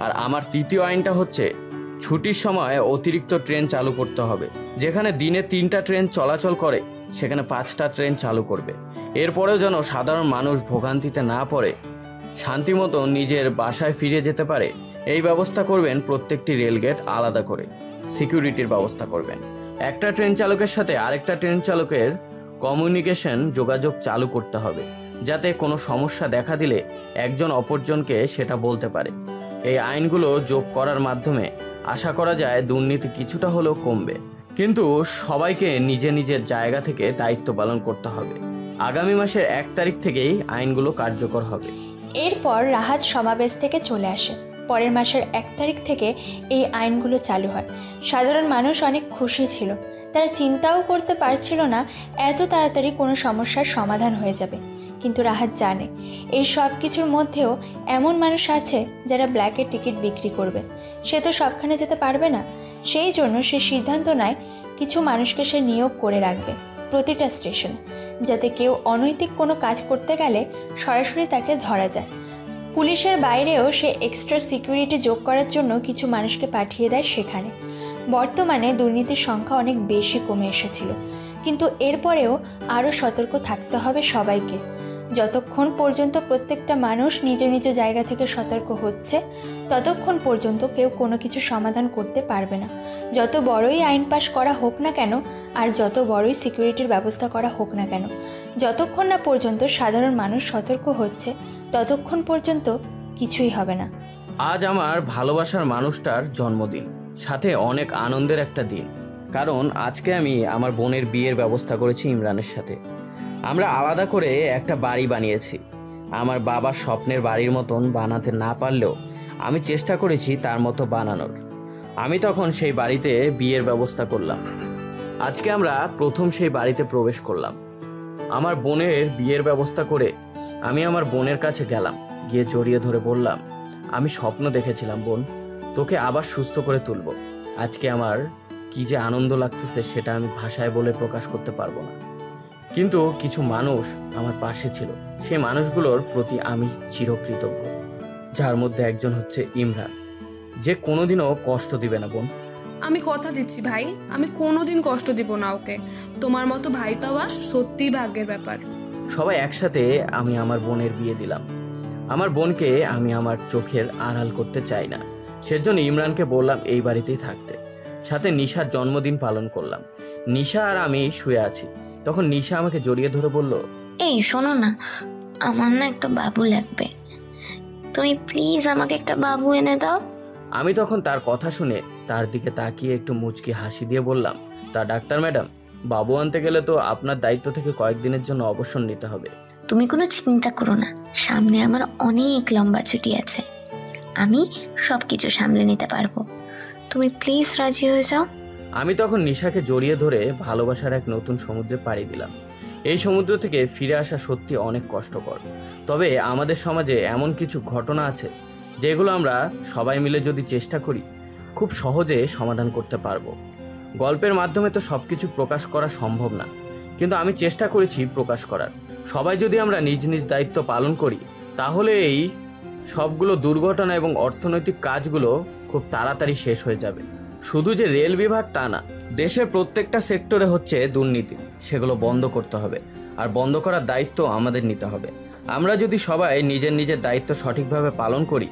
আর আমার তৃতীয় আইনটা হচ্ছে ছুটির সময় অতিরিক্ত ট্রেন চালু করতে হবে। যেখানে দিনে 3টা ট্রেন চলাচল করে সেখানে 5টা ট্রেন চালু করবে। এরপরেও যেন সাধারণ মানুষ ভোগান্তিতে না পড়ে শান্তিমতো নিজের বাসায় ফিরে যেতে পারে এই ব্যবস্থা করবেন। প্রত্যেকটি রেলগেট আলাদা করে সিকিউরিটির ব্যবস্থা করবেন। একটা ট্রেন চালকের সাথে আরেকটা ট্রেন চালকের কমিউনিকেশন যোগাযোগ চালু করতে হবে, যাতে কোনো সমস্যা দেখা দিলে একজন অপরজনকে সেটা বলতে পারে। এই আইনগুলো যোগ করার মাধ্যমে আশা করা যায় দুর্নীতি কিছুটা হলেও কমবে, কিন্তু সবাইকে নিজের জায়গা থেকে দায়িত্ব পালন করতে হবে। আগামী মাসের 1 তারিখ থেকেই আইনগুলো কার্যকর হবে।
এরপর রাহাত সমাবেশ থেকে চলে আসে। পরের মাসের 1 তারিখ থেকে এই আইনগুলো চালু হয়। সাধারণ মানুষ অনেক খুশি ছিল। তারা চিন্তাও করতে পারছিল না এত তাড়াতাড়ি কোনো সমস্যার সমাধান হয়ে যাবে। কিন্তু রাহাত জানে এই সব কিছুর মধ্যেও এমন মানুষ আছে যারা ব্ল্যাকের টিকিট বিক্রি করবে। সে তো সবখানে যেতে পারবে না, সেই জন্য সে সিদ্ধান্ত নেয় কিছু মানুষকে সে নিয়োগ করে রাখবে প্রতিটা স্টেশন, যাতে কেউ অনৈতিক কোনো কাজ করতে গেলে সরাসরি তাকে ধরা যায়। পুলিশের বাইরেও সে এক্সট্রা সিকিউরিটি যোগ করার জন্য কিছু মানুষকে পাঠিয়ে দেয় সেখানে। বর্তমানে দুর্নীতির সংখ্যা অনেক বেশি কমে এসেছিল, কিন্তু এরপরেও আরও সতর্ক থাকতে হবে সবাইকে। যতক্ষণ পর্যন্ত প্রত্যেকটা মানুষ নিজ জায়গা থেকে সতর্ক হচ্ছে ততক্ষণ পর্যন্ত কেউ কোনো কিছু সমাধান করতে পারবে না। যত বড়ই আইন পাশ করা হোক না কেন আর যত বড়ই সিকিউরিটির ব্যবস্থা করা হোক না কেন, যতক্ষণ না পর্যন্ত সাধারণ মানুষ সতর্ক হচ্ছে ততক্ষণ পর্যন্ত কিছুই হবে না।
আজ আমার ভালোবাসার মানুষটার জন্মদিন, সাথে অনেক আনন্দের একটা দিন, কারণ আজকে আমি আমার বোনের বিয়ের ব্যবস্থা করেছি ইমরানের সাথে। আমরা আলাদা করে একটা বাড়ি বানিয়েছি। আমার বাবার স্বপ্নের বাড়ির মতন বানাতে না পারলেও আমি চেষ্টা করেছি তার মতো বানানোর। আমি তখন সেই বাড়িতে বিয়ের ব্যবস্থা করলাম। আজকে আমরা প্রথম সেই বাড়িতে প্রবেশ করলাম। আমার বোনের বিয়ের ব্যবস্থা করে আমি আমার বোনের কাছে গেলাম, গিয়ে জড়িয়ে ধরে বললাম, আমি স্বপ্ন দেখেছিলাম বোন, তোকে আবার সুস্থ করে তুলব। আজকে আমার কি যে আনন্দ লাগতেছে সেটা আমি ভাষায় বলে প্রকাশ করতে পারবো না। কিন্তু কিছু মানুষ আমার পাশে ছিল, সেই মানুষগুলোর প্রতি আমি চিরকৃতজ্ঞ, যার মধ্যে একজন হচ্ছে ইমরান, যে কোনোদিনও কষ্ট দিবে না বোন।
আমি কথা দিচ্ছি ভাই, আমি কোনোদিন কষ্ট দিব না ওকে। তোমার মতো ভাই পাওয়া সত্যি ভাগ্যের ব্যাপার।
সবাই একসাথে আমি আমার বোনের বিয়ে দিলাম। আমার বোনকে আমি আমার চোখের আড়াল করতে চাই না, সেজন্য ইমরানকে বললাম এই বাড়িতেই থাকতে। সাথে নিশার জন্মদিন পালন করলাম। নিশা আর আমি শুয়ে আছি, তখন নিশা আমাকে জড়িয়ে ধরে বলল,
এই শোনো না, আমার না একটা বাবু লাগবে, তুমি প্লিজ আমাকে একটা বাবু এনে দাও।
আমি তখন তার কথা শুনে তার দিকে তাকিয়ে একটু মুচকি হাসি দিয়ে বললাম, তা ডাক্তার ম্যাডাম, বাবু আনতে গেলে তো আপনার দায়িত্ব থেকে কয়েকদিনের জন্য অবসর নিতে হবে।
তুমি কোনো চিন্তা করো না, সামনে আমার অনেক লম্বা ছুটি আছে, আমি সব কিছু সামলে নিতে পারবো, তুমি প্লিজ রাজি হয়ে যাও।
আমি তখন নিশাকে জড়িয়ে ধরে ভালোবাসার এক নতুন সমুদ্রে পাড়ি দিলাম। এই সমুদ্র থেকে ফিরে আসা সত্যি অনেক কষ্টকর, তবে আমাদের সমাজে এমন কিছু ঘটনা আছে যেগুলো আমরা সবাই মিলে যদি চেষ্টা করি খুব সহজে সমাধান করতে পারবো। গল্পের মাধ্যমে তো সব কিছু প্রকাশ করা সম্ভব না, কিন্তু আমি চেষ্টা করেছি প্রকাশ করার। সবাই যদি আমরা নিজ নিজ দায়িত্ব পালন করি তাহলে এই সবগুলো দুর্ঘটনা এবং অর্থনৈতিক কাজগুলো খুব তাড়াতাড়ি শেষ হয়ে যাবে। শুধু যে রেল বিভাগ তা না, দেশের প্রত্যেকটা সেক্টরে হচ্ছে দুর্নীতি, সেগুলো বন্ধ করতে হবে, আর বন্ধ করার দায়িত্ব আমাদের নিতে হবে। আমরা যদি সবাই নিজের দায়িত্ব সঠিকভাবে পালন করি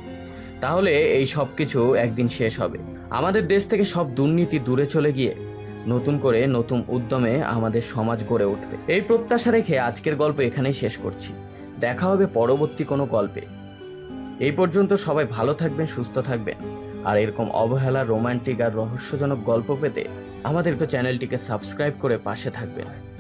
তাহলে এই সব কিছু একদিন শেষ হবে। আমাদের দেশ থেকে সব দুর্নীতি দূরে চলে গিয়ে নতুন করে নতুন উদ্যমে আমাদের সমাজ গড়ে উঠবে। এই প্রত্যাশা রেখে আজকের গল্প এখানেই শেষ করছি। দেখা হবে পরবর্তী কোনো গল্পে। এই পর্যন্ত সবাই ভালো থাকবেন, সুস্থ থাকবেন। আর এরকম অবহেলা, রোমান্টিক আর রহস্যজনক গল্প পেতে আমাদের চ্যানেলটিকে সাবস্ক্রাইব করে পাশে থাকবেন।